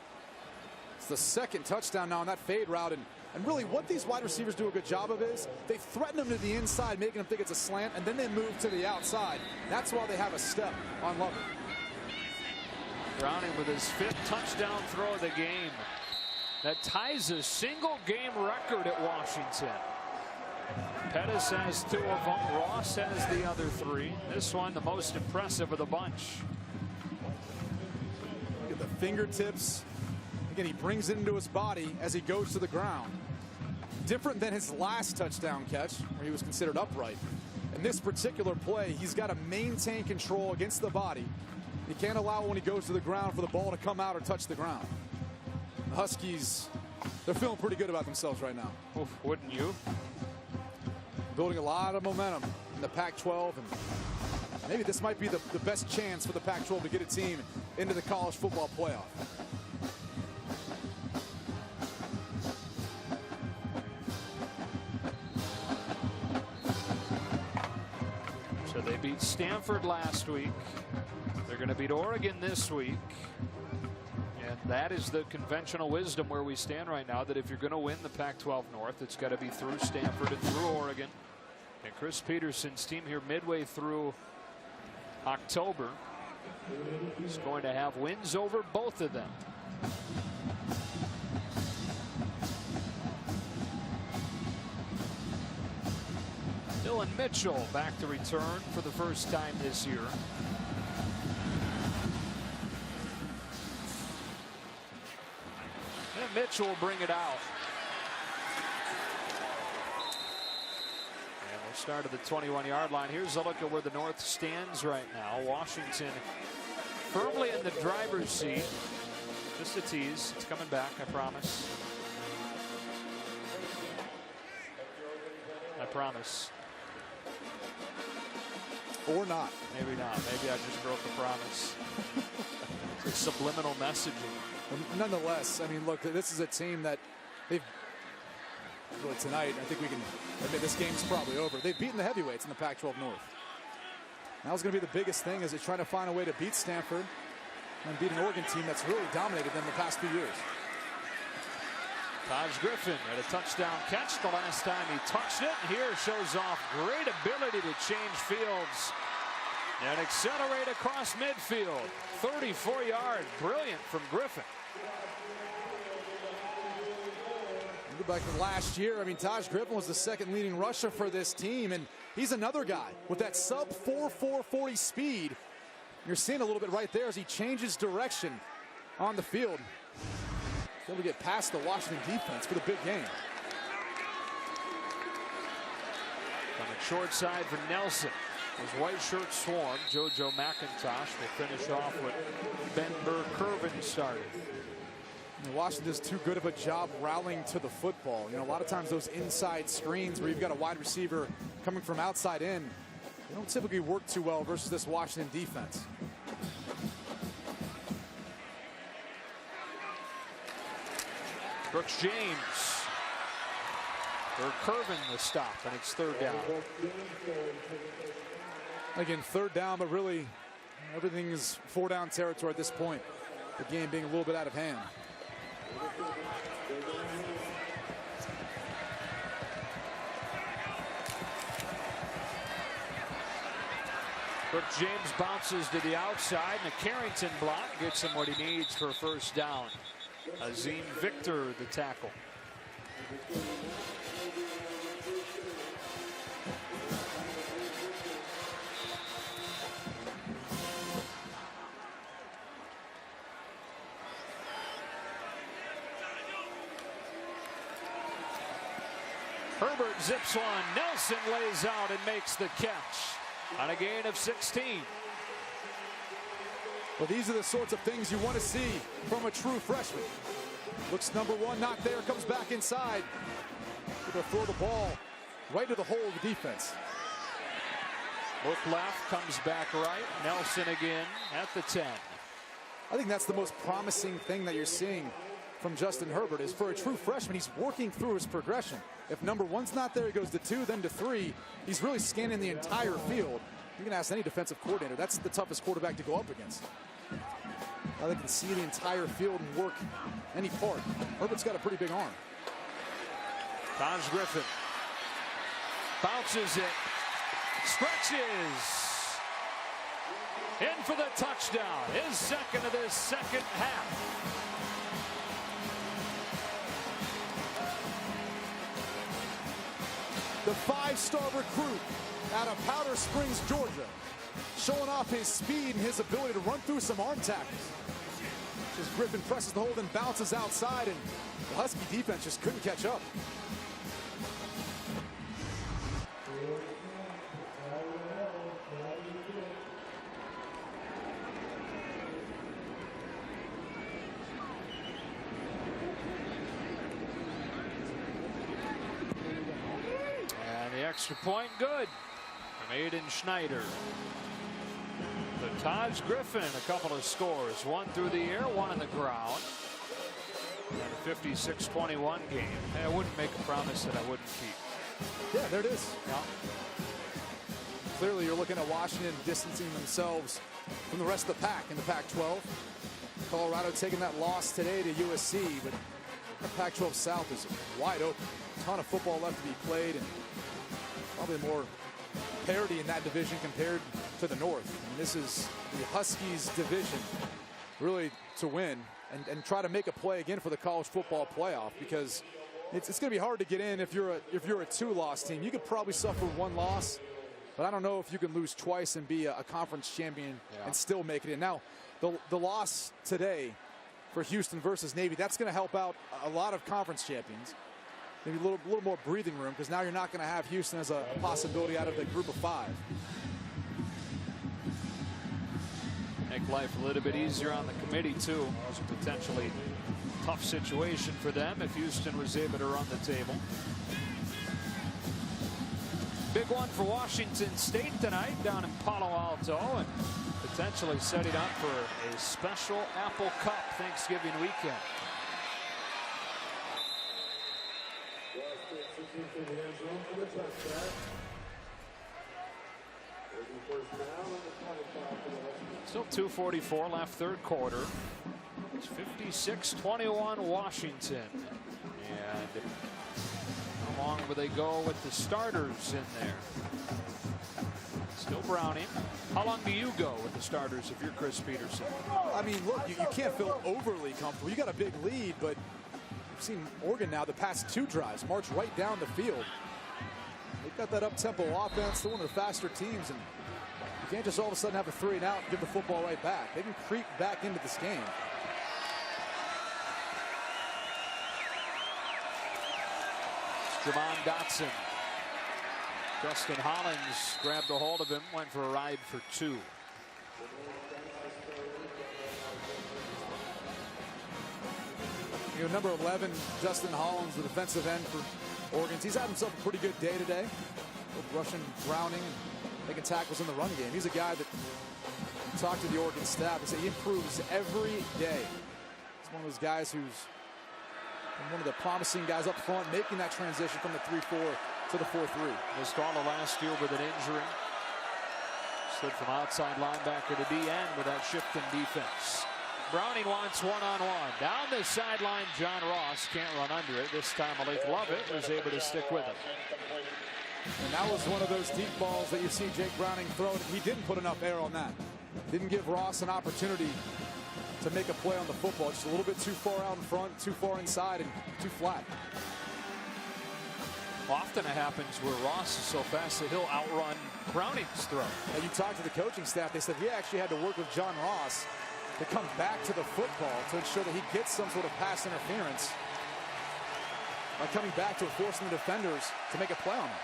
I: It's the second touchdown now on that fade route. And really what these wide receivers do a good job of is they threaten them to the inside, making them think it's a slant, and then they move to the outside. That's why they have a step on Lovett.
D: Browning with his 5th touchdown throw of the game. That ties a single game record at Washington. Pettis has 2 of them. Ross has the other 3. This one the most impressive of the bunch.
I: Look at the fingertips. Again, he brings it into his body as he goes to the ground. Different than his last touchdown catch where he was considered upright. In this particular play, he's got to maintain control against the body. He can't allow when he goes to the ground for the ball to come out or touch the ground. The Huskies, they're feeling pretty good about themselves right now.
D: Oof, wouldn't you?
I: Building a lot of momentum in the Pac-12, and maybe this might be the best chance for the Pac-12 to get a team into the college football playoff.
D: So they beat Stanford last week. They're going to beat Oregon this week. And that is the conventional wisdom where we stand right now, that if you're going to win the Pac-12 North, it's got to be through Stanford and through Oregon. And Chris Peterson's team here midway through October is going to have wins over both of them. Dylan Mitchell back to return for the first time this year. And Mitchell will bring it out. And we'll start at the 21-yard line. Here's a look at where the North stands right now. Washington firmly in the driver's seat. Just a tease. It's coming back, I promise. I promise.
I: Or not.
D: Maybe not. Maybe I just broke a promise. It's like subliminal messaging.
I: Nonetheless, I mean, look, this is a team that they've really tonight. I think we can admit this game's probably over. They've beaten the heavyweights in the Pac-12 North. That was going to be the biggest thing, is they're trying to find a way to beat Stanford and beat an Oregon team that's really dominated them the past few years.
D: Taj Griffin had a touchdown catch the last time he touched it. Here shows off great ability to change fields and accelerate across midfield. 34 yards, brilliant from Griffin.
I: Go back to last year. I mean, Taj Griffin was the second leading rusher for this team, and he's another guy with that sub 4.40 speed. You're seeing a little bit right there as he changes direction on the field. He'll able to get past the Washington defense for the big game.
D: On the short side for Nelson. His white shirt swarm. JoJo McIntosh will finish off what Ben Burr-Kirven started.
I: Washington does too good of a job rallying to the football. You know, a lot of times those inside screens where you've got a wide receiver coming from outside in, they don't typically work too well versus this Washington defense.
D: Brooks James. Burr-Kirven the stop, and it's third down.
I: Again, third down, but really everything is four down territory at this point. The game being a little bit out of hand.
D: Brooks James bounces to the outside, and a Carrington block gets him what he needs for a first down. Azim Victor, the tackle. Herbert zips one. Nelson lays out and makes the catch on a gain of 16.
I: Well, these are the sorts of things you want to see from a true freshman. Looks number one, not there, comes back inside. They'll throw the ball right to the hole of the defense.
D: Look left, comes back right. Nelson again at the 10.
I: I think that's the most promising thing that you're seeing from Justin Herbert is for a true freshman, he's working through his progression. If number one's not there, he goes to two, then to three. He's really scanning the entire field. You can ask any defensive coordinator. That's the toughest quarterback to go up against. Now they can see the entire field and work any part. Herbert's got a pretty big arm.
D: Taj Griffin bounces it, stretches, in for the touchdown. His second of this second half.
I: The five-star recruit out of Powder Springs, Georgia, showing off his speed and his ability to run through some arm tackles. Just Griffin presses the hold and bounces outside, and the Husky defense just couldn't catch up.
D: Extra point good from Aiden Schneider. So Taj Griffin, a couple of scores, one through the air, one on the ground. And a 56-21 game. I wouldn't make a promise that I wouldn't keep.
I: Yeah, there it is. Yeah. Clearly, you're looking at Washington distancing themselves from the rest of the pack in the Pac-12. Colorado taking that loss today to USC, but the Pac-12 South is wide open. A ton of football left to be played, and probably more parity in that division compared to the North. And this is the Huskies division really to win and try to make a play again for the college football playoff, because it's going to be hard to get in if you're a two-loss team. You could probably suffer one loss, but I don't know if you can lose twice and be a conference champion and still make it in. Now, the loss today for Houston versus Navy, that's going to help out a lot of conference champions. Maybe a little more breathing room, because now you're not going to have Houston as a possibility out of the group of five.
D: Make life a little bit easier on the committee, too. It was a potentially tough situation for them if Houston was able to run the table. Big one for Washington State tonight down in Palo Alto, and potentially setting up for a special Apple Cup Thanksgiving weekend. Still 2:44 left, third quarter. It's 56-21 Washington. And how long will they go with the starters in there? Still Browning. How long do you go with the starters if you're Chris Peterson?
I: I mean, look, you can't feel overly comfortable. You got a big lead, but you've seen Oregon now the past 2 drives march right down the field. They've got that up-tempo offense. They're one of the faster teams, and you can't just all of a sudden have a 3-and-out and give the football right back. They can creep back into this game.
D: It's Javon Dotson. Justin Hollins grabbed a hold of him, went for a ride for 2.
I: You know, number 11, Justin Hollins, the defensive end for Oregon. He's had himself a pretty good day today, with rushing, Browning, and making tackles in the run game. He's a guy that talked to the Oregon staff and said he improves every day. He's one of those guys who's one of the promising guys up front, making that transition from the 3-4 to the 4-3.
D: Was called last year with an injury. Slid from outside linebacker to DN with that shift in defense. Browning wants one-on-one. Down the sideline, John Ross can't run under it. This time Malik Lovett was able to stick with him.
I: And that was one of those deep balls that you see Jake Browning throw. He didn't put enough air on that. Didn't give Ross an opportunity to make a play on the football. Just a little bit too far out in front, too far inside, and too flat.
D: Often it happens where Ross is so fast that he'll outrun Browning's throw.
I: And you talk to the coaching staff, they said he actually had to work with John Ross to come back to the football to ensure that he gets some sort of pass interference by coming back to forcing the defenders to make a play on him.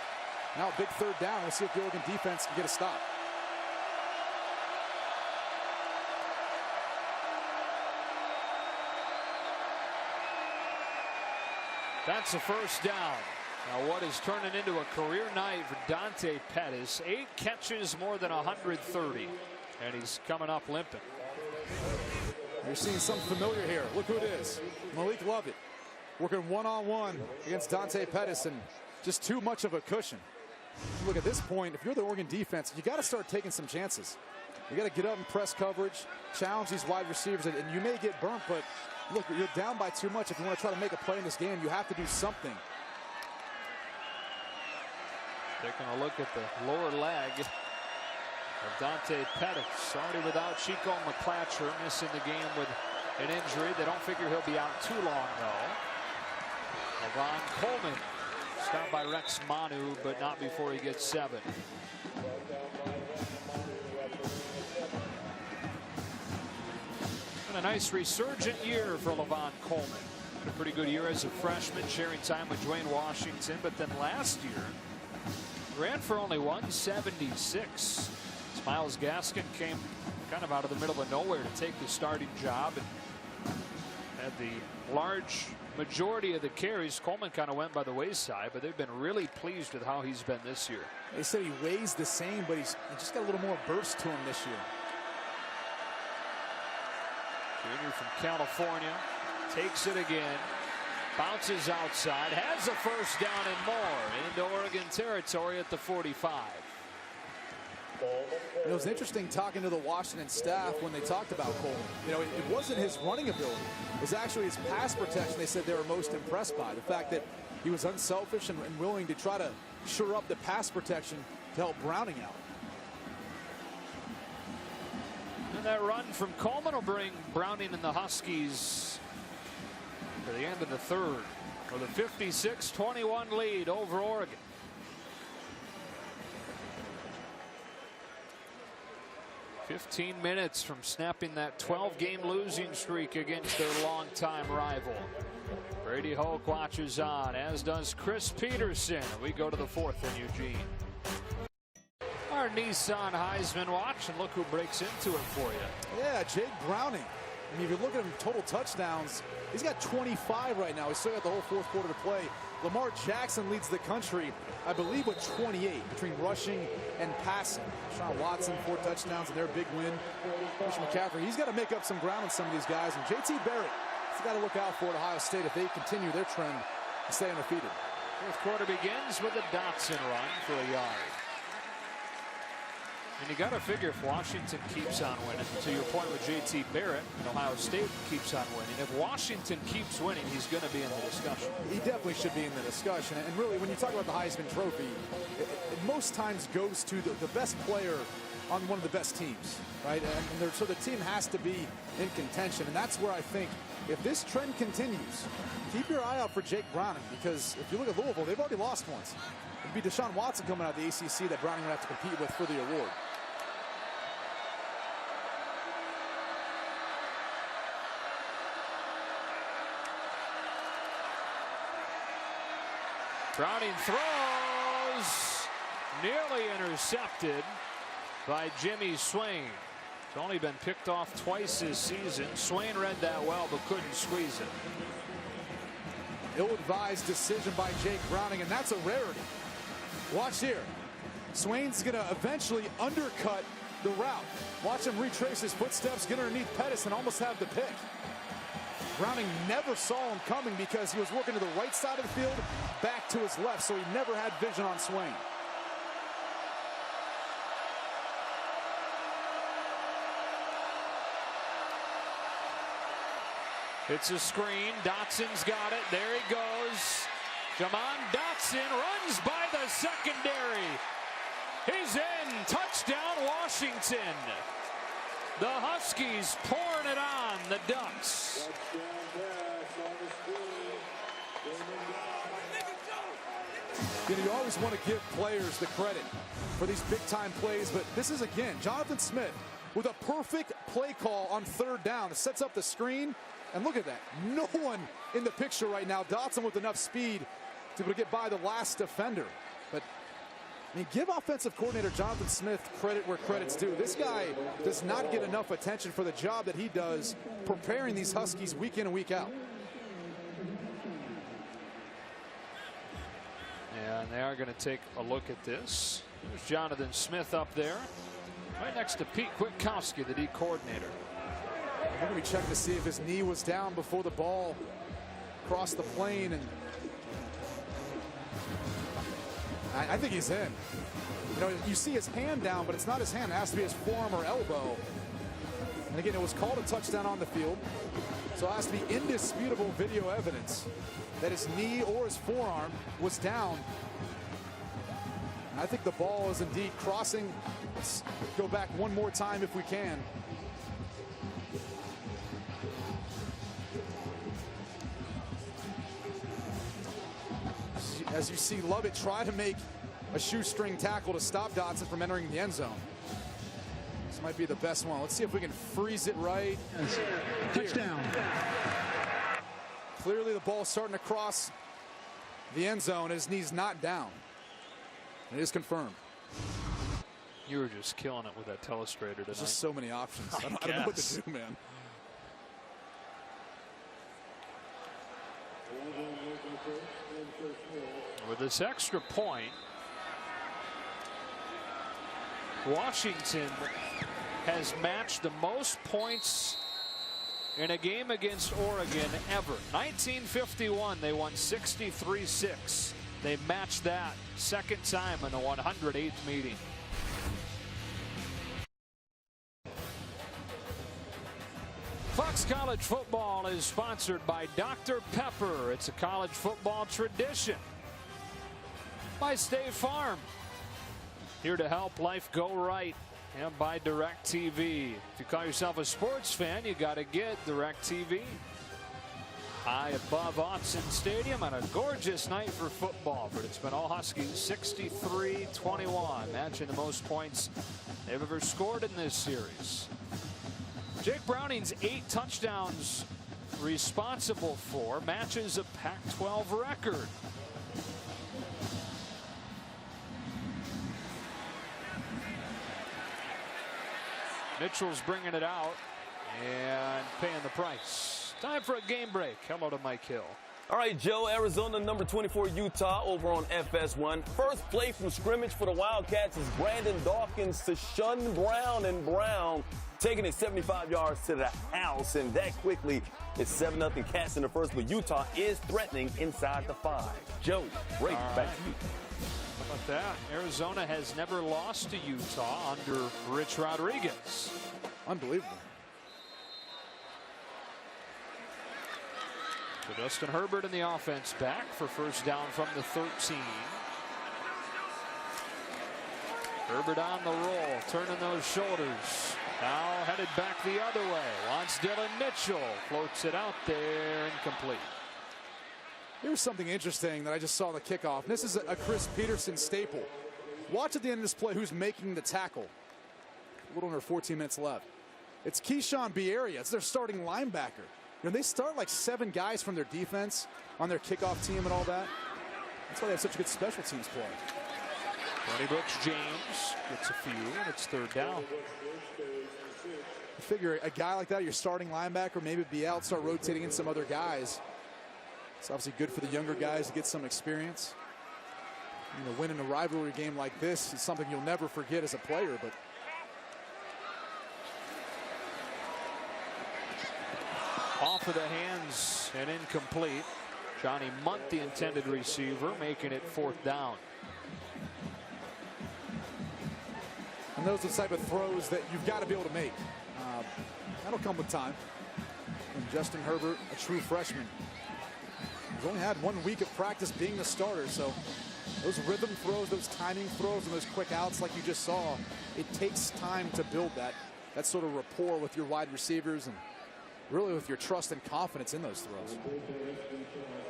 I: Now a big 3rd down. We'll see if the Oregon defense can get a stop.
D: That's a first down. Now what is turning into a career night for Dante Pettis. 8 catches, more than 130. And he's coming up limping.
I: You're seeing something familiar here. Look who it is. Malik Lovett working one-on-one against Dante Pettis, and just too much of a cushion. Look, at this point, if you're the Oregon defense, you got to start taking some chances. You got to get up and press coverage, challenge these wide receivers, and you may get burnt, but look, you're down by too much. If you want to try to make a play in this game, you have to do something.
D: Taking a look at the lower leg of Dante Pettis. Already without Chico McClatcher, missing the game with an injury. They don't figure he'll be out too long, though. Levon Coleman stopped by Rex Manu, but not before he gets 7. And a nice resurgent year for Levon Coleman. Had a pretty good year as a freshman, sharing time with Dwayne Washington, but then last year ran for only 176. Miles Gaskin came kind of out of the middle of nowhere to take the starting job and had the large majority of the carries. Coleman kind of went by the wayside, but they've been really pleased with how he's been this year.
I: They said he weighs the same, but he's just got a little more burst to him this year.
D: Junior from California takes it again, bounces outside, has a first down and more into Oregon territory at the 45.
I: It was interesting talking to the Washington staff when they talked about Coleman. You know, it wasn't his running ability. It was actually his pass protection they said they were most impressed by. The fact that he was unselfish and willing to try to shore up the pass protection to help Browning out.
D: And that run from Coleman will bring Browning and the Huskies to the end of the 3rd with a 56-21 lead over Oregon. 15 minutes from snapping that 12-game losing streak against their longtime rival. Brady Hoke watches on, as does Chris Peterson. We go to the 4th in Eugene. Our Nissan Heisman watch, and look who breaks into it for you.
I: Yeah, Jake Browning. I mean, if you look at him total touchdowns, he's got 25 right now. He's still got the whole 4th quarter to play. Lamar Jackson leads the country, I believe, with 28 between rushing and passing. Sean Watson, 4 touchdowns in their big win. Christian McCaffrey, he's got to make up some ground on some of these guys. And J.T. Barrett, he's got to look out for at Ohio State if they continue their trend and stay undefeated.
D: 4th quarter begins with a Dotson run for a yard. And you got to figure if Washington keeps on winning, to your point with J.T. Barrett, and Ohio State keeps on winning, if Washington keeps winning, he's going to be in the discussion.
I: He definitely should be in the discussion. And really, when you talk about the Heisman Trophy, it most times goes to the best player on one of the best teams, right? And so the team has to be in contention. And that's where I think if this trend continues, keep your eye out for Jake Browning, because if you look at Louisville, they've already lost once. It'd be Deshaun Watson coming out of the ACC that Browning would have to compete with for the award.
D: Browning throws, nearly intercepted by Jimmy Swain. It's only been picked off twice this season. Swain read that well, but couldn't squeeze it.
I: Ill-advised decision by Jake Browning, and that's a rarity. Watch here. Swain's going to eventually undercut the route. Watch him retrace his footsteps, get underneath Pettis, and almost have the pick. Browning never saw him coming because he was working to the right side of the field, back to his left, so he never had vision on Swain.
D: It's a screen. Dotson's got it. There he goes. Jamon Dotson runs by the secondary. He's in. Touchdown, Washington. The Huskies pouring it on the Ducks.
I: You always want to give players the credit for these big-time plays, but this is, again, Jonathan Smith with a perfect play call on third down. It sets up the screen, and look at that. No one in the picture right now. Dotson with enough speed to be able to get by the last defender. But, I mean, give offensive coordinator Jonathan Smith credit where credit's due. This guy does not get enough attention for the job that he does preparing these Huskies week in and week out.
D: And they are going to take a look at this. There's Jonathan Smith up there, right next to Pete Kwiatkowski, the D coordinator.
I: We're going to be checking to see if his knee was down before the ball crossed the plane, and I think he's in. You know, you see his hand down, but it's not his hand. It has to be his forearm or elbow. And again, it was called a touchdown on the field, so it has to be indisputable video evidence that his knee or his forearm was down. I think the ball is indeed crossing. Let's go back one more time if we can. As you see Lovett try to make a shoestring tackle to stop Dotson from entering the end zone. This might be the best one. Let's see if we can freeze it right.
H: Touchdown.
I: Clearly the ball's starting to cross the end zone. His knee's not down. It is confirmed.
D: You were just killing it with that telestrator tonight.
I: There's just so many options. I don't know what to do, man.
D: With this extra point, Washington has matched the most points in a game against Oregon ever. 1951, they won 63-6. They matched that second time in the 108th meeting. Fox College Football is sponsored by Dr. Pepper. It's a college football tradition. By State Farm. Here to help life go right. And by DirecTV. If you call yourself a sports fan, you got to get DirecTV. High above Autzen Stadium on a gorgeous night for football. But it's been all Huskies 63-21. Matching the most points they've ever scored in this series. Jake Browning's 8 touchdowns responsible for matches a Pac-12 record. Mitchell's bringing it out and paying the price. Time for a game break. Hello to Mike Hill.
J: All right, Joe, Arizona number 24 Utah over on FS1. First play from scrimmage for the Wildcats is Brandon Dawkins to Shun Brown, and Brown taking it 75 yards to the house, and that quickly it's 7-0 Cats in the first, but Utah is threatening inside the 5. Joe, Ray, back to you.
D: How about that? Arizona has never lost to Utah under Rich Rodriguez.
I: Unbelievable.
D: So Justin Herbert in the offense back for first down from the 13. Herbert on the roll, turning those shoulders. Now headed back the other way. Wants Dylan Mitchell. Floats it out there, incomplete.
I: Here's something interesting that I just saw the kickoff. This is a Chris Peterson staple. Watch at the end of this play who's making the tackle. A little under 14 minutes left. It's Keyshawn Bierria. It's their starting linebacker. You know, they start like 7 guys from their defense on their kickoff team and all that. That's why they have such a good special teams play.
D: Tony Brooks James gets a few, and it's third down.
I: You figure a guy like that, your starting linebacker, maybe be out, start rotating in some other guys. It's obviously good for the younger guys to get some experience. You know, winning a rivalry game like this is something you'll never forget as a player, but
D: off of the hands and incomplete. Johnny Munt, the intended receiver, making it fourth down.
I: And those are the type of throws that you've got to be able to make. That'll come with time. And Justin Herbert, a true freshman, he's only had 1 week of practice being the starter, so those rhythm throws, those timing throws, and those quick outs like you just saw, it takes time to build that sort of rapport with your wide receivers and really with your trust and confidence in those throws.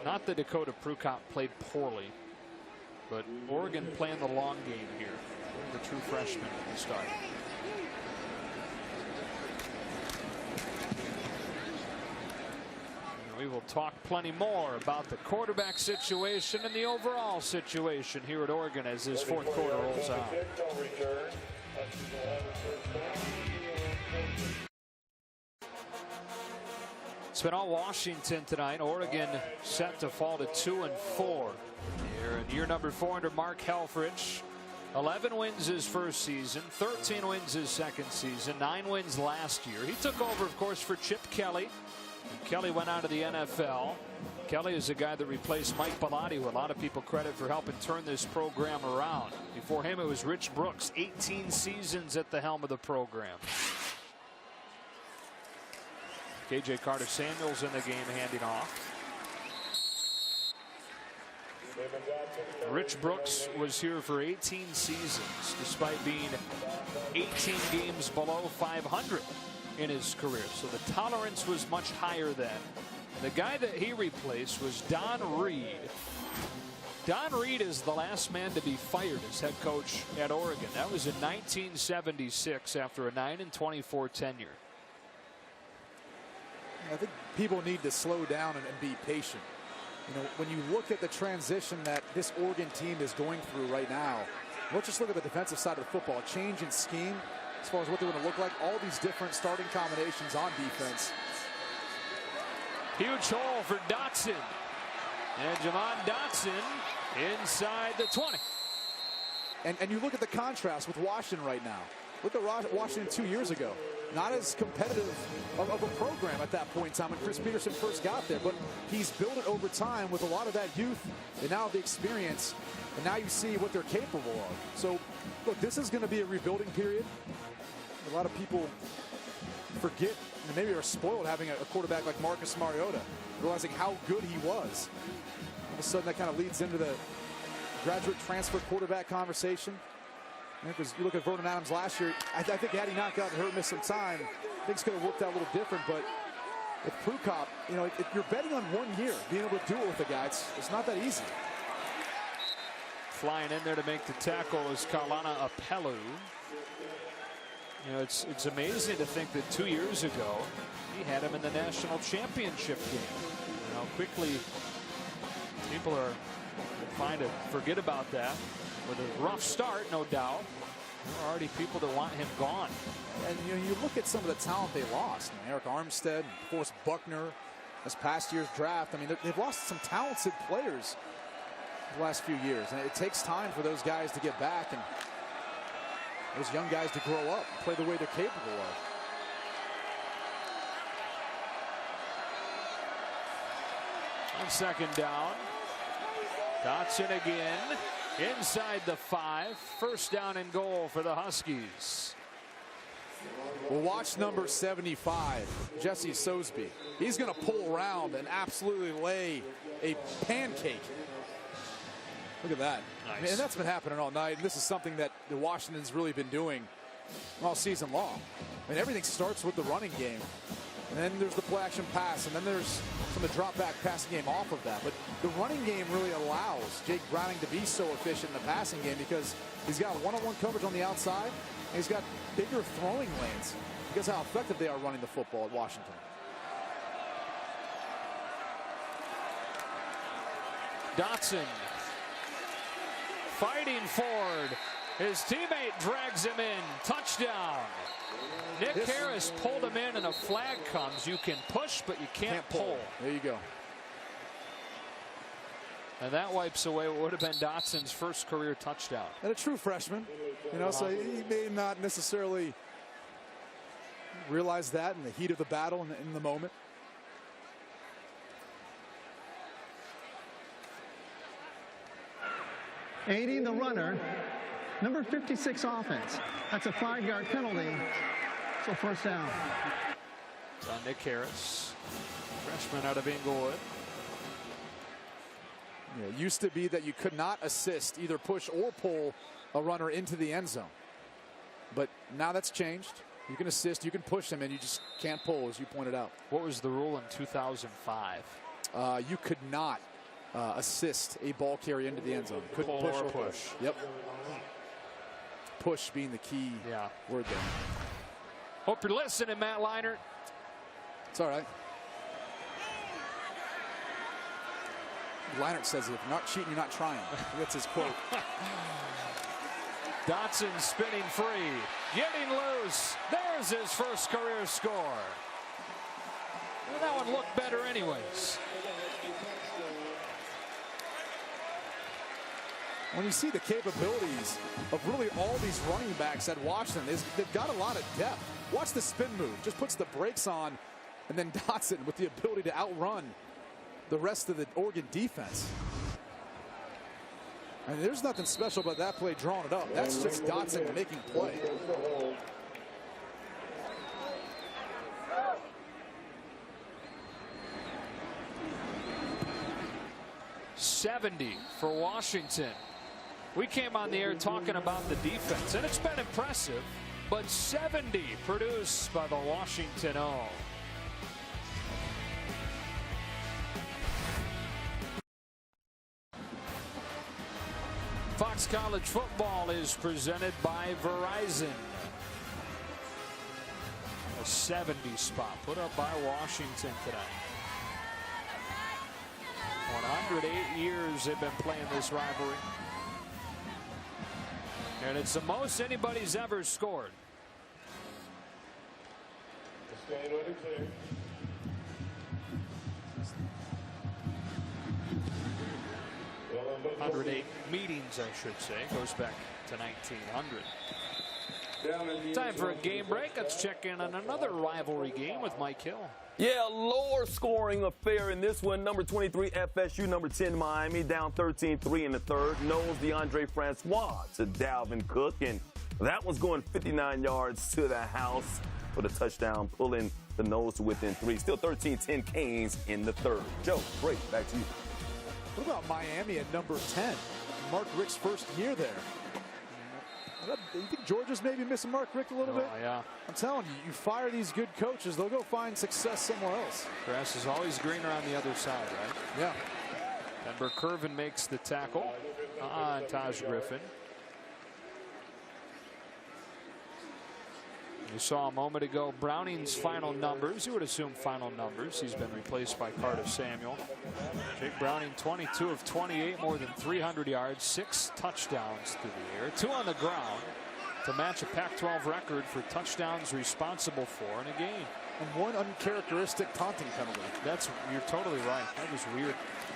D: Not that Dakota Prukop played poorly, but Oregon playing the long game here. The true freshman at the start. We will talk plenty more about the quarterback situation and the overall situation here at Oregon as this fourth quarter rolls out. It's been all Washington tonight. Oregon set to fall to 2-4 here in year number 4 under Mark Helfrich. 11 wins his first season, 13 wins his second season, 9 wins last year. He took over, of course, for Chip Kelly. Kelly went out of the NFL. Kelly is a guy that replaced Mike Bellotti, who a lot of people credit for helping turn this program around. Before him, it was Rich Brooks, 18 seasons at the helm of the program. KJ Carter-Samuels in the game, handing off. Rich Brooks was here for 18 seasons, despite being 18 games below 500 in his career. So the tolerance was much higher then. The guy that he replaced was Don Reed. Don Reed is the last man to be fired as head coach at Oregon. That was in 1976 after a 9-24 tenure.
I: I think people need to slow down and be patient. You know, when you look at the transition that this Oregon team is going through right now, let's just look at the defensive side of the football. A change in scheme as far as what they're going to look like. All these different starting combinations on defense.
D: Huge hole for Dotson. And Javon Dotson inside the 20.
I: And you look at the contrast with Washington right now. Look at Washington 2 years ago. Not as competitive of a program at that point in time when Chris Peterson first got there, but he's built it over time with a lot of that youth and now the experience, and now you see what they're capable of. So, look, this is going to be a rebuilding period. A lot of people forget, and maybe are spoiled having a quarterback like Marcus Mariota, realizing how good he was. All of a sudden, that kind of leads into the graduate transfer quarterback conversation. Because you look at Vernon Adams last year, I think had he not gotten hurt, missed some time, things could have worked out a little different. But with Prukop, you know, if you're betting on 1 year, being able to do it with the guy, it's not that easy.
D: Flying in there to make the tackle is Kalana Apelu. You know, it's amazing to think that 2 years ago he had him in the national championship game. You know, quickly people are trying to forget about that. With a rough start, no doubt. There are already people that want him gone.
I: And you know, you look at some of the talent they lost. Eric Armstead, of course, Buckner. this past year's draft. I mean, they've lost some talented players the last few years, and it takes time for those guys to get back and those young guys to grow up and play the way they're capable of.
D: On second down, Autzen again inside the 5. First down and goal for the Huskies.
I: Well, watch number 75, Jesse Sosby. He's going to pull around and absolutely lay a pancake. Look at that.
D: Nice.
I: And that's been happening all night. And this is something that the Washington's really been doing all season long. I mean, everything starts with the running game. And then there's the play action pass. And then there's some of the drop back passing game off of that. But the running game really allows Jake Browning to be so efficient in the passing game because he's got one-on-one coverage on the outside. And he's got bigger throwing lanes because how effective they are running the football at Washington.
D: Autzen fighting forward. His teammate drags him in. Touchdown. Nick Harris pulled him in and a flag comes. You can push, but you can't pull.
I: There you go.
D: And that wipes away what would have been Dottson's first career touchdown.
I: And a true freshman, you know, so he may not necessarily realize that in the heat of the battle in the moment.
H: Aiding the runner, number 56 offense. That's a 5-yard penalty. So first down.
D: It's on Nick Harris, freshman out of Inglewood.
I: Yeah, it used to be that you could not assist, either push or pull a runner into the end zone. But now that's changed. You can assist, you can push them, and you just can't pull, as you pointed out.
D: What was the rule in 2005?
I: You could not assist a ball carrier into the end zone. Couldn't
D: Pull
I: push
D: or
I: or
D: push.
I: Yep. Push being the key word there.
D: Hope you're listening, Matt Leinart.
I: It's all right. Leinart says, if you're not cheating, you're not trying. That's his quote.
D: Autzen spinning free, getting loose. There's his first career score. Well, that one looked better anyways.
I: When you see the capabilities of really all these running backs at Washington, they've got a lot of depth. Watch the spin move. Just puts the brakes on, and then Autzen with the ability to outrun the rest of the Oregon defense. And there's nothing special about that play drawing it up. That's just Autzen making play.
D: .70 for Washington. We came on the air talking about the defense, and it's been impressive, but 70 produced by the Washington O. Fox College football is presented by Verizon. A 70 spot put up by Washington today. 108 years they've been playing this rivalry. And it's the most anybody's ever scored. 108 meetings, I should say. Goes back to 1900. Time for a game break. Let's check in on another rivalry game with Mike Hill.
J: Yeah, lower scoring affair in this one. Number 23 FSU, number 10 Miami, down 13-3 in the third. Knows DeAndre Francois to Dalvin Cook, and that one's going 59 yards to the house for the touchdown, pulling the Nose to within 3. Still 13-10 Canes in the third. Joe, great, back to you.
I: What about Miami at number 10? Mark Richt's first year there. You think Georgia's maybe missing Mark Richt a little bit?
D: Yeah.
I: I'm telling you, you fire these good coaches, they'll go find success somewhere else.
D: Grass is always greener on the other side, right?
I: Yeah.
D: Denver Curvin makes the tackle on Taj Griffin. You saw a moment ago Browning's final numbers. You would assume final numbers. He's been replaced by Carter Samuel. Jake Browning, 22 of 28, more than 300 yards, 6 touchdowns through the air, 2 on the ground. to match a Pac-12 record for touchdowns responsible for in a game.
I: And one uncharacteristic taunting penalty.
D: You're totally right. That was weird.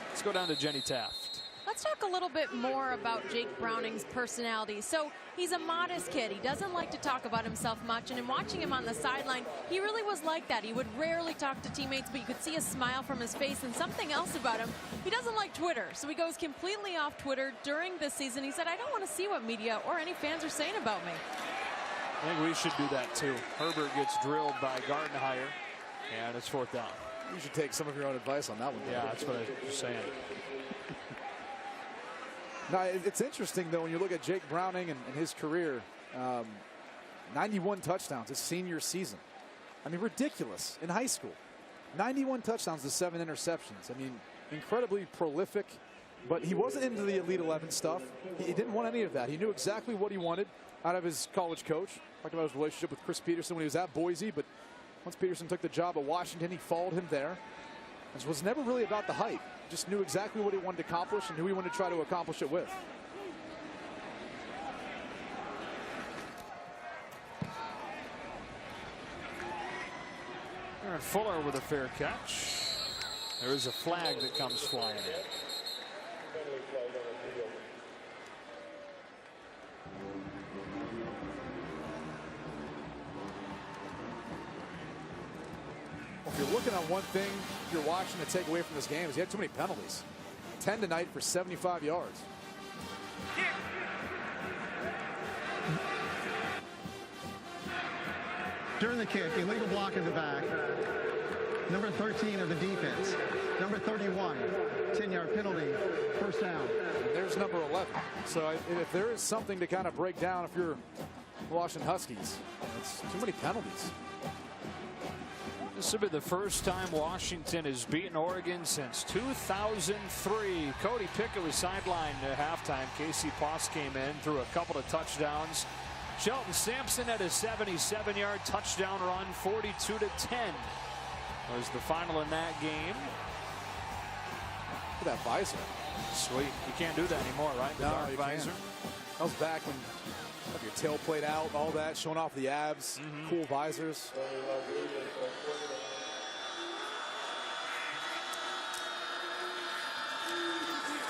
D: Let's go down to Jenny Taft.
F: Let's talk a little bit more about Jake Browning's personality. So he's a modest kid. He doesn't like to talk about himself much. And in watching him on the sideline, he really was like that. He would rarely talk to teammates, but you could see a smile from his face. And something else about him, he doesn't like Twitter. So he goes completely off Twitter during this season. He said, I don't want to see what media or any fans are saying about me.
D: I think we should do that too. Herbert gets drilled by Gardenhire, and it's 4th down.
I: You should take some of your own advice on that one.
D: Yeah, that's what I was saying.
I: Now, it's interesting, though, when you look at Jake Browning and his career, 91 touchdowns his senior season. I mean, ridiculous in high school. 91 touchdowns to 7 interceptions. I mean, incredibly prolific, but he wasn't into the Elite 11 stuff. He didn't want any of that. He knew exactly what he wanted out of his college coach. Talked about his relationship with Chris Peterson when he was at Boise, but once Peterson took the job at Washington, he followed him there. It was never really about the hype. Just knew exactly what he wanted to accomplish and who he wanted to try to accomplish it with.
D: Aaron Fuller with a fair catch. There is a flag that comes flying in.
I: Well, if you're looking at one thing you're watching to take away from this game is he had too many penalties. 10 tonight for 75 yards.
H: During the kick, illegal block in the back. Number 13 of the defense. Number 31, 10-yard penalty, 1st down.
I: And there's number 11. So if there is something to kind of break down if you're Washington Huskies, it's too many penalties.
D: This will be the first time Washington has beaten Oregon since 2003. Cody Pickett was sidelined at halftime. Casey Poss came in, threw a couple of touchdowns. Shelton Sampson had a 77-yard touchdown run, 42-10 was the final in that game.
I: Look at that visor.
D: Sweet. You can't do that anymore, right? The
I: No,
D: dark
I: you
D: visor.
I: can't. That was back when you have your tail plate out, all that, showing off the abs, cool visors.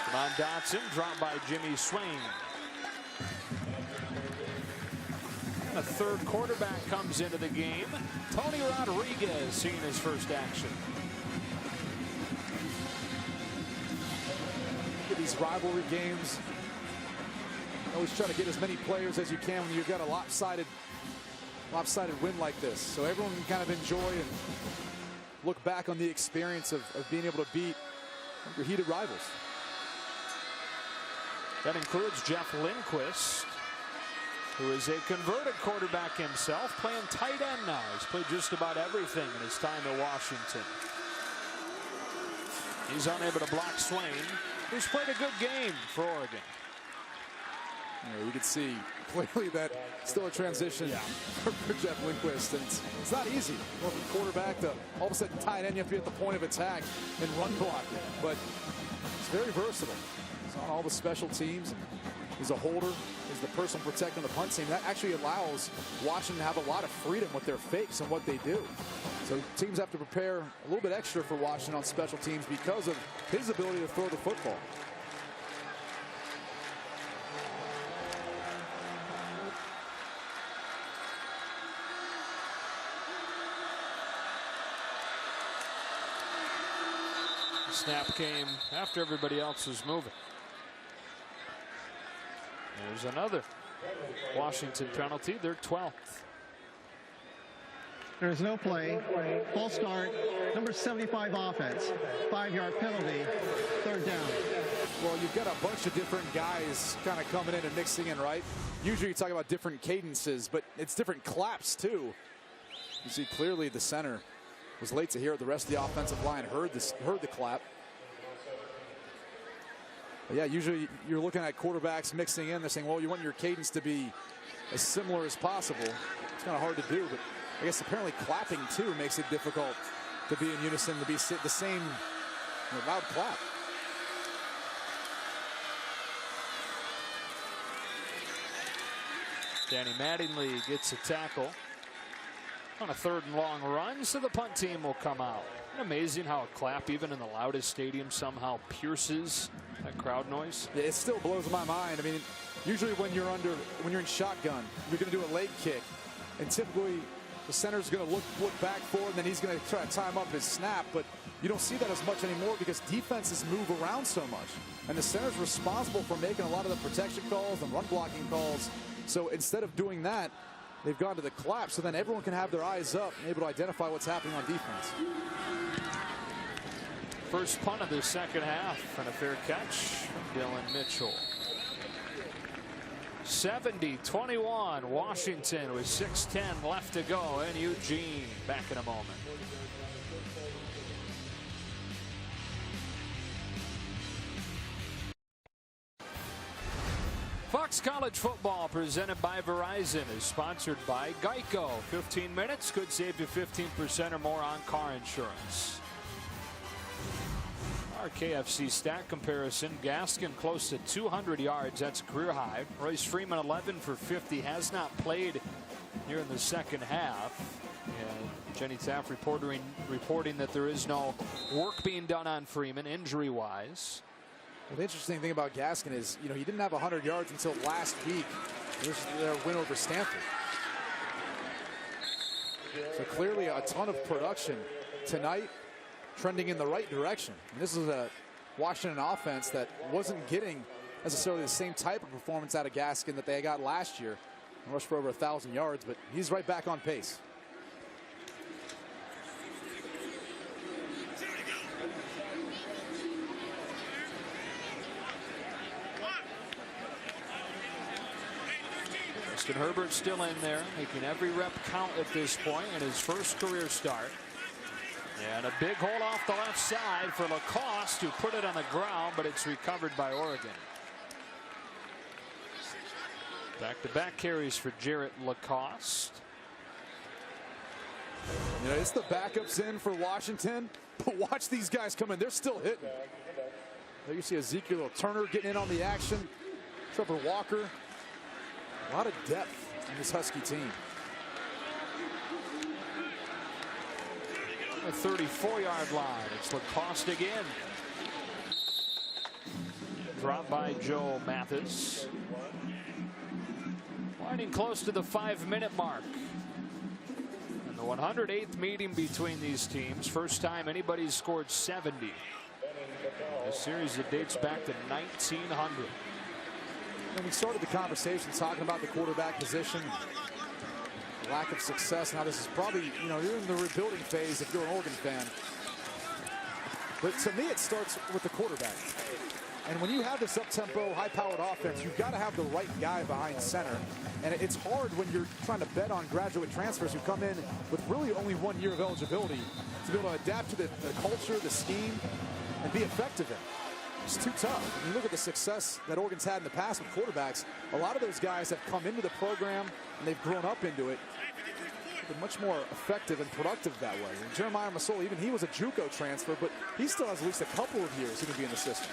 D: Devon Dotson dropped by Jimmy Swain. A third quarterback comes into the game. Tony Rodriguez seeing his first action.
I: These rivalry games, always try to get as many players as you can when you've got a lopsided win like this. So everyone can kind of enjoy and look back on the experience of being able to beat your heated rivals.
D: That includes Jeff Lindquist, who is a converted quarterback himself, playing tight end now. He's played just about everything in his time at Washington. He's unable to block Swain, who's played a good game for Oregon.
I: You can see clearly that still a transition for Jeff Lindquist. And it's not easy. Going from quarterback to all of a sudden tight end, you have to be at the point of attack and run blocking. But it's very versatile. He's on all the special teams. He's a holder. He's the person protecting the punt team. That actually allows Washington to have a lot of freedom with their fakes and what they do. So teams have to prepare a little bit extra for Washington on special teams because of his ability to throw the football.
D: Snap came after everybody else was moving. There's another Washington penalty, their 12th.
H: There is no play. False start. Number 75 offense. 5-yard penalty. 3rd down.
I: Well, you've got a bunch of different guys kind of coming in and mixing in, right? Usually you talk about different cadences, but it's different claps too. You see clearly the center was late to hear it. The rest of the offensive line heard the clap. But yeah, usually you're looking at quarterbacks mixing in. They're saying, well, you want your cadence to be as similar as possible. It's kind of hard to do, but I guess apparently clapping too makes it difficult to be in unison, to be the same loud clap.
D: Danny Mattingly gets a tackle on a 3rd and long run, so the punt team will come out. Amazing how a clap, even in the loudest stadium, somehow pierces that crowd noise.
I: Yeah, it still blows my mind. I mean, usually when you're in shotgun, you're going to do a leg kick, and typically the center's going to look back forward, and then he's going to try to time up his snap. But you don't see that as much anymore because defenses move around so much, and the center's responsible for making a lot of the protection calls and run blocking calls. So instead of doing that, they've gone to the clap, so then everyone can have their eyes up and able to identify what's happening on defense.
D: First punt of the second half and a fair catch from Dylan Mitchell. 70-21 Washington with 6:10 left to go in Eugene. Back in a moment. Fox College Football presented by Verizon is sponsored by Geico. 15 minutes could save you 15% or more on car insurance. Our KFC stat comparison: Gaskin close to 200 yards, that's a career high. Royce Freeman 11 for 50, has not played here in the second half. And Jenny Taft reporting that there is no work being done on Freeman injury-wise.
I: Well, the interesting thing about Gaskin is, he didn't have 100 yards until last week. It was their win over Stanford. So clearly a ton of production tonight, trending in the right direction. And this is a Washington offense that wasn't getting necessarily the same type of performance out of Gaskin that they got last year. Rushed for over 1,000 yards, but he's right back on pace.
D: Justin Herbert still in there, making every rep count at this point in his first career start. And a big hole off the left side for Lacoste, who put it on the ground, but it's recovered by Oregon. Back-to-back carries for Jarrett Lacoste.
I: It's the backups in for Washington, but watch these guys come in. They're still hitting. There you see Ezekiel Turner getting in on the action. Trevor Walker. A lot of depth in this Husky team.
D: The 34-yard line. It's Lacoste again. Dropped by Joe Mathis. Winding close to the 5-minute mark. And the 108th meeting between these teams. First time anybody's scored 70. A series that dates back to 1900.
I: And we started the conversation talking about the quarterback position, lack of success. Now this is probably, you're in the rebuilding phase if you're an Oregon fan. But to me, it starts with the quarterback. And when you have this up-tempo, high-powered offense, you've got to have the right guy behind center. And it's hard when you're trying to bet on graduate transfers who come in with really only 1 year of eligibility to be able to adapt to the culture, the scheme, and be effective in it. It's too tough. When you look at the success that Oregon's had in the past with quarterbacks, a lot of those guys have come into the program and they've grown up into it. Been much more effective and productive that way. And Jeremiah Masoli, even he was a JUCO transfer, but he still has at least a couple of years he can be in the system.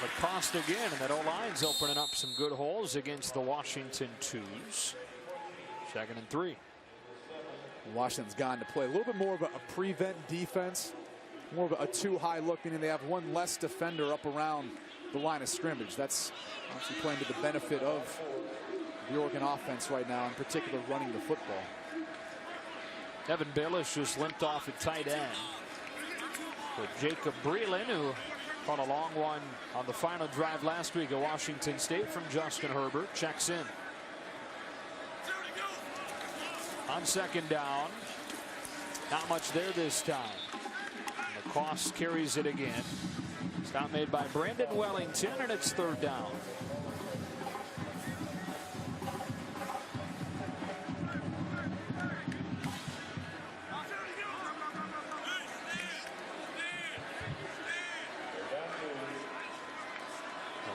D: Lacoste again, and that O-line's opening up some good holes against the Washington twos. 2nd and 3.
I: Washington's gone to play a little bit more of a prevent defense. More of a too high look, meaning they have one less defender up around the line of scrimmage. That's obviously playing to the benefit of the Oregon offense right now, in particular running the football.
D: Evan Baelish just limped off at tight end. But Jacob Breland, who caught a long one on the final drive last week at Washington State from Justin Herbert, checks in. On 2nd down, not much there this time. Lacoste carries it again. Stop made by Brandon Wellington, and it's 3rd down.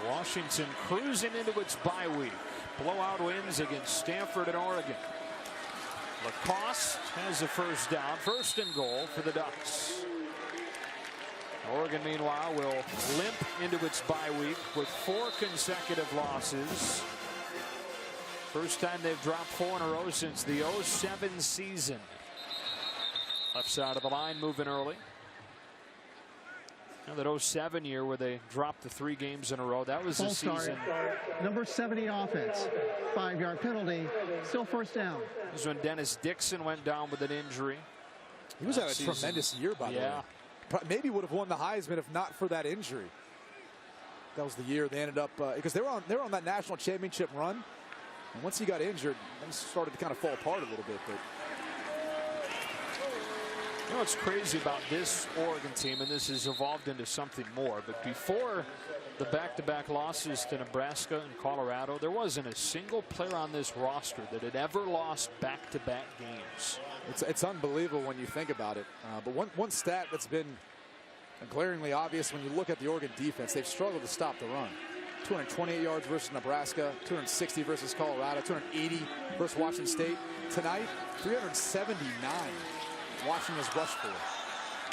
D: Washington cruising into its bye week. Blowout wins against Stanford and Oregon. Lacoste has a 1st down. 1st and goal for the Ducks. Oregon, meanwhile, will limp into its bye week with 4 consecutive losses. First time they've dropped 4 in a row since the 07 season. Left side of the line moving early. Now that 07 year where they dropped the 3 games in a row, that was the season.
H: Number 70 offense. 5-yard penalty. Still first down.
D: This is when Dennis Dixon went down with an injury.
I: He was having a tremendous year, by the way. Maybe would have won the Heisman if not for that injury. That was the year they ended up because they were on that national championship run, and once he got injured, they started to kind of fall apart a little bit. But
D: you know what's crazy about this Oregon team, and this has evolved into something more, but before the back-to-back losses to Nebraska and Colorado, there wasn't a single player on this roster that had ever lost back-to-back games.
I: It's unbelievable when you think about it. But one stat that's been glaringly obvious when you look at the Oregon defense, they've struggled to stop the run. 228 yards versus Nebraska, 260 versus Colorado, 280 versus Washington State. Tonight, 379 Washington's rushed for.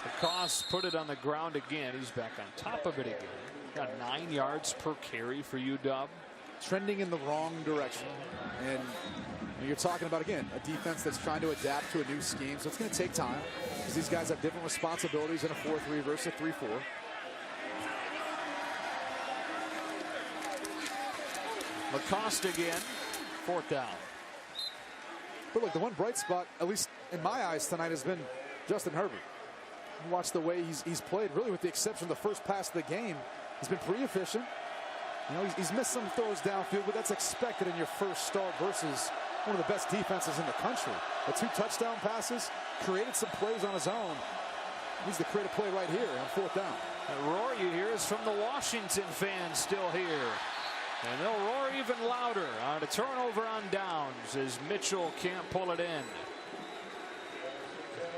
D: Lacoste put it on the ground again. He's back on top of it again. Got 9 yards per carry for UW.
I: Trending in the wrong direction. And you're talking about, again, a defense that's trying to adapt to a new scheme. So it's going to take time because these guys have different responsibilities in a 4-3 versus a 3-4.
D: Lacoste again. 4th down.
I: But look, the one bright spot, at least in my eyes tonight, has been Justin Herbert. You watch the way he's played, really with the exception of the first pass of the game. He's been pretty efficient. You know, he's missed some throws downfield, but that's expected in your first start versus one of the best defenses in the country. The 2 touchdown passes, created some plays on his own. He needs to create a play right here on 4th down.
D: The roar you hear is from the Washington fans still here. And they'll roar even louder on a turnover on downs as Mitchell can't pull it in.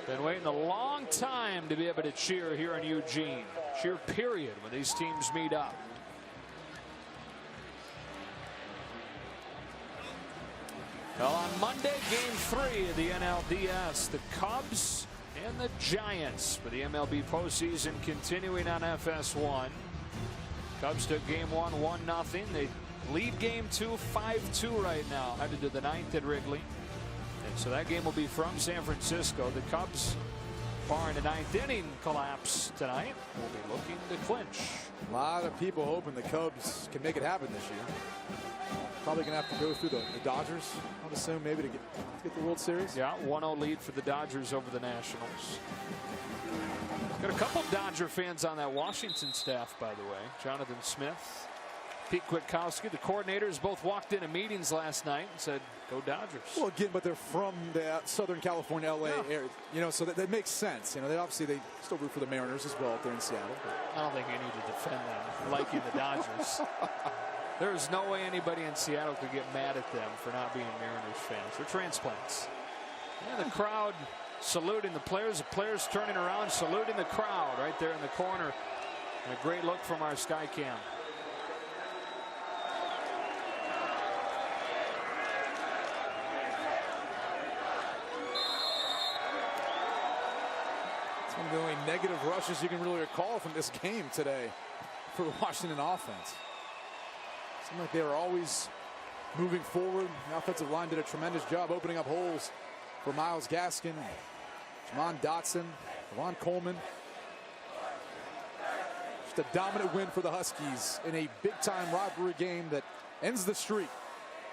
D: Been waiting a long time to be able to cheer here in Eugene. Cheer period when these teams meet up. Well, on Monday, Game 3 of the NLDS, the Cubs and the Giants for the MLB postseason continuing on FS1. Cubs took Game 1, 1-0. They lead Game 2, 5-2 right now, headed to the 9th at Wrigley. And so that game will be from San Francisco. The Cubs, barring a 9th inning collapse tonight, will be looking to clinch.
I: A lot of people hoping the Cubs can make it happen this year. Probably going to have to go through the Dodgers, I would assume, maybe to get the World Series.
D: Yeah, 1-0 lead for the Dodgers over the Nationals. Got a couple Dodger fans on that Washington staff, by the way. Jonathan Smith, Pete Kwiatkowski, the coordinators, both walked into meetings last night and said, go Dodgers.
I: Well, again, but they're from the Southern California, LA area, you know, so that makes sense. You know, they still root for the Mariners as well up there in Seattle.
D: But I don't think you need to defend them liking the Dodgers. There is no way anybody in Seattle could get mad at them for not being Mariners fans. They're transplants. Yeah, the crowd saluting the players turning around, saluting the crowd right there in the corner. And a great look from our sky cam.
I: It's one of the only negative rushes you can really recall from this game today for the Washington offense. Seemed like they were always moving forward. The offensive line did a tremendous job opening up holes for Myles Gaskin, Jamon Dotson, Ron Coleman. Just a dominant win for the Huskies in a big-time rivalry game that ends the streak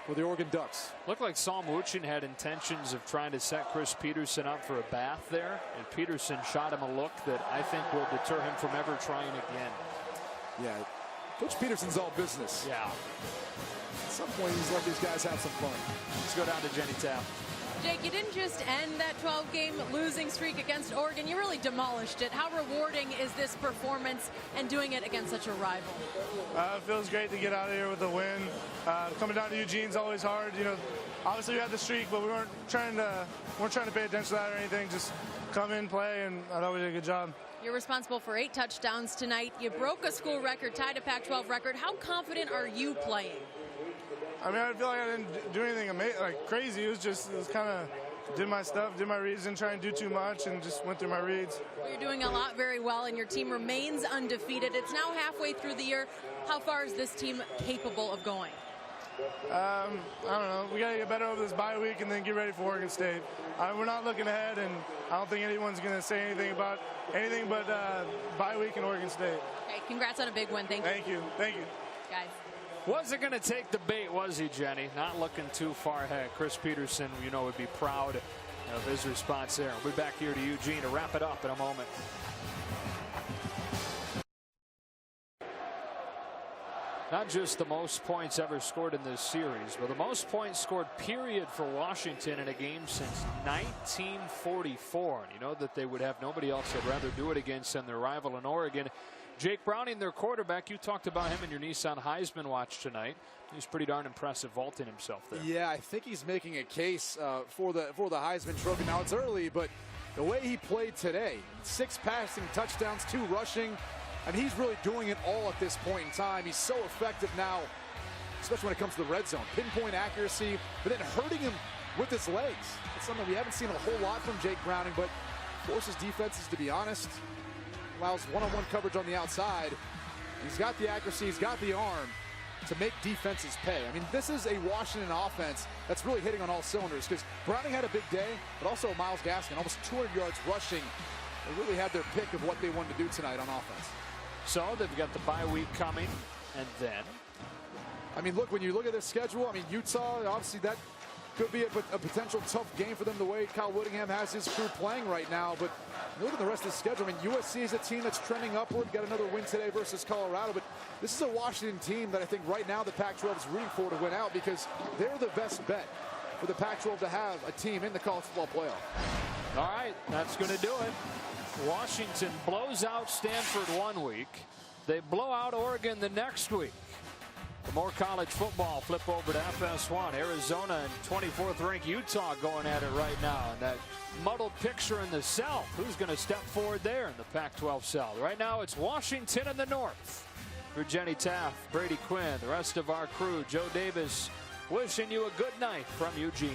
I: for the Oregon Ducks.
D: Looked like Saul Muchin had intentions of trying to set Chris Peterson up for a bath there, and Peterson shot him a look that I think will deter him from ever trying again.
I: Yeah, Coach Peterson's all business.
D: Yeah.
I: At some point, he's let these guys have some fun.
D: Let's go down to Jenny Tapp.
F: Jake, you didn't just end that 12-game losing streak against Oregon. You really demolished it. How rewarding is this performance and doing it against such a rival?
L: It feels great to get out of here with a win. Coming down to Eugene's always hard. You know, obviously we had the streak, but we weren't trying to pay attention to that or anything. Just come in, play, and I thought we did a good job.
F: You're responsible for 8 touchdowns tonight. You broke a school record, tied a Pac-12 record. How confident are you playing?
L: I mean, I feel like I didn't do anything like crazy. It was kind of did my stuff, did my reads, didn't try and do too much, and just went through my reads.
F: Well, you're doing a lot very well, and your team remains undefeated. It's now halfway through the year. How far is this team capable of going?
L: I don't know. We got to get better over this bye week and then get ready for Oregon State. We're not looking ahead, and I don't think anyone's going to say anything but bye week and Oregon State.
F: Okay, congrats on a big win. Thank you.
L: Thank you. Thank you.
F: Guys.
D: Wasn't going to take the bait, was he, Jenny? Not looking too far ahead. Chris Peterson, you know, would be proud of his response there. We'll be back here to Eugene to wrap it up in a moment. Not just the most points ever scored in this series, but the most points scored period for Washington in a game since 1944. And you know that they would have nobody else they'd rather do it against than their rival in Oregon. Jake Browning, their quarterback, you talked about him in your Nissan Heisman watch tonight. He's pretty darn impressive vaulting himself there.
I: Yeah, I think he's making a case for the Heisman Trophy. Now it's early, but the way he played today, 6 passing touchdowns, 2 rushing, and he's really doing it all at this point in time. He's so effective now, especially when it comes to the red zone. Pinpoint accuracy, but then hurting him with his legs. It's something we haven't seen a whole lot from Jake Browning, but forces defenses to be honest. Allows one-on-one coverage on the outside. He's got the accuracy, he's got the arm to make defenses pay. I mean, this is a Washington offense that's really hitting on all cylinders, because Browning had a big day, but also Myles Gaskin, almost 200 yards rushing. They really had their pick of what they wanted to do tonight on offense.
D: So they've got the bye week coming, and then,
I: I mean, look, when you look at their schedule, I mean, Utah, obviously that could be a potential tough game for them the way Kyle Whittingham has his crew playing right now. But look at the rest of the schedule. I mean, USC is a team that's trending upward. Got another win today versus Colorado. But this is a Washington team that I think right now the Pac-12 is rooting for to win out, because they're the best bet for the Pac-12 to have a team in the college football playoff.
D: all right, that's going to do it. Washington blows out Stanford one week. They blow out Oregon the next week. For more college football, flip over to FS1. Arizona and 24th ranked Utah going at it right now. And that muddled picture in the South. Who's going to step forward there in the Pac-12 South? Right now it's Washington in the North. For Jenny Taft, Brady Quinn, the rest of our crew, Joe Davis, wishing you a good night from Eugene.